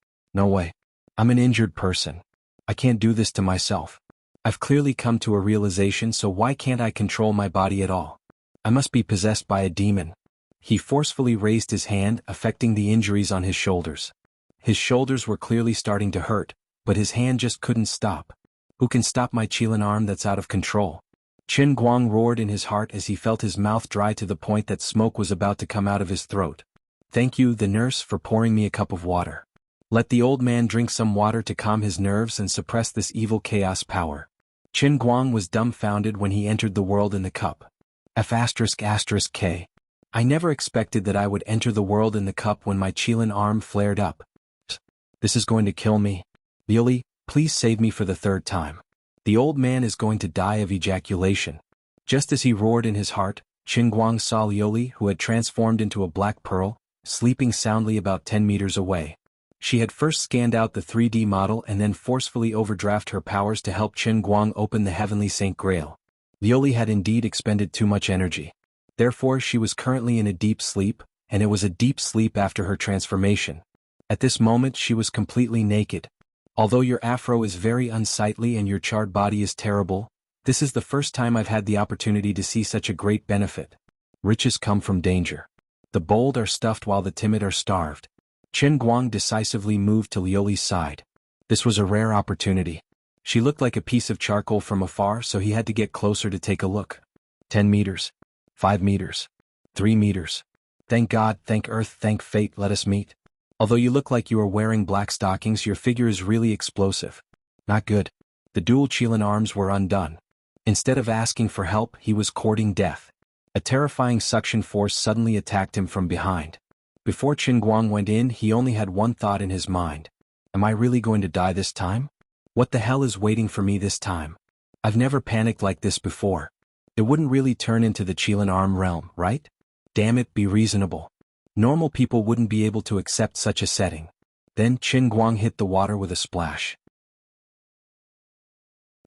I'm an injured person. I can't do this to myself. I've clearly come to a realization, so why can't I control my body at all? I must be possessed by a demon. He forcefully raised his hand, affecting the injuries on his shoulders. His shoulders were clearly starting to hurt, but his hand just couldn't stop. Who can stop my Qilin arm that's out of control? Qin Guang roared in his heart as he felt his mouth dry to the point that smoke was about to come out of his throat. Thank you, the nurse, for pouring me a cup of water. Let the old man drink some water to calm his nerves and suppress this evil chaos power. Qin Guang was dumbfounded when he entered the world in the cup. F***K. I never expected that I would enter the world in the cup when my Qilin arm flared up. This is going to kill me. Liuli, please save me for the third time. The old man is going to die of ejaculation. Just as he roared in his heart, Qin Guang saw Liuli, who had transformed into a black pearl, sleeping soundly about 10 meters away. She had first scanned out the 3D model and then forcefully overdraft her powers to help Qin Guang open the heavenly Saint Grail. Liuli had indeed expended too much energy. Therefore she was currently in a deep sleep, and it was a deep sleep after her transformation. At this moment she was completely naked. Although your afro is very unsightly and your charred body is terrible, this is the first time I've had the opportunity to see such a great benefit. Riches come from danger. The bold are stuffed while the timid are starved. Chen Guang decisively moved to Liuli's side. This was a rare opportunity. She looked like a piece of charcoal from afar, so he had to get closer to take a look. 10 meters. 5 meters. 3 meters. Thank God, thank Earth, thank fate, let us meet. Although you look like you are wearing black stockings, your figure is really explosive. Not good. The dual Qilin arms were undone. Instead of asking for help, he was courting death. A terrifying suction force suddenly attacked him from behind. Before Chen Guang went in, he only had one thought in his mind. Am I really going to die this time? What the hell is waiting for me this time? I've never panicked like this before. It wouldn't really turn into the Qilin arm realm, right? Damn it, be reasonable. Normal people wouldn't be able to accept such a setting. Then Chen Guang hit the water with a splash.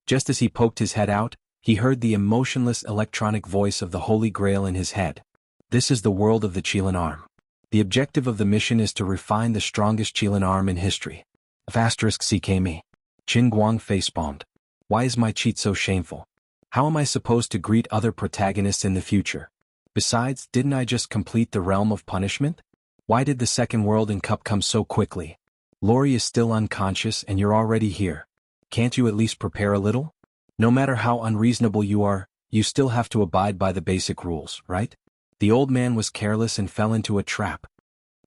Just as he poked his head out, he heard the emotionless electronic voice of the Holy Grail in his head. This is the world of the Qilin arm. The objective of the mission is to refine the strongest Qilin arm in history. *CK me. Chen Guang facepalmed. Why is my cheat so shameful? How am I supposed to greet other protagonists in the future? Besides, didn't I just complete the realm of punishment? Why did the second world in cup come so quickly? Lori is still unconscious and you're already here. Can't you at least prepare a little? No matter how unreasonable you are, you still have to abide by the basic rules, right? The old man was careless and fell into a trap.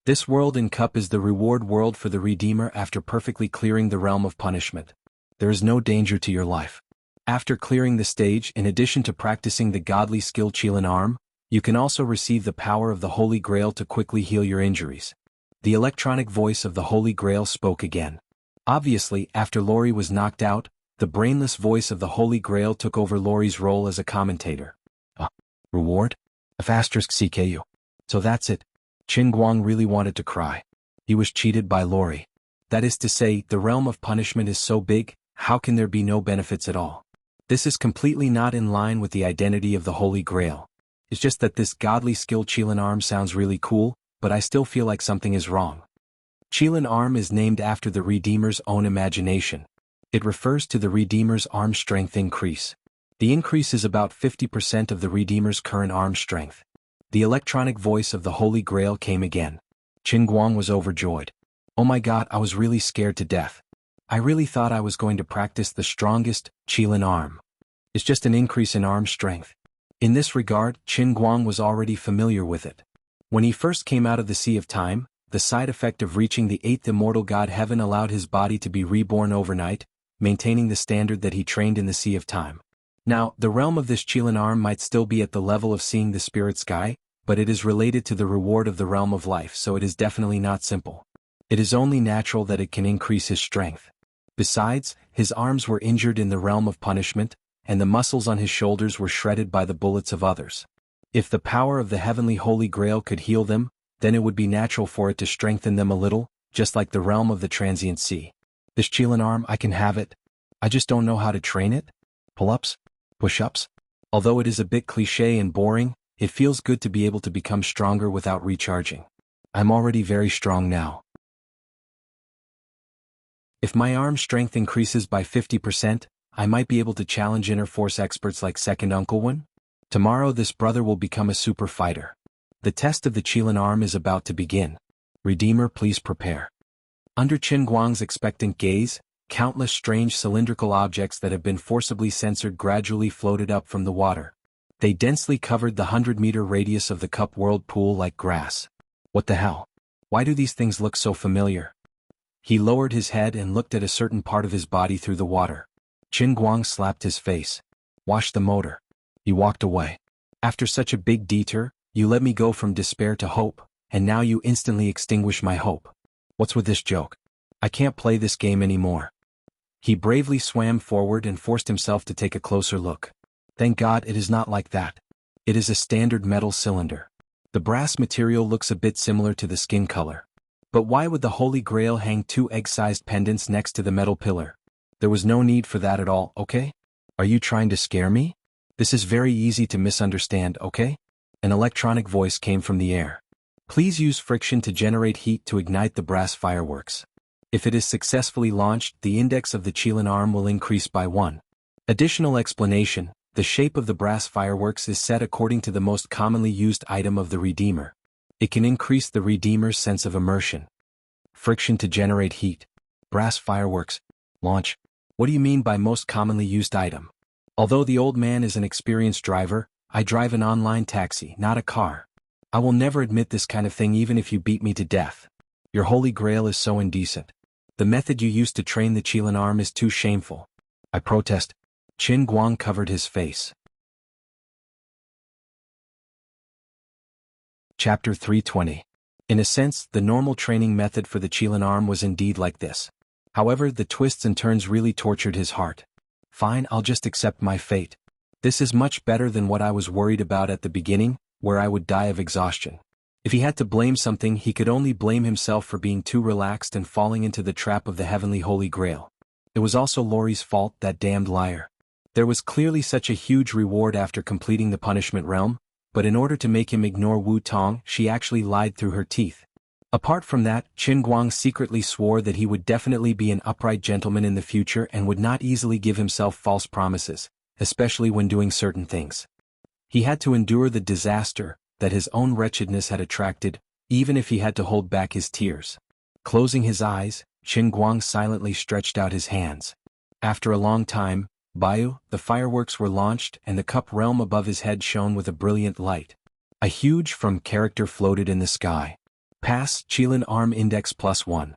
This world in cup is the reward world for the Redeemer after perfectly clearing the realm of punishment. There is no danger to your life. After clearing the stage, in addition to practicing the godly skill Qilin arm, you can also receive the power of the Holy Grail to quickly heal your injuries. The electronic voice of the Holy Grail spoke again. Obviously, after Lori was knocked out, the brainless voice of the Holy Grail took over Lori's role as a commentator. Reward? *CKU. So that's it. Chen Guang really wanted to cry. He was cheated by Lori. That is to say, the realm of punishment is so big, how can there be no benefits at all? This is completely not in line with the identity of the Holy Grail. It's just that this godly skill Qilin arm sounds really cool, but I still feel like something is wrong. Qilin arm is named after the Redeemer's own imagination. It refers to the Redeemer's arm strength increase. The increase is about 50% of the Redeemer's current arm strength. The electronic voice of the Holy Grail came again. Chen Guang was overjoyed. Oh my God, I was really scared to death. I really thought I was going to practice the strongest Qilin arm. It's just an increase in arm strength. In this regard, Chen Guang was already familiar with it. When he first came out of the Sea of Time, the side effect of reaching the 8th immortal god heaven allowed his body to be reborn overnight, maintaining the standard that he trained in the Sea of Time. Now, the realm of this Qilin arm might still be at the level of seeing the spirit sky, but it is related to the reward of the realm of life, so it is definitely not simple. It is only natural that it can increase his strength. Besides, his arms were injured in the realm of punishment, and the muscles on his shoulders were shredded by the bullets of others. If the power of the heavenly Holy Grail could heal them, then it would be natural for it to strengthen them a little, just like the realm of the transient sea. This Qilin arm, I can have it. I just don't know how to train it. Pull-ups? Push-ups? Although it is a bit cliché and boring, it feels good to be able to become stronger without recharging. I'm already very strong now. If my arm strength increases by 50%, I might be able to challenge inner force experts like Second Uncle One. Tomorrow this brother will become a super fighter. The test of the Qilin arm is about to begin. Redeemer, please prepare. Under Chen Guang's expectant gaze, countless strange cylindrical objects that have been forcibly censored gradually floated up from the water. They densely covered the 100-meter radius of the cup world pool like grass. What the hell? Why do these things look so familiar? He lowered his head and looked at a certain part of his body through the water. Chen Guang slapped his face. Wash the motor. He walked away. After such a big detour, you let me go from despair to hope, and now you instantly extinguish my hope. What's with this joke? I can't play this game anymore. He bravely swam forward and forced himself to take a closer look. Thank God it is not like that. It is a standard metal cylinder. The brass material looks a bit similar to the skin color. But why would the Holy Grail hang 2 egg-sized pendants next to the metal pillar? There was no need for that at all, okay? Are you trying to scare me? This is very easy to misunderstand, okay? An electronic voice came from the air. Please use friction to generate heat to ignite the brass fireworks. If it is successfully launched, the index of the Qilin arm will increase by 1. Additional explanation, the shape of the brass fireworks is set according to the most commonly used item of the Redeemer. It can increase the Redeemer's sense of immersion. Friction to generate heat. Brass fireworks. Launch. What do you mean by most commonly used item? Although the old man is an experienced driver, I drive an online taxi, not a car. I will never admit this kind of thing even if you beat me to death. Your holy grail is so indecent. The method you used to train the Qilin arm is too shameful. I protest. Qin Guang covered his face. Chapter 320. In a sense, the normal training method for the Qilin arm was indeed like this. However, the twists and turns really tortured his heart. Fine, I'll just accept my fate. This is much better than what I was worried about at the beginning, where I would die of exhaustion. If he had to blame something, he could only blame himself for being too relaxed and falling into the trap of the heavenly holy grail. It was also Lori's fault, that damned liar. There was clearly such a huge reward after completing the punishment realm, but in order to make him ignore Wu Tong, she actually lied through her teeth. Apart from that, Qin Guang secretly swore that he would definitely be an upright gentleman in the future and would not easily give himself false promises, especially when doing certain things. He had to endure the disaster that his own wretchedness had attracted, even if he had to hold back his tears. Closing his eyes, Qin Guang silently stretched out his hands. After a long time, Bayu, the fireworks were launched and the cup realm above his head shone with a brilliant light. A huge from character floated in the sky. Pass Qilin arm index +1.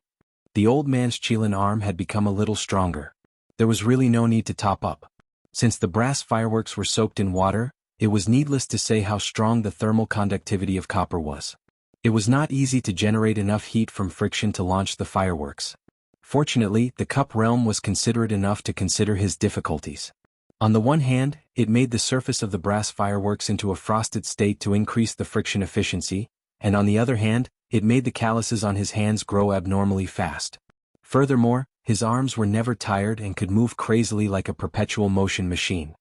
The old man's Qilin arm had become a little stronger. There was really no need to top up. Since the brass fireworks were soaked in water, it was needless to say how strong the thermal conductivity of copper was. It was not easy to generate enough heat from friction to launch the fireworks. Fortunately, the cup realm was considerate enough to consider his difficulties. On the one hand, it made the surface of the brass fireworks into a frosted state to increase the friction efficiency, and on the other hand, it made the calluses on his hands grow abnormally fast. Furthermore, his arms were never tired and could move crazily like a perpetual motion machine.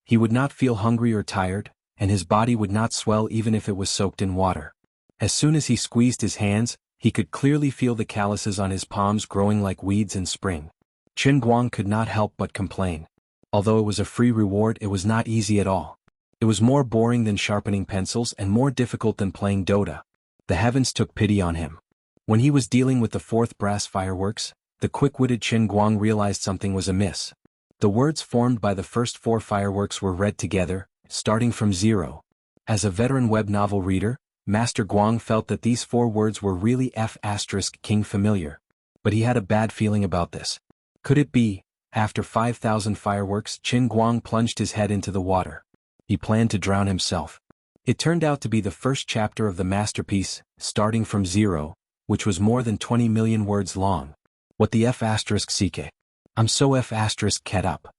He would not feel hungry or tired, and his body would not swell even if it was soaked in water. As soon as he squeezed his hands, he could clearly feel the calluses on his palms growing like weeds in spring. Qin Guang could not help but complain. Although it was a free reward, it was not easy at all. It was more boring than sharpening pencils and more difficult than playing Dota. The heavens took pity on him. When he was dealing with the fourth brass fireworks, the quick-witted Qin Guang realized something was amiss. The words formed by the first four fireworks were read together, starting from 0. As a veteran web novel reader, Master Guang felt that these four words were really F***king familiar. But he had a bad feeling about this. Could it be, after 5,000 fireworks, Qin Guang plunged his head into the water. He planned to drown himself. It turned out to be the first chapter of the masterpiece, starting from 0, which was more than 20 million words long. What the F***ck? I'm so F***ket up.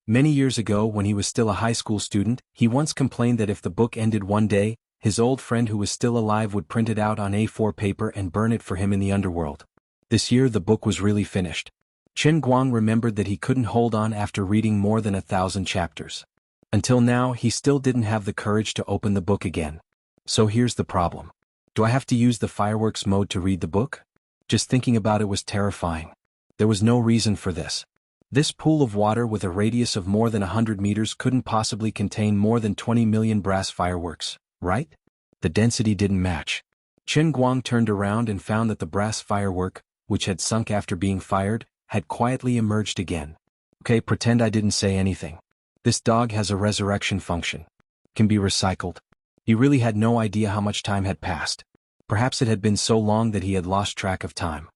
Many years ago, when he was still a high school student, he once complained that if the book ended one day, his old friend who was still alive would print it out on A4 paper and burn it for him in the underworld. This year the book was really finished. Qin Guang remembered that he couldn't hold on after reading more than 1,000 chapters. Until now, he still didn't have the courage to open the book again. So here's the problem. Do I have to use the fireworks mode to read the book? Just thinking about it was terrifying. There was no reason for this. This pool of water with a radius of more than 100 meters couldn't possibly contain more than 20 million brass fireworks, right? The density didn't match. Qin Guang turned around and found that the brass firework, which had sunk after being fired, had quietly emerged again. Okay, pretend I didn't say anything. This dog has a resurrection function. Can be recycled. He really had no idea how much time had passed. Perhaps it had been so long that he had lost track of time.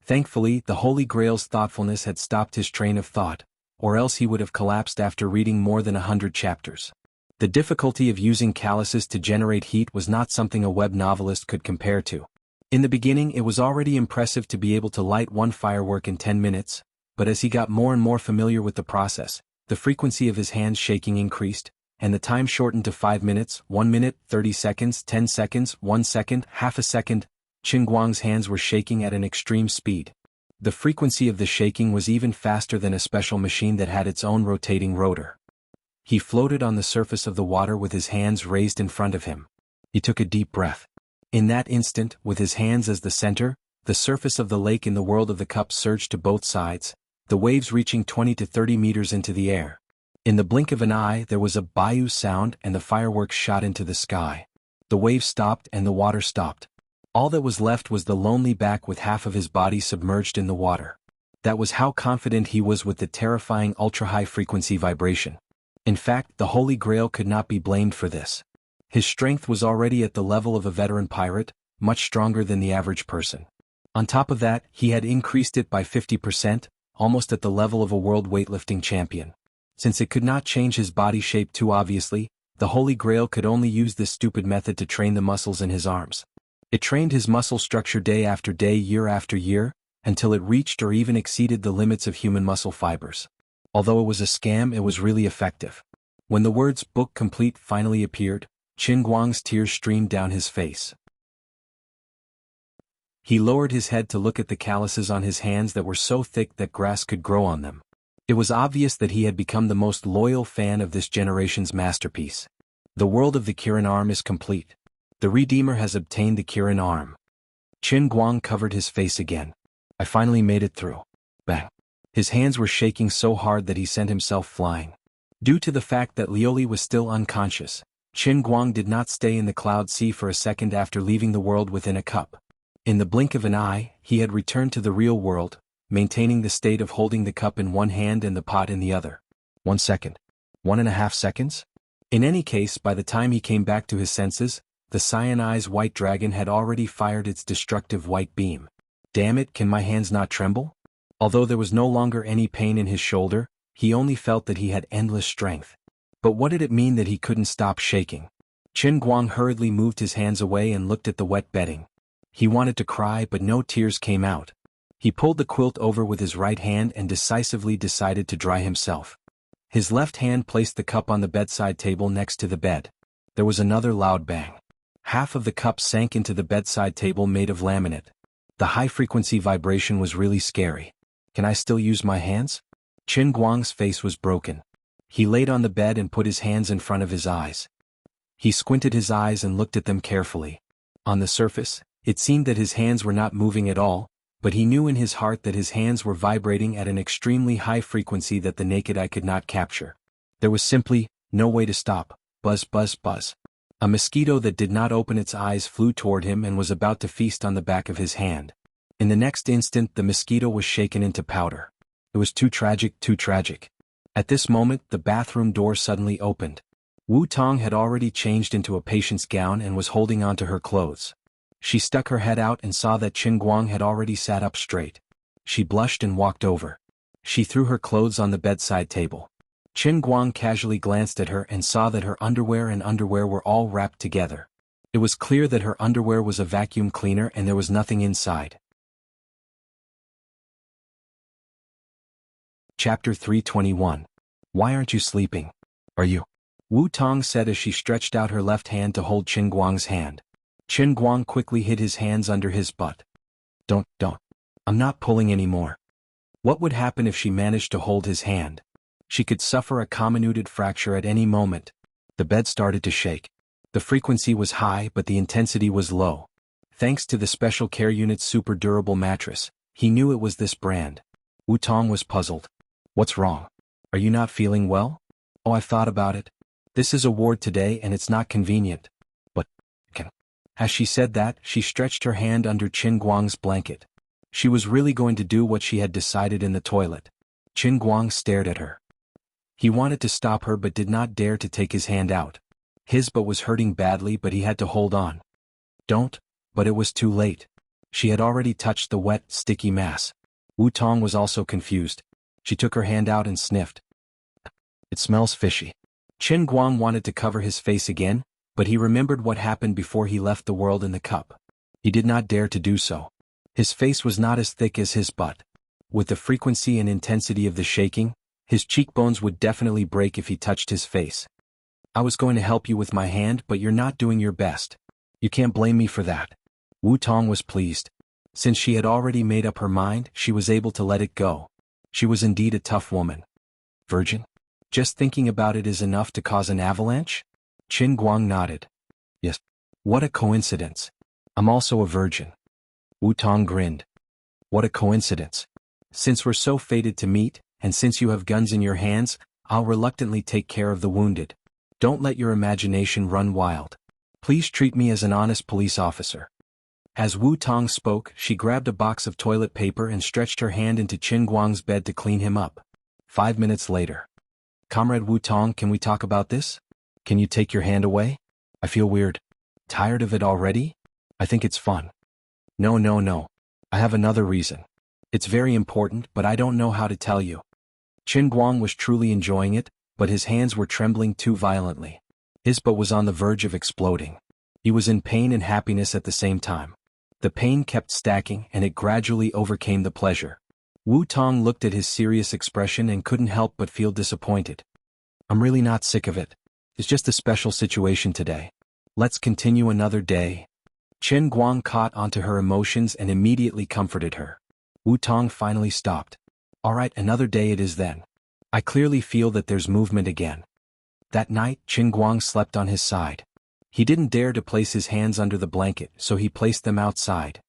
Thankfully, the Holy Grail's thoughtfulness had stopped his train of thought, or else he would have collapsed after reading more than 100 chapters. The difficulty of using calluses to generate heat was not something a web novelist could compare to. In the beginning, it was already impressive to be able to light one firework in 10 minutes, but as he got more and more familiar with the process, the frequency of his hands shaking increased, and the time shortened to 5 minutes, 1 minute, 30 seconds, 10 seconds, 1 second, half a second. Qin Guang's hands were shaking at an extreme speed. The frequency of the shaking was even faster than a special machine that had its own rotating rotor. He floated on the surface of the water with his hands raised in front of him. He took a deep breath. In that instant, with his hands as the center, the surface of the lake in the world of the cup surged to both sides, the waves reaching 20 to 30 meters into the air. In the blink of an eye, there was a bayou sound and the fireworks shot into the sky. The waves stopped and the water stopped. All that was left was the lonely back with half of his body submerged in the water. That was how confident he was with the terrifying ultra-high frequency vibration. In fact, the Holy Grail could not be blamed for this. His strength was already at the level of a veteran pirate, much stronger than the average person. On top of that, he had increased it by 50%, almost at the level of a world weightlifting champion. Since it could not change his body shape too obviously, the Holy Grail could only use this stupid method to train the muscles in his arms. It trained his muscle structure day after day, year after year, until it reached or even exceeded the limits of human muscle fibers. Although it was a scam, it was really effective. When the words "book complete" finally appeared, Qin Guang's tears streamed down his face. He lowered his head to look at the calluses on his hands that were so thick that grass could grow on them. It was obvious that he had become the most loyal fan of this generation's masterpiece. The world of the Kirin arm is complete. The Redeemer has obtained the Kirin arm. Qin Guang covered his face again. I finally made it through. Bang. His hands were shaking so hard that he sent himself flying. Due to the fact that Lioli was still unconscious, Qin Guang did not stay in the cloud sea for a second after leaving the world within a cup. In the blink of an eye, he had returned to the real world, maintaining the state of holding the cup in one hand and the pot in the other. 1 second. 1.5 seconds? In any case, by the time he came back to his senses, the cyanized white dragon had already fired its destructive white beam. Damn it, can my hands not tremble? Although there was no longer any pain in his shoulder, he only felt that he had endless strength. But what did it mean that he couldn't stop shaking? Qin Guang hurriedly moved his hands away and looked at the wet bedding. He wanted to cry, but no tears came out. He pulled the quilt over with his right hand and decisively decided to dry himself. His left hand placed the cup on the bedside table next to the bed. There was another loud bang. Half of the cup sank into the bedside table made of laminate. The high-frequency vibration was really scary. Can I still use my hands? Qin Guang's face was broken. He laid on the bed and put his hands in front of his eyes. He squinted his eyes and looked at them carefully. On the surface, it seemed that his hands were not moving at all, but he knew in his heart that his hands were vibrating at an extremely high frequency that the naked eye could not capture. There was simply no way to stop. Buzz, buzz, buzz. A mosquito that did not open its eyes flew toward him and was about to feast on the back of his hand. In the next instant, the mosquito was shaken into powder. It was too tragic, too tragic. At this moment, the bathroom door suddenly opened. Wu Tong had already changed into a patient's gown and was holding onto her clothes. She stuck her head out and saw that Qin Guang had already sat up straight. She blushed and walked over. She threw her clothes on the bedside table. Qin Guang casually glanced at her and saw that her underwear and underwear were all wrapped together. It was clear that her underwear was a vacuum cleaner and there was nothing inside. Chapter 321. Why aren't you sleeping? Are you? Wu Tong said as she stretched out her left hand to hold Qin Guang's hand. Qin Guang quickly hid his hands under his butt. Don't. I'm not pulling anymore. What would happen if she managed to hold his hand? She could suffer a comminuted fracture at any moment. The bed started to shake. The frequency was high but the intensity was low. Thanks to the Special Care Unit's super durable mattress, he knew it was this brand. Wu Tong was puzzled. What's wrong? Are you not feeling well? Oh, I've thought about it. This is a ward today and it's not convenient. But, As she said that, she stretched her hand under Qin Guang's blanket. She was really going to do what she had decided in the toilet. Qin Guang stared at her. He wanted to stop her but did not dare to take his hand out. His butt was hurting badly but he had to hold on. Don't, but it was too late. She had already touched the wet, sticky mass. Wu Tong was also confused. She took her hand out and sniffed. It smells fishy. Qin Guang wanted to cover his face again, but he remembered what happened before he left the world in the cup. He did not dare to do so. His face was not as thick as his butt. With the frequency and intensity of the shaking, his cheekbones would definitely break if he touched his face. I was going to help you with my hand but you're not doing your best. You can't blame me for that. Wu Tong was pleased. Since she had already made up her mind, she was able to let it go. She was indeed a tough woman. Virgin? Just thinking about it is enough to cause an avalanche? Qin Guang nodded. Yes. What a coincidence. I'm also a virgin. Wu Tong grinned. What a coincidence. Since we're so fated to meet, and since you have guns in your hands, I'll reluctantly take care of the wounded. Don't let your imagination run wild. Please treat me as an honest police officer. As Wu Tong spoke, she grabbed a box of toilet paper and stretched her hand into Qin Guang's bed to clean him up. 5 minutes later. Comrade Wu Tong, can we talk about this? Can you take your hand away? I feel weird. Tired of it already? I think it's fun. No, no, no. I have another reason. It's very important, but I don't know how to tell you. Qin Guang was truly enjoying it, but his hands were trembling too violently. His butt was on the verge of exploding. He was in pain and happiness at the same time. The pain kept stacking and it gradually overcame the pleasure. Wu Tong looked at his serious expression and couldn't help but feel disappointed. I'm really not sick of it. It's just a special situation today. Let's continue another day. Qin Guang caught onto her emotions and immediately comforted her. Wu Tong finally stopped. All right, another day it is then. I clearly feel that there's movement again. That night, Qin Guang slept on his side. He didn't dare to place his hands under the blanket, so he placed them outside.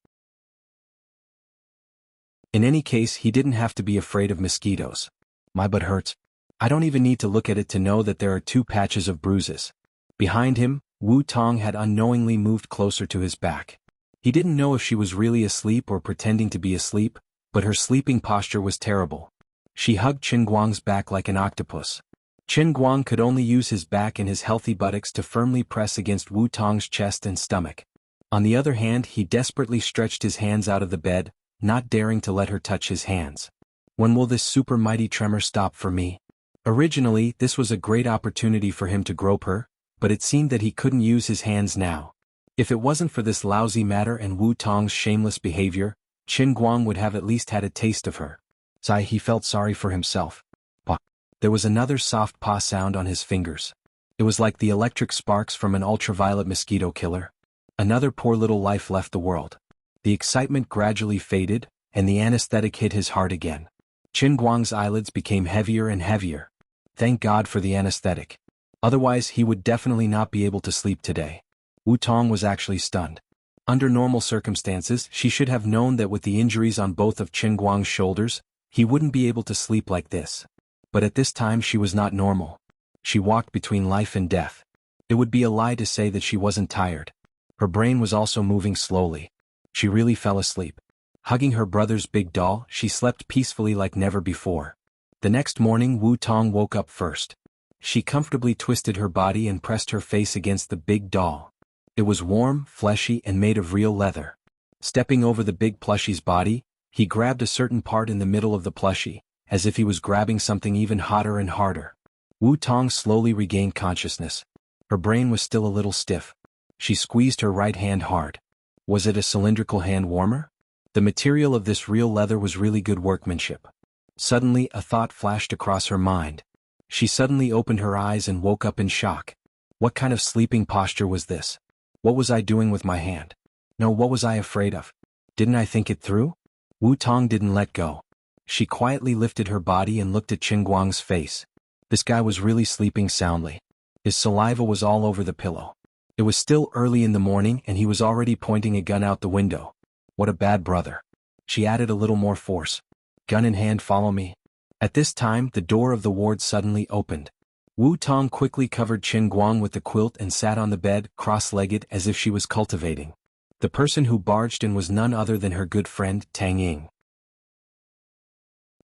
In any case, he didn't have to be afraid of mosquitoes. My butt hurts. I don't even need to look at it to know that there are 2 patches of bruises. Behind him, Wu Tong had unknowingly moved closer to his back. He didn't know if she was really asleep or pretending to be asleep, but her sleeping posture was terrible. She hugged Qin Guang's back like an octopus. Qin Guang could only use his back and his healthy buttocks to firmly press against Wu Tong's chest and stomach. On the other hand, he desperately stretched his hands out of the bed, not daring to let her touch his hands. When will this super mighty tremor stop for me? Originally, this was a great opportunity for him to grope her, but it seemed that he couldn't use his hands now. If it wasn't for this lousy matter and Wu Tong's shameless behavior, Qin Guang would have at least had a taste of her. Sigh, he felt sorry for himself. Paw. There was another soft paw sound on his fingers. It was like the electric sparks from an ultraviolet mosquito killer. Another poor little life left the world. The excitement gradually faded, and the anesthetic hit his heart again. Qin Guang's eyelids became heavier and heavier. Thank God for the anesthetic. Otherwise, he would definitely not be able to sleep today. Wu Tong was actually stunned. Under normal circumstances, she should have known that with the injuries on both of Qin Guang's shoulders, he wouldn't be able to sleep like this. But at this time she was not normal. She walked between life and death. It would be a lie to say that she wasn't tired. Her brain was also moving slowly. She really fell asleep. Hugging her brother's big doll, she slept peacefully like never before. The next morning Wu Tong woke up first. She comfortably twisted her body and pressed her face against the big doll. It was warm, fleshy, and made of real leather. Stepping over the big plushie's body, he grabbed a certain part in the middle of the plushie, as if he was grabbing something even hotter and harder. Wu Tong slowly regained consciousness. Her brain was still a little stiff. She squeezed her right hand hard. Was it a cylindrical hand warmer? The material of this real leather was really good workmanship. Suddenly a thought flashed across her mind. She suddenly opened her eyes and woke up in shock. What kind of sleeping posture was this? What was I doing with my hand? No, what was I afraid of? Didn't I think it through? Wu Tong didn't let go. She quietly lifted her body and looked at Qin Guang's face. This guy was really sleeping soundly. His saliva was all over the pillow. It was still early in the morning and he was already pointing a gun out the window. What a bad brother. She added a little more force. Gun in hand, follow me. At this time, the door of the ward suddenly opened. Wu Tong quickly covered Qin Guang with the quilt and sat on the bed, cross-legged as if she was cultivating. The person who barged in was none other than her good friend, Tang Ying.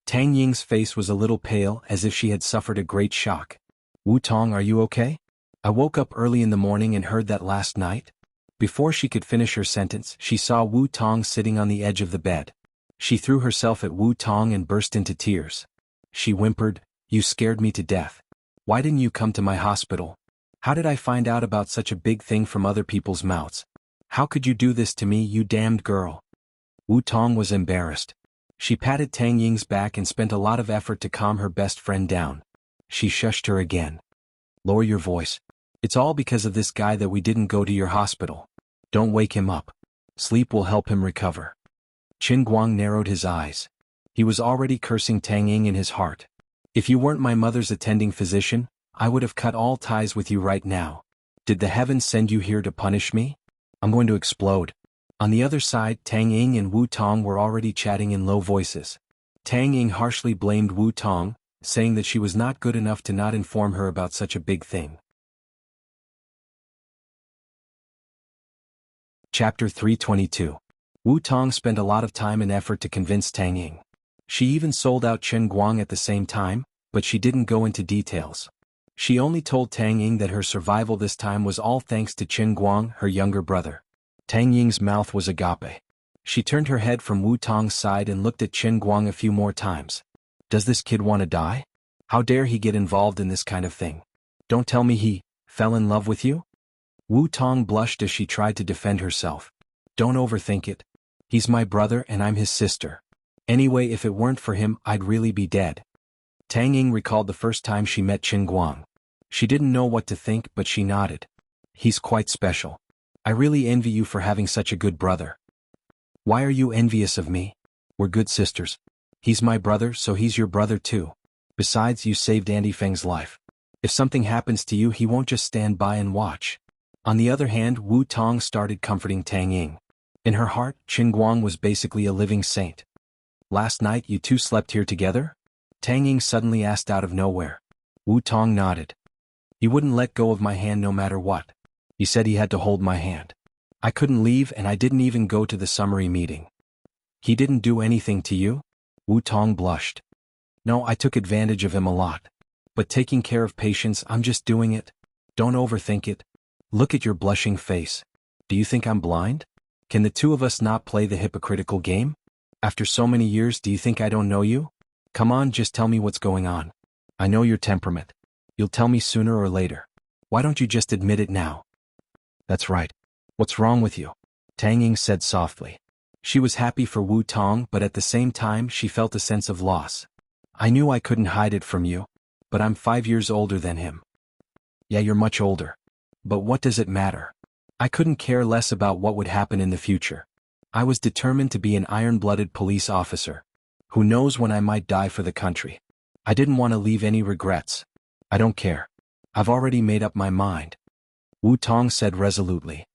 Tang Ying's face was a little pale as if she had suffered a great shock. Wu Tong, are you okay? I woke up early in the morning and heard that last night. Before she could finish her sentence, she saw Wu Tong sitting on the edge of the bed. She threw herself at Wu Tong and burst into tears. She whimpered, "You scared me to death. Why didn't you come to my hospital? How did I find out about such a big thing from other people's mouths? How could you do this to me, you damned girl?" Wu Tong was embarrassed. She patted Tang Ying's back and spent a lot of effort to calm her best friend down. She shushed her again. "Lower your voice. It's all because of this guy that we didn't go to your hospital. Don't wake him up. Sleep will help him recover." Qin Guang narrowed his eyes. He was already cursing Tang Ying in his heart. "If you weren't my mother's attending physician, I would have cut all ties with you right now. Did the heavens send you here to punish me? I'm going to explode." On the other side, Tang Ying and Wu Tong were already chatting in low voices. Tang Ying harshly blamed Wu Tong, saying that she was not good enough to not inform her about such a big thing. Chapter 322. Wu Tong spent a lot of time and effort to convince Tang Ying. She even sold out Chen Guang at the same time, but she didn't go into details. She only told Tang Ying that her survival this time was all thanks to Chen Guang, her younger brother. Tang Ying's mouth was agape. She turned her head from Wu Tong's side and looked at Chen Guang a few more times. Does this kid want to die? How dare he get involved in this kind of thing? Don't tell me he fell in love with you? Wu Tong blushed as she tried to defend herself. Don't overthink it. He's my brother and I'm his sister. Anyway, if it weren't for him, I'd really be dead. Tang Ying recalled the first time she met Chen Guang. She didn't know what to think, but she nodded. He's quite special. I really envy you for having such a good brother. Why are you envious of me? We're good sisters. He's my brother, so he's your brother too. Besides, you saved Andy Feng's life. If something happens to you, he won't just stand by and watch. On the other hand, Wu Tong started comforting Tang Ying. In her heart, Chen Guang was basically a living saint. Last night you two slept here together? Tang Ying suddenly asked out of nowhere. Wu Tong nodded. He wouldn't let go of my hand no matter what. He said he had to hold my hand. I couldn't leave and I didn't even go to the summary meeting. He didn't do anything to you? Wu Tong blushed. No, I took advantage of him a lot. But taking care of patients, I'm just doing it. Don't overthink it. Look at your blushing face. Do you think I'm blind? Can the two of us not play the hypocritical game? After so many years, do you think I don't know you? Come on, just tell me what's going on. I know your temperament. You'll tell me sooner or later. Why don't you just admit it now? That's right. What's wrong with you? Tang Ying said softly. She was happy for Wu Tong, but at the same time she felt a sense of loss. I knew I couldn't hide it from you, but I'm 5 years older than him. Yeah, you're much older. But what does it matter? I couldn't care less about what would happen in the future. I was determined to be an iron-blooded police officer. Who knows when I might die for the country. I didn't want to leave any regrets. I don't care. I've already made up my mind. Wu Tong said resolutely.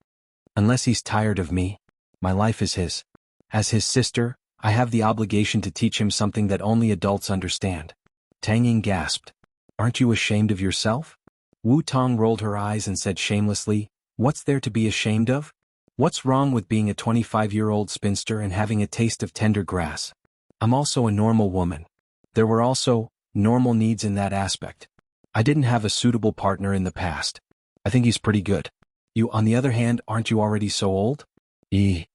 Unless he's tired of me, my life is his. As his sister, I have the obligation to teach him something that only adults understand. Tang Ying gasped. Aren't you ashamed of yourself? Wu Tong rolled her eyes and said shamelessly, what's there to be ashamed of? What's wrong with being a 25-year-old spinster and having a taste of tender grass? I'm also a normal woman. There were also normal needs in that aspect. I didn't have a suitable partner in the past. I think he's pretty good. You, on the other hand, aren't you already so old? I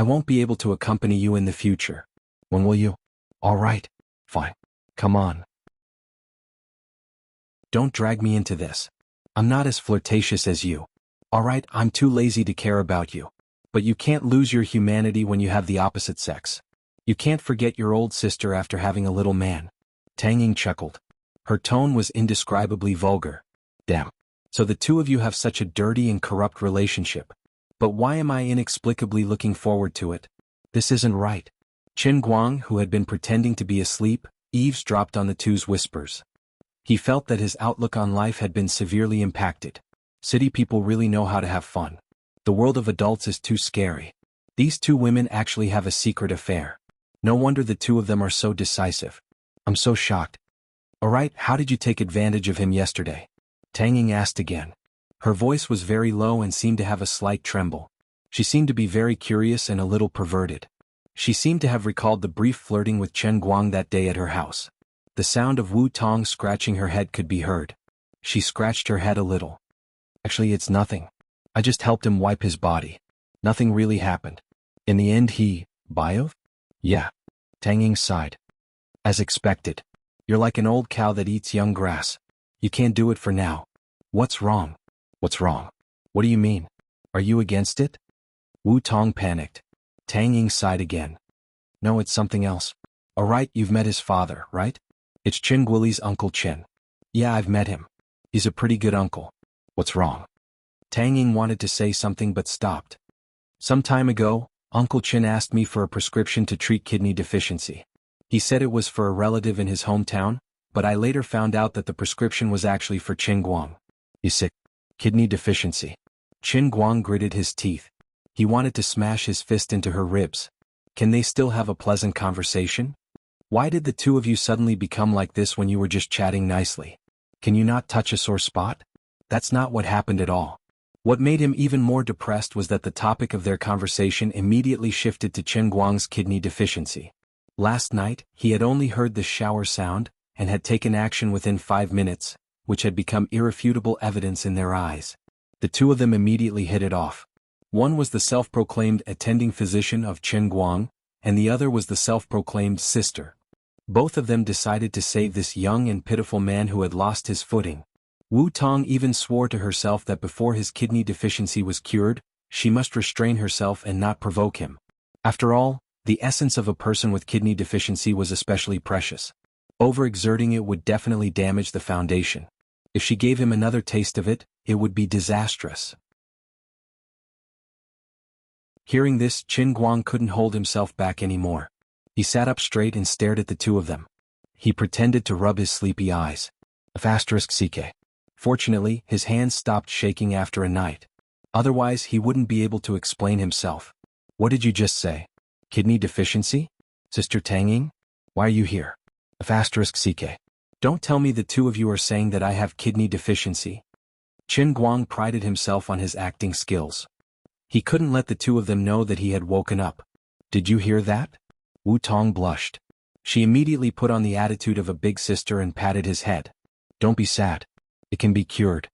won't be able to accompany you in the future. When will you? All right. Fine. Come on. Don't drag me into this. I'm not as flirtatious as you. All right, I'm too lazy to care about you. But you can't lose your humanity when you have the opposite sex. You can't forget your old sister after having a little man. Tang Ying chuckled. Her tone was indescribably vulgar. Damn. So the two of you have such a dirty and corrupt relationship. But why am I inexplicably looking forward to it? This isn't right. Chen Guang, who had been pretending to be asleep, eavesdropped on the two's whispers. He felt that his outlook on life had been severely impacted. City people really know how to have fun. The world of adults is too scary. These two women actually have a secret affair. No wonder the two of them are so decisive. I'm so shocked. All right, how did you take advantage of him yesterday? Tang Ying asked again. Her voice was very low and seemed to have a slight tremble. She seemed to be very curious and a little perverted. She seemed to have recalled the brief flirting with Chen Guang that day at her house. The sound of Wu Tong scratching her head could be heard. She scratched her head a little. Actually, it's nothing. I just helped him wipe his body. Nothing really happened. In the end he, Bio? Yeah. Tang Ying sighed. As expected. You're like an old cow that eats young grass. You can't do it for now. What's wrong? What's wrong? What do you mean? Are you against it? Wu Tong panicked. Tang Ying sighed again. No, it's something else. All right, you've met his father, right? It's Chen Guoli's Uncle Chen. Yeah, I've met him. He's a pretty good uncle. What's wrong? Tang Ying wanted to say something but stopped. Some time ago, Uncle Chen asked me for a prescription to treat kidney deficiency. He said it was for a relative in his hometown, but I later found out that the prescription was actually for Chen Guang. He's sick. Kidney deficiency. Chen Guang gritted his teeth. He wanted to smash his fist into her ribs. Can they still have a pleasant conversation? Why did the two of you suddenly become like this when you were just chatting nicely? Can you not touch a sore spot? That's not what happened at all. What made him even more depressed was that the topic of their conversation immediately shifted to Chen Guang's kidney deficiency. Last night, he had only heard the shower sound, and had taken action within 5 minutes, which had become irrefutable evidence in their eyes. The two of them immediately hit it off. One was the self-proclaimed attending physician of Chen Guang, and the other was the self-proclaimed sister. Both of them decided to save this young and pitiful man who had lost his footing. Wu Tong even swore to herself that before his kidney deficiency was cured, she must restrain herself and not provoke him. After all, the essence of a person with kidney deficiency was especially precious. Overexerting it would definitely damage the foundation. If she gave him another taste of it, it would be disastrous. Hearing this, Chen Guang couldn't hold himself back anymore. He sat up straight and stared at the two of them. He pretended to rub his sleepy eyes. *CK. Fortunately, his hands stopped shaking after a night. Otherwise, he wouldn't be able to explain himself. What did you just say? Kidney deficiency? Sister Tanging? Why are you here? *CK. Don't tell me the two of you are saying that I have kidney deficiency. Chen Guang prided himself on his acting skills. He couldn't let the two of them know that he had woken up. Did you hear that? Wu Tong blushed. She immediately put on the attitude of a big sister and patted his head. Don't be sad. It can be cured.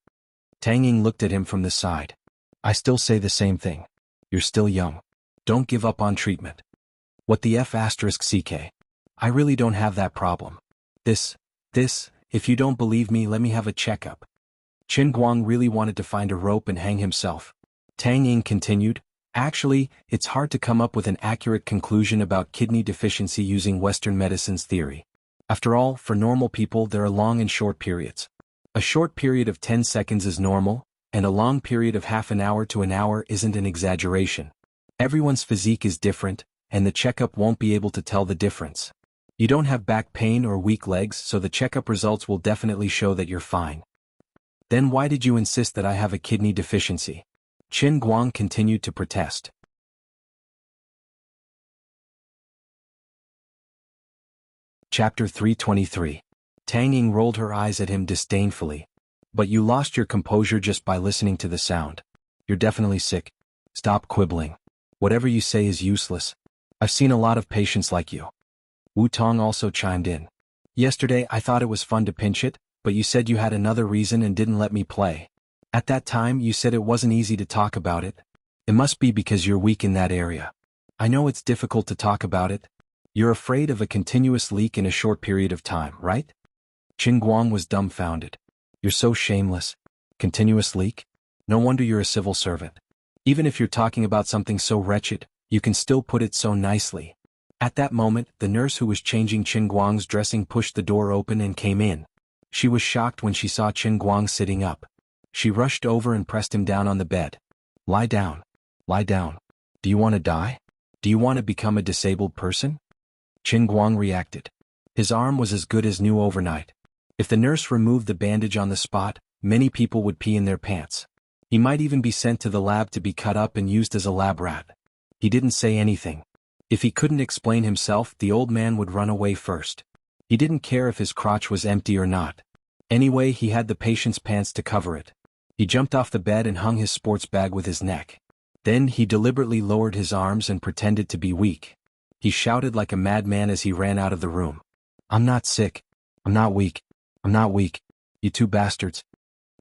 Tanging looked at him from the side. I still say the same thing. You're still young. Don't give up on treatment. What the *CK? I really don't have that problem. This, if you don't believe me, let me have a checkup. Chen Guang really wanted to find a rope and hang himself. Tang Ying continued, actually, it's hard to come up with an accurate conclusion about kidney deficiency using Western medicine's theory. After all, for normal people there are long and short periods. A short period of 10 seconds is normal, and a long period of half an hour to an hour isn't an exaggeration. Everyone's physique is different, and the checkup won't be able to tell the difference. You don't have back pain or weak legs, so the checkup results will definitely show that you're fine. Then why did you insist that I have a kidney deficiency? Chen Guang continued to protest. Chapter 323. Tang Ying rolled her eyes at him disdainfully. But you lost your composure just by listening to the sound. You're definitely sick. Stop quibbling. Whatever you say is useless. I've seen a lot of patients like you. Wu Tong also chimed in. Yesterday I thought it was fun to pinch it, but you said you had another reason and didn't let me play. At that time you said it wasn't easy to talk about it. It must be because you're weak in that area. I know it's difficult to talk about it. You're afraid of a continuous leak in a short period of time, right? Chen Guang was dumbfounded. You're so shameless. Continuous leak? No wonder you're a civil servant. Even if you're talking about something so wretched, you can still put it so nicely. At that moment, the nurse who was changing Chen Guang's dressing pushed the door open and came in. She was shocked when she saw Chen Guang sitting up. She rushed over and pressed him down on the bed. Lie down. Lie down. Do you want to die? Do you want to become a disabled person? Chen Guang reacted. His arm was as good as new overnight. If the nurse removed the bandage on the spot, many people would pee in their pants. He might even be sent to the lab to be cut up and used as a lab rat. He didn't say anything. If he couldn't explain himself, the old man would run away first. He didn't care if his crotch was empty or not. Anyway, he had the patient's pants to cover it. He jumped off the bed and hung his sports bag with his neck. Then he deliberately lowered his arms and pretended to be weak. He shouted like a madman as he ran out of the room. I'm not sick. I'm not weak. I'm not weak. You two bastards.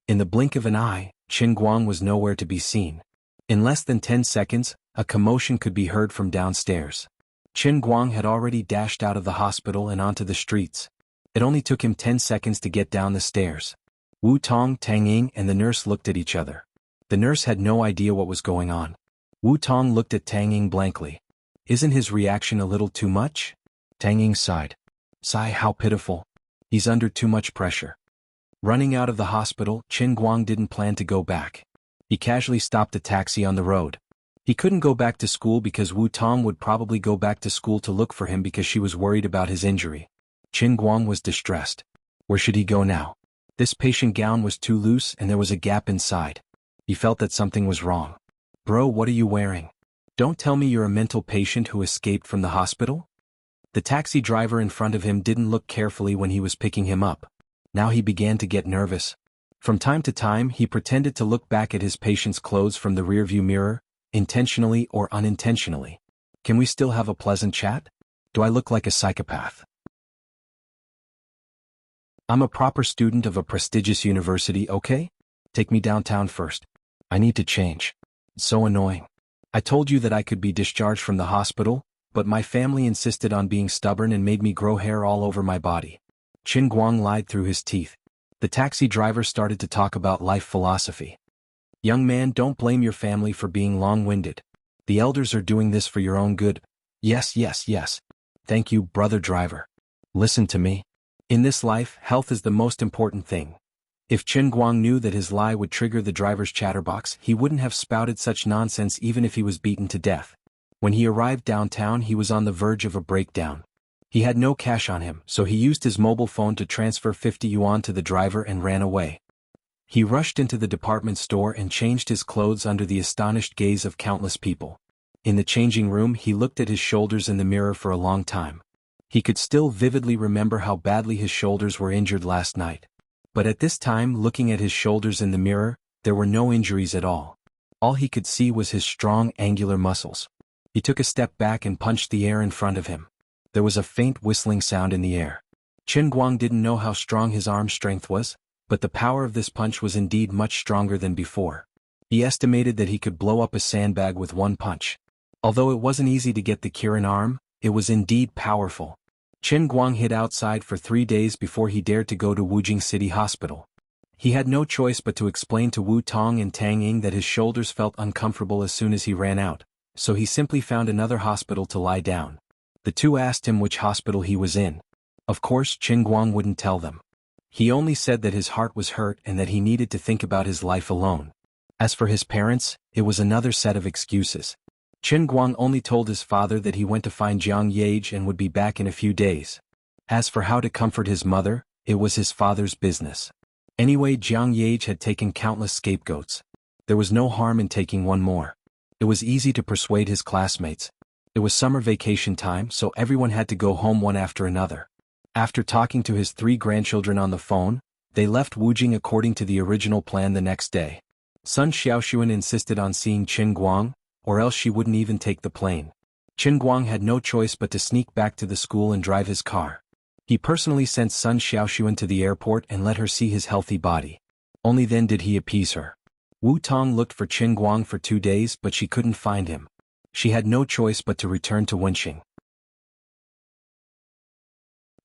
In the blink of an eye, Chen Guang was nowhere to be seen. In less than 10 seconds, a commotion could be heard from downstairs. Chen Guang had already dashed out of the hospital and onto the streets. It only took him 10 seconds to get down the stairs. Wu Tong, Tang Ying, and the nurse looked at each other. The nurse had no idea what was going on. Wu Tong looked at Tang Ying blankly. Isn't his reaction a little too much? Tang Ying sighed. Sigh, how pitiful. He's under too much pressure. Running out of the hospital, Chen Guang didn't plan to go back. He casually stopped a taxi on the road. He couldn't go back to school because Wu Tong would probably go back to school to look for him because she was worried about his injury. Chen Guang was distressed. Where should he go now? This patient gown was too loose and there was a gap inside. He felt that something was wrong. Bro, what are you wearing? Don't tell me you're a mental patient who escaped from the hospital? The taxi driver in front of him didn't look carefully when he was picking him up. Now he began to get nervous. From time to time he pretended to look back at his patient's clothes from the rearview mirror, intentionally or unintentionally. Can we still have a pleasant chat? Do I look like a psychopath? I'm a proper student of a prestigious university, okay? Take me downtown first. I need to change. It's so annoying. I told you that I could be discharged from the hospital, but my family insisted on being stubborn and made me grow hair all over my body. Qin Guang lied through his teeth. The taxi driver started to talk about life philosophy. Young man, don't blame your family for being long-winded. The elders are doing this for your own good. Yes. Thank you, brother driver. Listen to me. In this life, health is the most important thing. If Qin Guang knew that his lie would trigger the driver's chatterbox, he wouldn't have spouted such nonsense even if he was beaten to death. When he arrived downtown, he was on the verge of a breakdown. He had no cash on him, so he used his mobile phone to transfer 50 yuan to the driver and ran away. He rushed into the department store and changed his clothes under the astonished gaze of countless people. In the changing room, he looked at his shoulders in the mirror for a long time. He could still vividly remember how badly his shoulders were injured last night. But at this time, looking at his shoulders in the mirror, there were no injuries at all. All he could see was his strong, angular muscles. He took a step back and punched the air in front of him. There was a faint whistling sound in the air. Qin Guang didn't know how strong his arm strength was, but the power of this punch was indeed much stronger than before. He estimated that he could blow up a sandbag with one punch. Although it wasn't easy to get the Kirin arm, it was indeed powerful. Qin Guang hid outside for 3 days before he dared to go to Wujing City Hospital. He had no choice but to explain to Wu Tong and Tang Ying that his shoulders felt uncomfortable as soon as he ran out, so he simply found another hospital to lie down. The two asked him which hospital he was in. Of course, Qin Guang wouldn't tell them. He only said that his heart was hurt and that he needed to think about his life alone. As for his parents, it was another set of excuses. Qin Guang only told his father that he went to find Jiang Yage and would be back in a few days. As for how to comfort his mother, it was his father's business. Anyway, Jiang Yage had taken countless scapegoats. There was no harm in taking one more. It was easy to persuade his classmates. It was summer vacation time, so everyone had to go home one after another. After talking to his 3 grandchildren on the phone, they left Wujing according to the original plan the next day. Sun Xiaoxuan insisted on seeing Qin Guang, or else she wouldn't even take the plane. Qin Guang had no choice but to sneak back to the school and drive his car. He personally sent Sun Xiaoxuan to the airport and let her see his healthy body. Only then did he appease her. Wu Tong looked for Qin Guang for 2 days, but she couldn't find him. She had no choice but to return to Wenxing.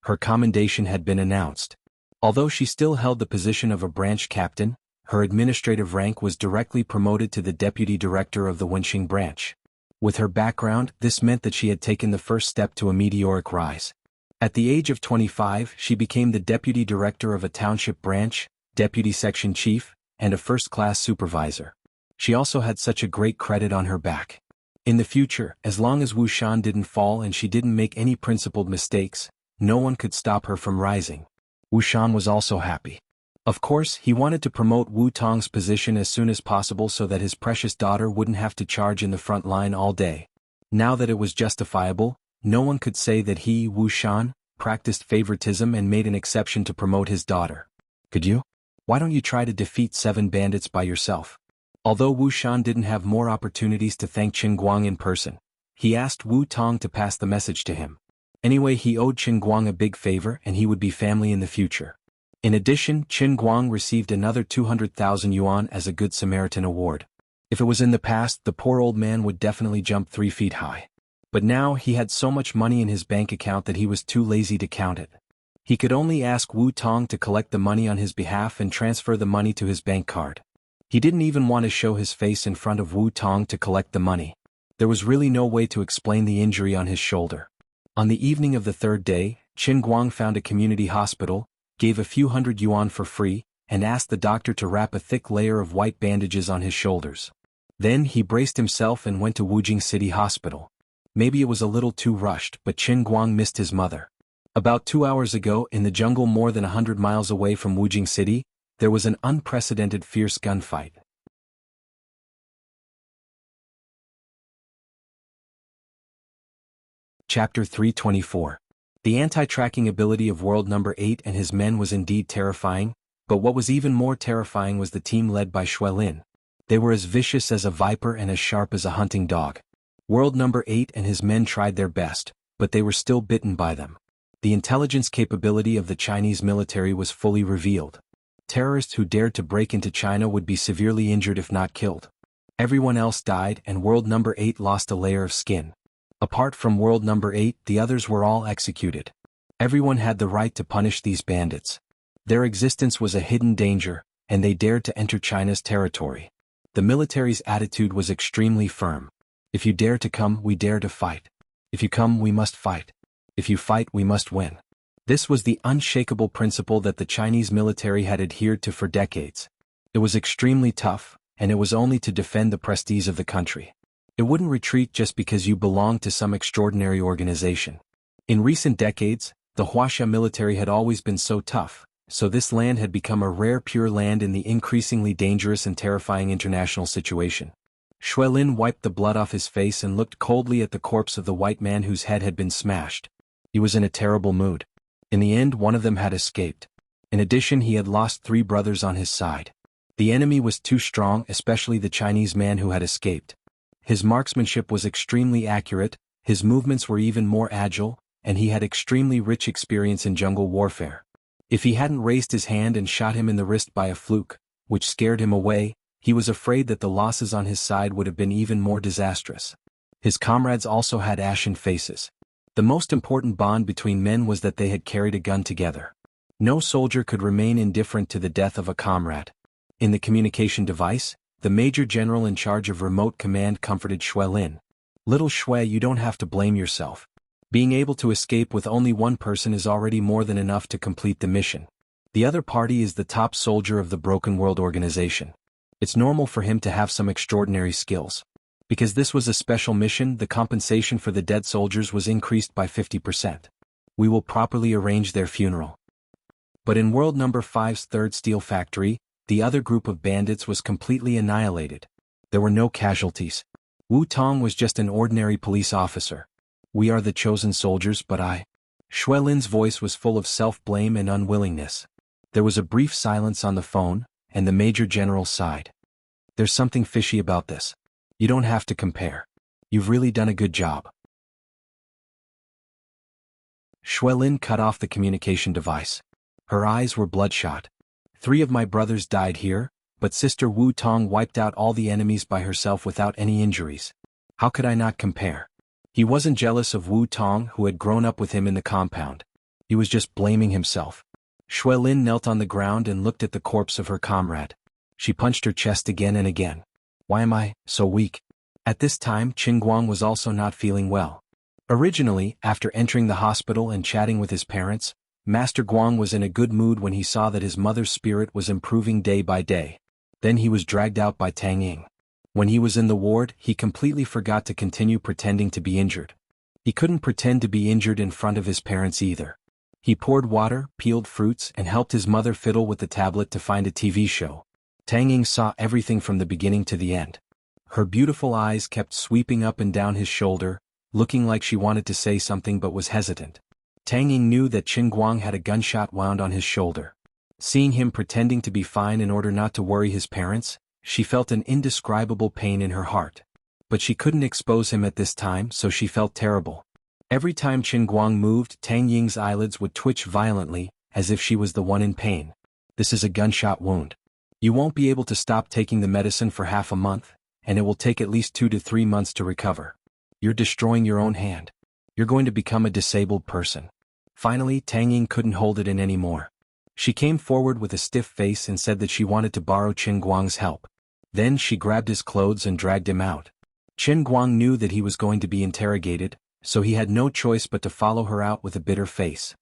Her commendation had been announced. Although she still held the position of a branch captain, her administrative rank was directly promoted to the deputy director of the Wenxing branch. With her background, this meant that she had taken the first step to a meteoric rise. At the age of 25, she became the deputy director of a township branch, deputy section chief, and a first-class supervisor. She also had such a great credit on her back. In the future, as long as Wu Shan didn't fall and she didn't make any principled mistakes, no one could stop her from rising. Wu Shan was also happy. Of course, he wanted to promote Wu Tong's position as soon as possible so that his precious daughter wouldn't have to charge in the front line all day. Now that it was justifiable, no one could say that he, Wu Shan, practiced favoritism and made an exception to promote his daughter. Could you? Why don't you try to defeat 7 bandits by yourself? Although Wu Shan didn't have more opportunities to thank Qin Guang in person, he asked Wu Tong to pass the message to him. Anyway, he owed Qin Guang a big favor and he would be family in the future. In addition, Qin Guang received another 200,000 yuan as a Good Samaritan award. If it was in the past, the poor old man would definitely jump 3 feet high. But now he had so much money in his bank account that he was too lazy to count it. He could only ask Wu Tong to collect the money on his behalf and transfer the money to his bank card. He didn't even want to show his face in front of Wu Tong to collect the money. There was really no way to explain the injury on his shoulder. On the evening of the 3rd day, Qin Guang found a community hospital, gave a few hundred yuan for free, and asked the doctor to wrap a thick layer of white bandages on his shoulders. Then he braced himself and went to Wujing City Hospital. Maybe it was a little too rushed, but Qin Guang missed his mother. About 2 hours ago, in the jungle more than 100 miles away from Wujing City, there was an unprecedented fierce gunfight. Chapter 324. The anti-tracking ability of World Number 8 and his men was indeed terrifying, But what was even more terrifying was the team led by Xuelin. They were as vicious as a viper and as sharp as a hunting dog. World number 8 and his men tried their best, but they were still bitten by them. The intelligence capability of the Chinese military was fully revealed. Terrorists who dared to break into China would be severely injured if not killed. Everyone else died and World number 8 lost a layer of skin. Apart from World number 8, the others were all executed. Everyone had the right to punish these bandits. Their existence was a hidden danger, and they dared to enter China's territory. The military's attitude was extremely firm. If you dare to come, we dare to fight. If you come, we must fight. If you fight, we must win. This was the unshakable principle that the Chinese military had adhered to for decades. It was extremely tough, and it was only to defend the prestige of the country. It wouldn't retreat just because you belonged to some extraordinary organization. In recent decades, the Huaxia military had always been so tough, so this land had become a rare pure land in the increasingly dangerous and terrifying international situation. Xuelin wiped the blood off his face and looked coldly at the corpse of the white man whose head had been smashed. He was in a terrible mood. In the end, one of them had escaped. In addition, he had lost 3 brothers on his side. The enemy was too strong, especially the Chinese man who had escaped. His marksmanship was extremely accurate, his movements were even more agile, and he had extremely rich experience in jungle warfare. If he hadn't raised his hand and shot him in the wrist by a fluke, which scared him away, he was afraid that the losses on his side would have been even more disastrous. His comrades also had ashen faces. The most important bond between men was that they had carried a gun together. No soldier could remain indifferent to the death of a comrade. In the communication device, the Major General in charge of remote command comforted Xuelin. "Little Xue, you don't have to blame yourself. Being able to escape with only one person is already more than enough to complete the mission. The other party is the top soldier of the Broken World organization. It's normal for him to have some extraordinary skills. Because this was a special mission, the compensation for the dead soldiers was increased by 50%. We will properly arrange their funeral." But in World number 5's third steel factory, the other group of bandits was completely annihilated. There were no casualties. Wu Tong was just an ordinary police officer. "We are the chosen soldiers, but I..." Xuelin's voice was full of self-blame and unwillingness. There was a brief silence on the phone, and the Major General sighed. "There's something fishy about this. You don't have to compare. You've really done a good job." Xuelin cut off the communication device. Her eyes were bloodshot. "3 of my brothers died here, but Sister Wu Tong wiped out all the enemies by herself without any injuries. How could I not compare?" He wasn't jealous of Wu Tong, who had grown up with him in the compound. He was just blaming himself. Xuelin knelt on the ground and looked at the corpse of her comrade. She punched her chest again and again. "Why am I so weak?" At this time, Qingguang was also not feeling well. Originally, after entering the hospital and chatting with his parents, Master Guang was in a good mood when he saw that his mother's spirit was improving day by day. Then he was dragged out by Tang Ying. When he was in the ward, he completely forgot to continue pretending to be injured. He couldn't pretend to be injured in front of his parents either. He poured water, peeled fruits, and helped his mother fiddle with the tablet to find a TV show. Tang Ying saw everything from the beginning to the end. Her beautiful eyes kept sweeping up and down his shoulder, looking like she wanted to say something but was hesitant. Tang Ying knew that Qingguang had a gunshot wound on his shoulder. Seeing him pretending to be fine in order not to worry his parents, she felt an indescribable pain in her heart. But she couldn't expose him at this time, so she felt terrible. Every time Qingguang moved, Tang Ying's eyelids would twitch violently, as if she was the one in pain. "This is a gunshot wound. You won't be able to stop taking the medicine for half a month, and it will take at least 2 to 3 months to recover. You're destroying your own hand. You're going to become a disabled person." Finally, Tang Ying couldn't hold it in anymore. She came forward with a stiff face and said that she wanted to borrow Qingguang's help. Then she grabbed his clothes and dragged him out. Qingguang knew that he was going to be interrogated, so he had no choice but to follow her out with a bitter face.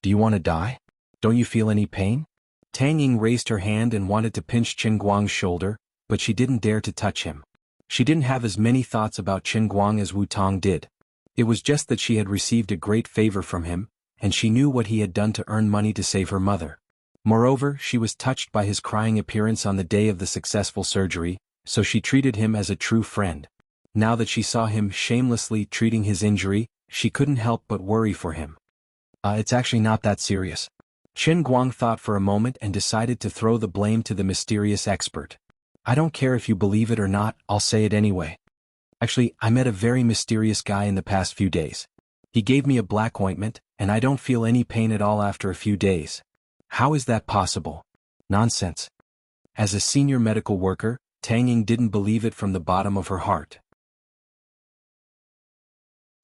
"Do you want to die? Don't you feel any pain?" Tang Ying raised her hand and wanted to pinch Qingguang's shoulder, but she didn't dare to touch him. She didn't have as many thoughts about Qingguang as Wu Tong did. It was just that she had received a great favor from him, and she knew what he had done to earn money to save her mother. Moreover, she was touched by his crying appearance on the day of the successful surgery, so she treated him as a true friend. Now that she saw him shamelessly treating his injury, she couldn't help but worry for him. It's actually not that serious. Qin Guang thought for a moment and decided to throw the blame to the mysterious expert. I don't care if you believe it or not, I'll say it anyway. Actually, I met a very mysterious guy in the past few days. He gave me a black ointment, and I don't feel any pain at all after a few days. How is that possible? Nonsense. As a senior medical worker, Tang Ying didn't believe it from the bottom of her heart.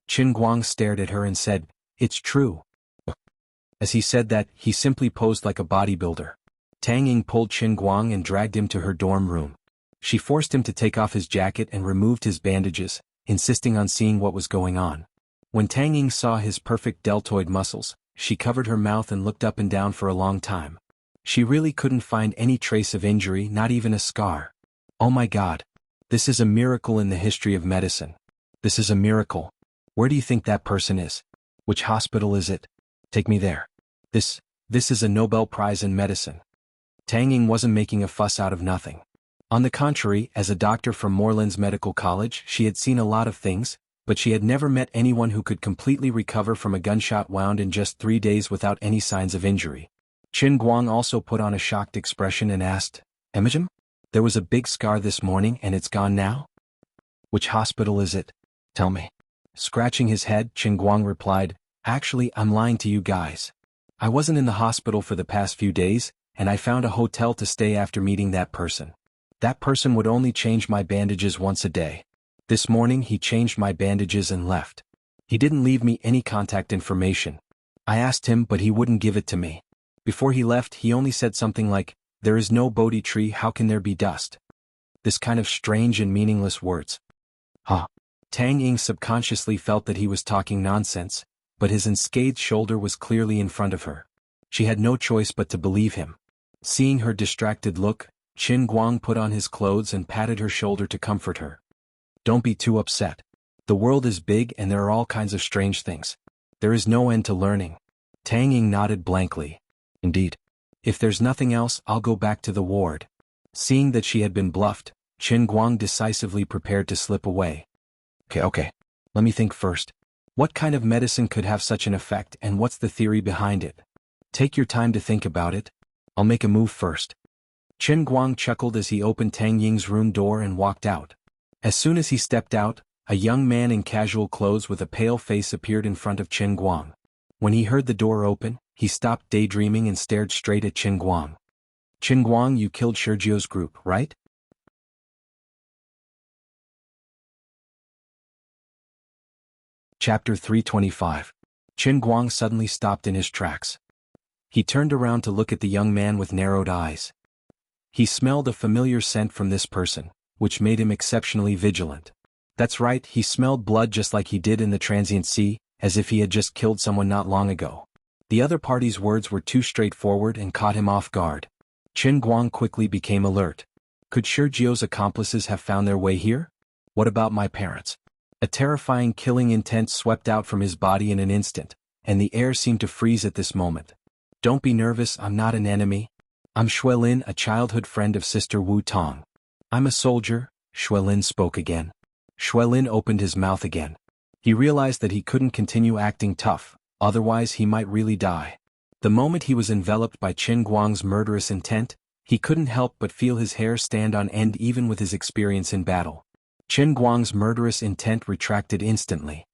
Qin Guang stared at her and said, "It's true." As he said that, he simply posed like a bodybuilder. Tang Ying pulled Qin Guang and dragged him to her dorm room. She forced him to take off his jacket and removed his bandages, insisting on seeing what was going on. When Tang Ying saw his perfect deltoid muscles, she covered her mouth and looked up and down for a long time. She really couldn't find any trace of injury, not even a scar. Oh my God. This is a miracle in the history of medicine. This is a miracle. Where do you think that person is? Which hospital is it? Take me there. This is a Nobel Prize in medicine. Tang Ying wasn't making a fuss out of nothing. On the contrary, as a doctor from Moreland's Medical College, she had seen a lot of things, but she had never met anyone who could completely recover from a gunshot wound in just 3 days without any signs of injury. Qin Guang also put on a shocked expression and asked, "Imogen? There was a big scar this morning and it's gone now? Which hospital is it? Tell me." Scratching his head, Qin Guang replied, "Actually, I'm lying to you guys. I wasn't in the hospital for the past few days, and I found a hotel to stay after meeting that person. That person would only change my bandages once a day. This morning he changed my bandages and left. He didn't leave me any contact information. I asked him but he wouldn't give it to me. Before he left he only said something like, 'There is no Bodhi tree, how can there be dust?' This kind of strange and meaningless words." Huh. Tang Ying subconsciously felt that he was talking nonsense, but his unscathed shoulder was clearly in front of her. She had no choice but to believe him. Seeing her distracted look, Qin Guang put on his clothes and patted her shoulder to comfort her. "Don't be too upset. The world is big and there are all kinds of strange things. There is no end to learning." Tang Ying nodded blankly. "Indeed. If there's nothing else, I'll go back to the ward." Seeing that she had been bluffed, Qin Guang decisively prepared to slip away. Okay. Let me think first. What kind of medicine could have such an effect and what's the theory behind it? Take your time to think about it. I'll make a move first. Qin Guang chuckled as he opened Tang Ying's room door and walked out. As soon as he stepped out, a young man in casual clothes with a pale face appeared in front of Qin Guang. When he heard the door open, he stopped daydreaming and stared straight at Qin Guang. "Qin Guang, you killed Sergio's group, right?" Chapter 325. Qin Guang suddenly stopped in his tracks. He turned around to look at the young man with narrowed eyes. He smelled a familiar scent from this person, which made him exceptionally vigilant. That's right, he smelled blood just like he did in the transient sea, as if he had just killed someone not long ago. The other party's words were too straightforward and caught him off guard. Qin Guang quickly became alert. Could Sergio's accomplices have found their way here? What about my parents? A terrifying killing intent swept out from his body in an instant, and the air seemed to freeze at this moment. "Don't be nervous, I'm not an enemy. I'm Xuelin, a childhood friend of Sister Wu Tong. I'm a soldier," Xuelin spoke again. Xuelin opened his mouth again. He realized that he couldn't continue acting tough, otherwise he might really die. The moment he was enveloped by Qin Guang's murderous intent, he couldn't help but feel his hair stand on end even with his experience in battle. Qin Guang's murderous intent retracted instantly.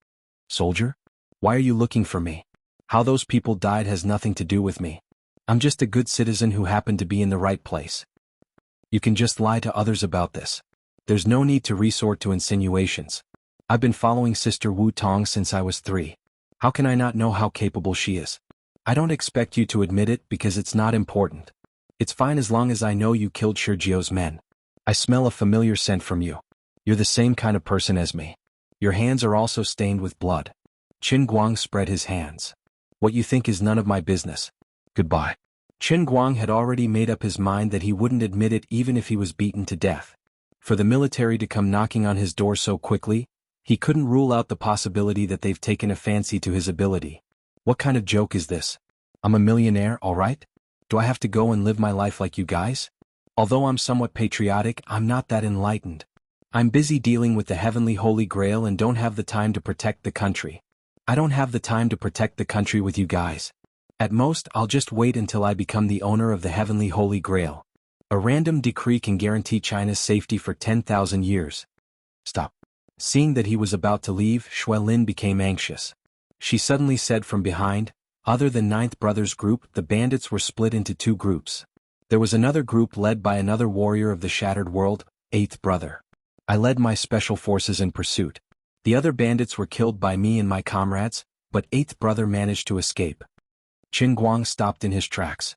"Soldier? Why are you looking for me? How those people died has nothing to do with me. I'm just a good citizen who happened to be in the right place. You can just lie to others about this. There's no need to resort to insinuations. I've been following Sister Wu Tong since I was 3. How can I not know how capable she is? I don't expect you to admit it because it's not important. It's fine as long as I know you killed Sergio's men. I smell a familiar scent from you. You're the same kind of person as me. Your hands are also stained with blood." Qin Guang spread his hands. "What you think is none of my business. Goodbye." Qin Guang had already made up his mind that he wouldn't admit it even if he was beaten to death. For the military to come knocking on his door so quickly, he couldn't rule out the possibility that they've taken a fancy to his ability. What kind of joke is this? I'm a millionaire, all right? Do I have to go and live my life like you guys? Although I'm somewhat patriotic, I'm not that enlightened. I'm busy dealing with the heavenly Holy Grail and don't have the time to protect the country. I don't have the time to protect the country with you guys. At most, I'll just wait until I become the owner of the heavenly Holy Grail. A random decree can guarantee China's safety for 10,000 years. Stop. Seeing that he was about to leave, Xuelin became anxious. She suddenly said from behind, other than Ninth Brother's group, the bandits were split into two groups. There was another group led by another warrior of the Shattered World, Eighth Brother. I led my special forces in pursuit. The other bandits were killed by me and my comrades, but Eighth Brother managed to escape. Qin Guang stopped in his tracks.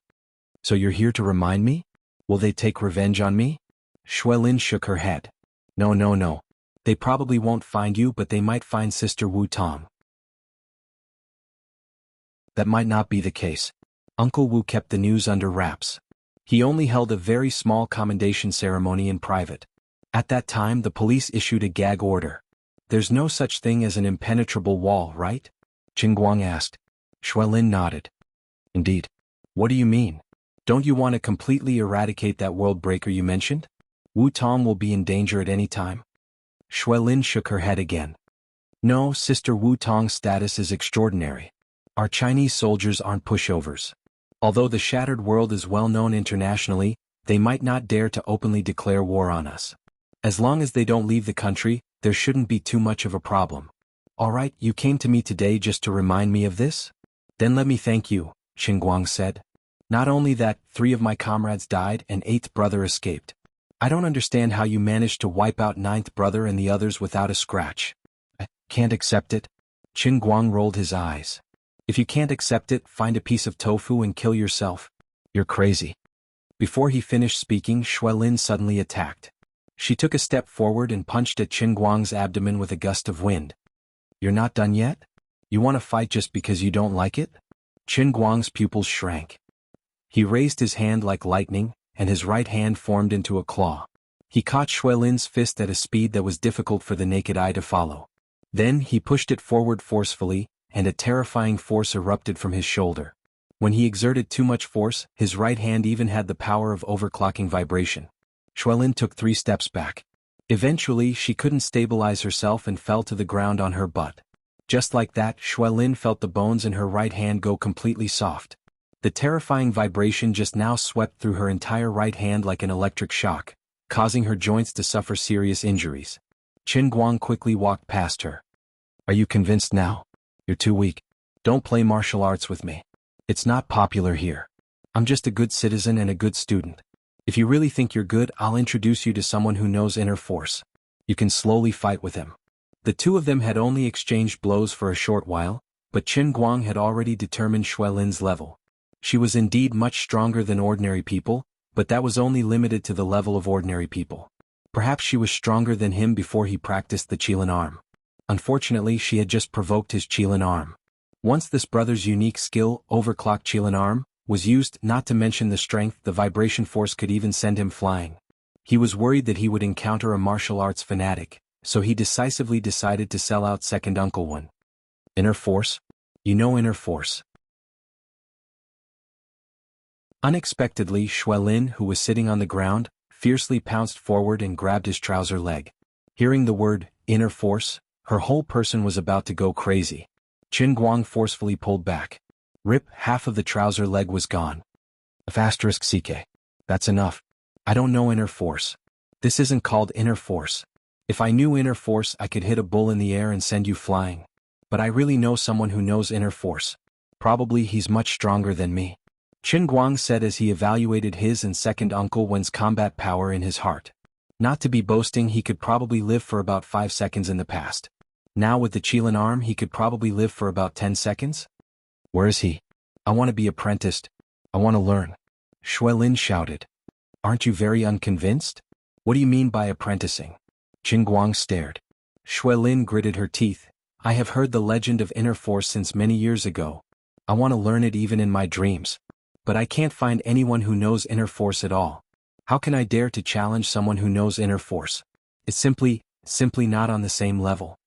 So you're here to remind me? Will they take revenge on me? Xuelin shook her head. No. They probably won't find you, but they might find Sister Wu Tong. That might not be the case. Uncle Wu kept the news under wraps. He only held a very small commendation ceremony in private. At that time, the police issued a gag order. There's no such thing as an impenetrable wall, right? Qin Guang asked. Xuelin nodded. Indeed. What do you mean? Don't you want to completely eradicate that world breaker you mentioned? Wu Tong will be in danger at any time. Xuelin shook her head again. No, Sister Wu Tong's status is extraordinary. Our Chinese soldiers aren't pushovers. Although the Shattered World is well known internationally, they might not dare to openly declare war on us. As long as they don't leave the country, there shouldn't be too much of a problem. Alright, you came to me today just to remind me of this? Then let me thank you, Qin Guang said. Not only that, 3 of my comrades died and 8th brother escaped. I don't understand how you managed to wipe out 9th brother and the others without a scratch. I can't accept it. Qin Guang rolled his eyes. If you can't accept it, find a piece of tofu and kill yourself. You're crazy. Before he finished speaking, Xuelin suddenly attacked. She took a step forward and punched at Qin Guang's abdomen with a gust of wind. You're not done yet? You want to fight just because you don't like it? Qin Guang's pupils shrank. He raised his hand like lightning, and his right hand formed into a claw. He caught Xuelin's fist at a speed that was difficult for the naked eye to follow. Then he pushed it forward forcefully, and a terrifying force erupted from his shoulder. When he exerted too much force, his right hand even had the power of overclocking vibration. Xuelin took 3 steps back. Eventually, she couldn't stabilize herself and fell to the ground on her butt. Just like that, Xuelin felt the bones in her right hand go completely soft. The terrifying vibration just now swept through her entire right hand like an electric shock, causing her joints to suffer serious injuries. Qin Guang quickly walked past her. Are you convinced now? You're too weak. Don't play martial arts with me. It's not popular here. I'm just a good citizen and a good student. If you really think you're good, I'll introduce you to someone who knows inner force. You can slowly fight with him. The 2 of them had only exchanged blows for a short while, but Qin Guang had already determined Xuelin's level. She was indeed much stronger than ordinary people, but that was only limited to the level of ordinary people. Perhaps she was stronger than him before he practiced the Qilin arm. Unfortunately, she had just provoked his Qilin arm. Once this brother's unique skill, overclock Qilin arm, was used, not to mention the strength, the vibration force could even send him flying. He was worried that he would encounter a martial arts fanatic, so he decisively decided to sell out second Uncle Wen. Inner force? You know inner force. Unexpectedly, Xuelin, who was sitting on the ground, fiercely pounced forward and grabbed his trouser leg. Hearing the word, inner force, her whole person was about to go crazy. Qin Guang forcefully pulled back. Rip, half of the trouser leg was gone. *CK. That's enough. I don't know inner force. This isn't called inner force. If I knew inner force, I could hit a bull in the air and send you flying. But I really know someone who knows inner force. Probably he's much stronger than me. Qin Guang said as he evaluated his and second Uncle Wen's combat power in his heart. Not to be boasting, he could probably live for about 5 seconds in the past. Now with the Qilin arm, he could probably live for about 10 seconds? Where is he? I want to be apprenticed. I want to learn. Xuelin shouted. Aren't you very unconvinced? What do you mean by apprenticing? Qin Guang stared. Xuelin gritted her teeth. I have heard the legend of inner force since many years ago. I want to learn it even in my dreams. But I can't find anyone who knows inner force at all. How can I dare to challenge someone who knows inner force? It's simply not on the same level.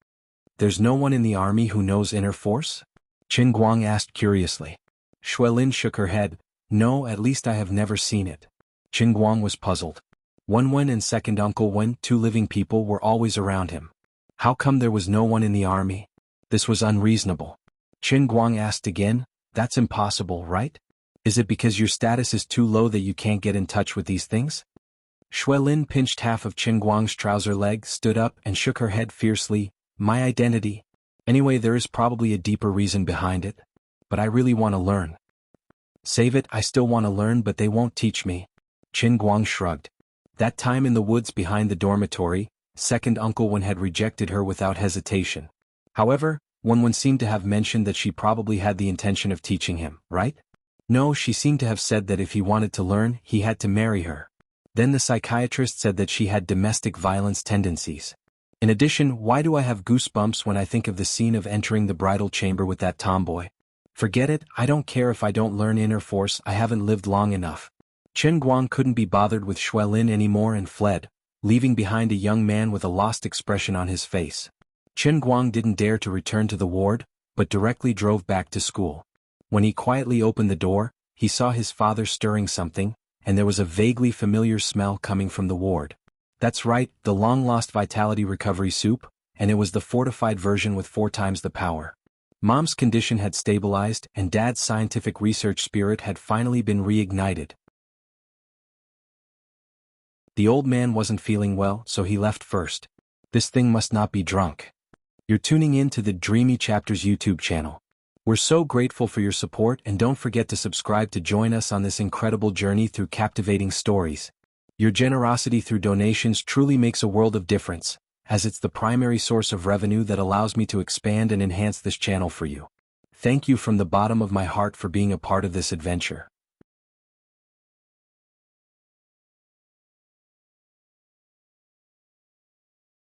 There's no one in the army who knows inner force? Qin Guang asked curiously. Xuelin shook her head. No, at least I have never seen it. Qin Guang was puzzled. Wen and second Uncle Wen, 2 living people, were always around him. How come there was no one in the army? This was unreasonable. Qin Guang asked again, That's impossible, right? Is it because your status is too low that you can't get in touch with these things? Shuelin pinched half of Chen Guang's trouser leg, stood up, and shook her head fiercely. My identity? Anyway, there is probably a deeper reason behind it. But I really want to learn. Save it, I still want to learn, but they won't teach me. Chen Guang shrugged. That time in the woods behind the dormitory, second Uncle Wen had rejected her without hesitation. However, Wen seemed to have mentioned that she probably had the intention of teaching him, right? No, she seemed to have said that if he wanted to learn, he had to marry her. Then the psychiatrist said that she had domestic violence tendencies. In addition, why do I have goosebumps when I think of the scene of entering the bridal chamber with that tomboy? Forget it, I don't care if I don't learn inner force, I haven't lived long enough. Chen Guang couldn't be bothered with Shuelin anymore and fled, leaving behind a young man with a lost expression on his face. Chen Guang didn't dare to return to the ward, but directly drove back to school. When he quietly opened the door, he saw his father stirring something, and there was a vaguely familiar smell coming from the ward. That's right, the long-lost vitality recovery soup, and it was the fortified version with 4 times the power. Mom's condition had stabilized, and Dad's scientific research spirit had finally been reignited. The old man wasn't feeling well, so he left first. This thing must not be drunk. You're tuning in to the Dreamy Chapters YouTube channel. We're so grateful for your support, and don't forget to subscribe to join us on this incredible journey through captivating stories. Your generosity through donations truly makes a world of difference, as it's the primary source of revenue that allows me to expand and enhance this channel for you. Thank you from the bottom of my heart for being a part of this adventure.